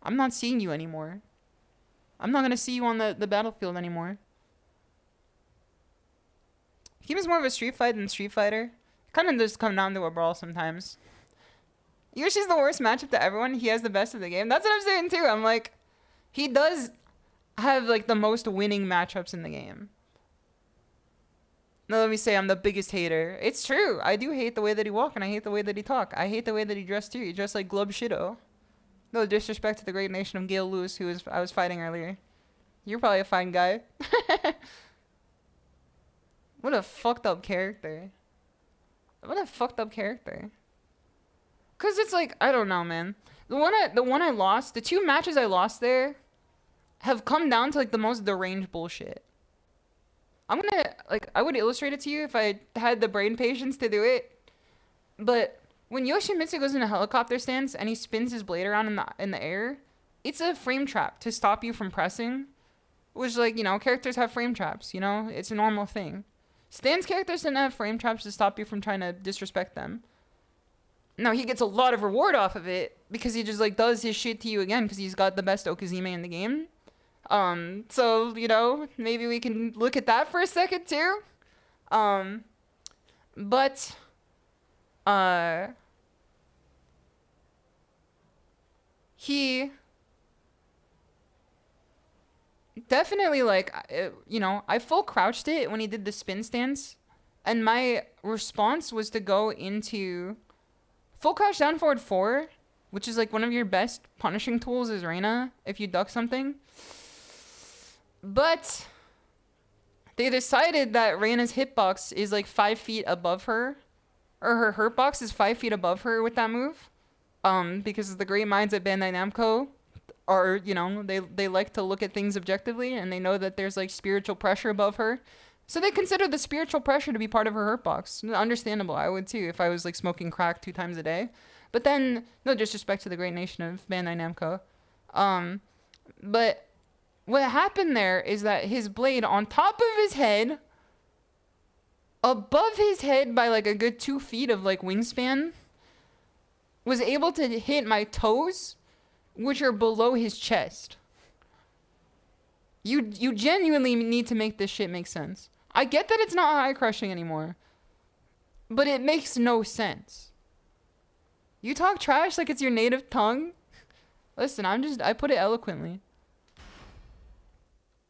I'm not seeing you anymore. I'm not gonna see you on the battlefield anymore. He was more of a Street Fight than Street Fighter. Kind of just come down to a brawl sometimes. Yoshi's the worst matchup to everyone. He has the best of the game. That's what I'm saying too. I'm like, he does have like the most winning matchups in the game. Now let me say I'm the biggest hater. It's true. I do hate the way that he walk and I hate the way that he talk. I hate the way that he dressed too. He dressed like Glub Shido. No disrespect to the great nation of Gale Lewis, who I was fighting earlier. You're probably a fine guy. What a fucked up character. What a fucked up character. Cause it's like, I don't know, man. The one I lost, the 2 matches I lost there have come down to like the most deranged bullshit. I'm gonna, like, I would illustrate it to you if I had the brain patience to do it. But when Yoshimitsu goes in a helicopter stance and he spins his blade around in the air, it's a frame trap to stop you from pressing. Which, like, you know, characters have frame traps, you know? It's a normal thing. Stan's characters didn't have frame traps to stop you from trying to disrespect them. Now, he gets a lot of reward off of it because he just, like, does his shit to you again because he's got the best Okazime in the game. So, you know, maybe we can look at that for a second too. But he definitely, like, you know, I full crouched it when he did the spin stance, and my response was to go into full crouch down forward 4, which is like one of your best punishing tools is Reina if you duck something. But they decided that Reina's hitbox is like 5 feet above her, or her hurt box is 5 feet above her with that move. Because the great minds at Bandai Namco are, you know, they like to look at things objectively, and they know that there's like spiritual pressure above her. So they consider the spiritual pressure to be part of her hurt box. Understandable, I would too if I was like smoking crack 2 times a day. But then, no disrespect to the great nation of Bandai Namco. But what happened there is that his blade on top of his head, above his head by like a good 2 feet of like wingspan, was able to hit my toes, which are below his chest. You genuinely need to make this shit make sense. I get that it's not high crushing anymore, but it makes no sense. You talk trash like it's your native tongue? Listen, I put it eloquently.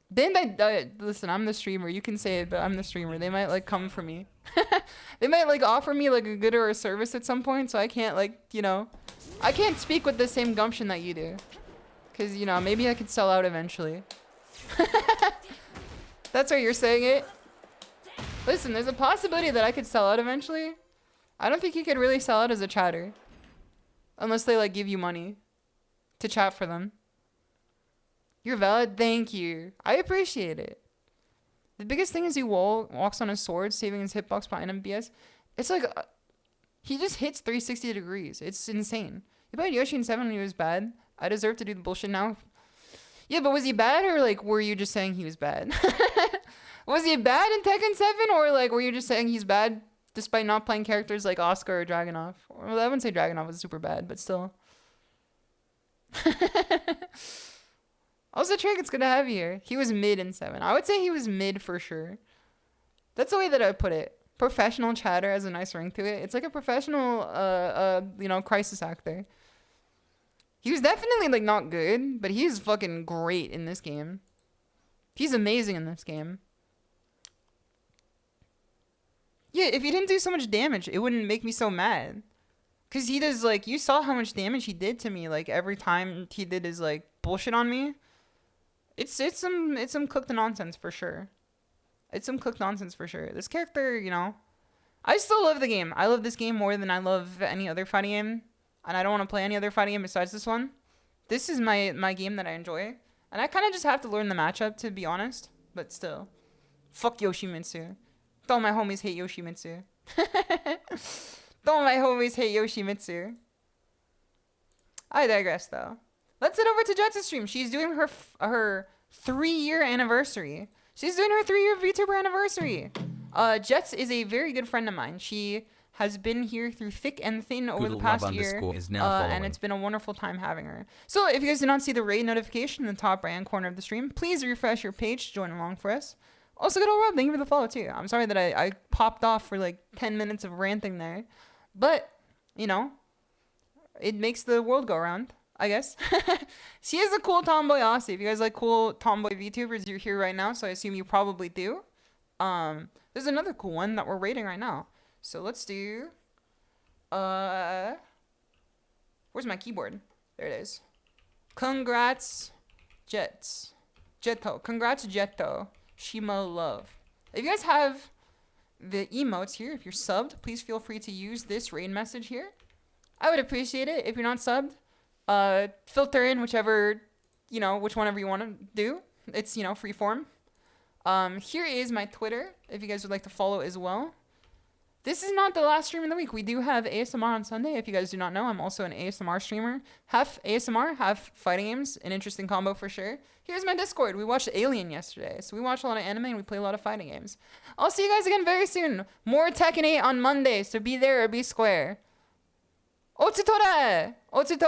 Then listen, I'm the streamer. You can say it, but I'm the streamer. They might like come for me. They might like offer me like a good or a service at some point, so I can't like, you know, I can't speak with the same gumption that you do. Cause you know, maybe I could sell out eventually. That's why you're saying it. Listen, there's a possibility that I could sell out eventually. I don't think you could really sell out as a chatter. Unless they like give you money to chat for them. You're valid. Thank you. I appreciate it. The biggest thing is he walks on a sword, saving his hitbox behind MBS. It's like, he just hits 360 degrees. It's insane. You played Yoshi in 7 when he was bad. I deserve to do the bullshit now. Yeah, but was he bad, or like were you just saying he was bad? Was he bad in Tekken 7, or like were you just saying he's bad despite not playing characters like Oscar or Dragunov? Well, I wouldn't say Dragunov was super bad, but still. Also, Trick, it's good to have you here. He was mid in 7. I would say he was mid for sure. That's the way that I would put it. Professional chatter has a nice ring to it. It's like a professional, you know, crisis actor. He was definitely like not good, but he's fucking great in this game. He's amazing in this game. Yeah, if he didn't do so much damage, it wouldn't make me so mad. Cause he does like, you saw how much damage he did to me like every time he did his like bullshit on me. It's some cooked nonsense for sure. It's some cooked nonsense for sure. This character, you know, I still love the game. I love this game more than I love any other fighting game. And I don't want to play any other fighting game besides this one. This is my game that I enjoy. And I kind of just have to learn the matchup, to be honest. But still. Fuck Yoshimitsu. All my homies hate Yoshimitsu. All my homies hate Yoshimitsu. I digress, though. Let's head over to Jets' stream. She's doing her 3-year anniversary. She's doing her 3-year VTuber anniversary. Jets is a very good friend of mine. She has been here through thick and thin over the past year, and it's been a wonderful time having her. So if you guys did not see the raid notification in the top right-hand corner of the stream, please refresh your page to join along for us. Also, good old Rob, thank you for the follow too. I'm sorry that I popped off for like 10 minutes of ranting there, but, you know, it makes the world go around, I guess. She is a cool tomboy Aussie. If you guys like cool tomboy VTubers, you're here right now, so I assume you probably do. There's another cool one that we're rating right now. So let's do, where's my keyboard? There it is. Congrats, Jets. Jetto. Congrats, Jetto. Shima love. If you guys have the emotes here, if you're subbed, please feel free to use this raid message here. I would appreciate it. If you're not subbed, filter in whichever, you know, which whenever you want to do. It's, you know, free form. Here is my Twitter, if you guys would like to follow as well. This is not the last stream of the week. We do have ASMR on Sunday. If you guys do not know, I'm also an ASMR streamer. Half ASMR, half fighting games. An interesting combo for sure. Here's my Discord. We watched Alien yesterday. So we watch a lot of anime and we play a lot of fighting games. I'll see you guys again very soon. More Tekken 8 on Monday, so be there or be square. Otsutore! Otsutore!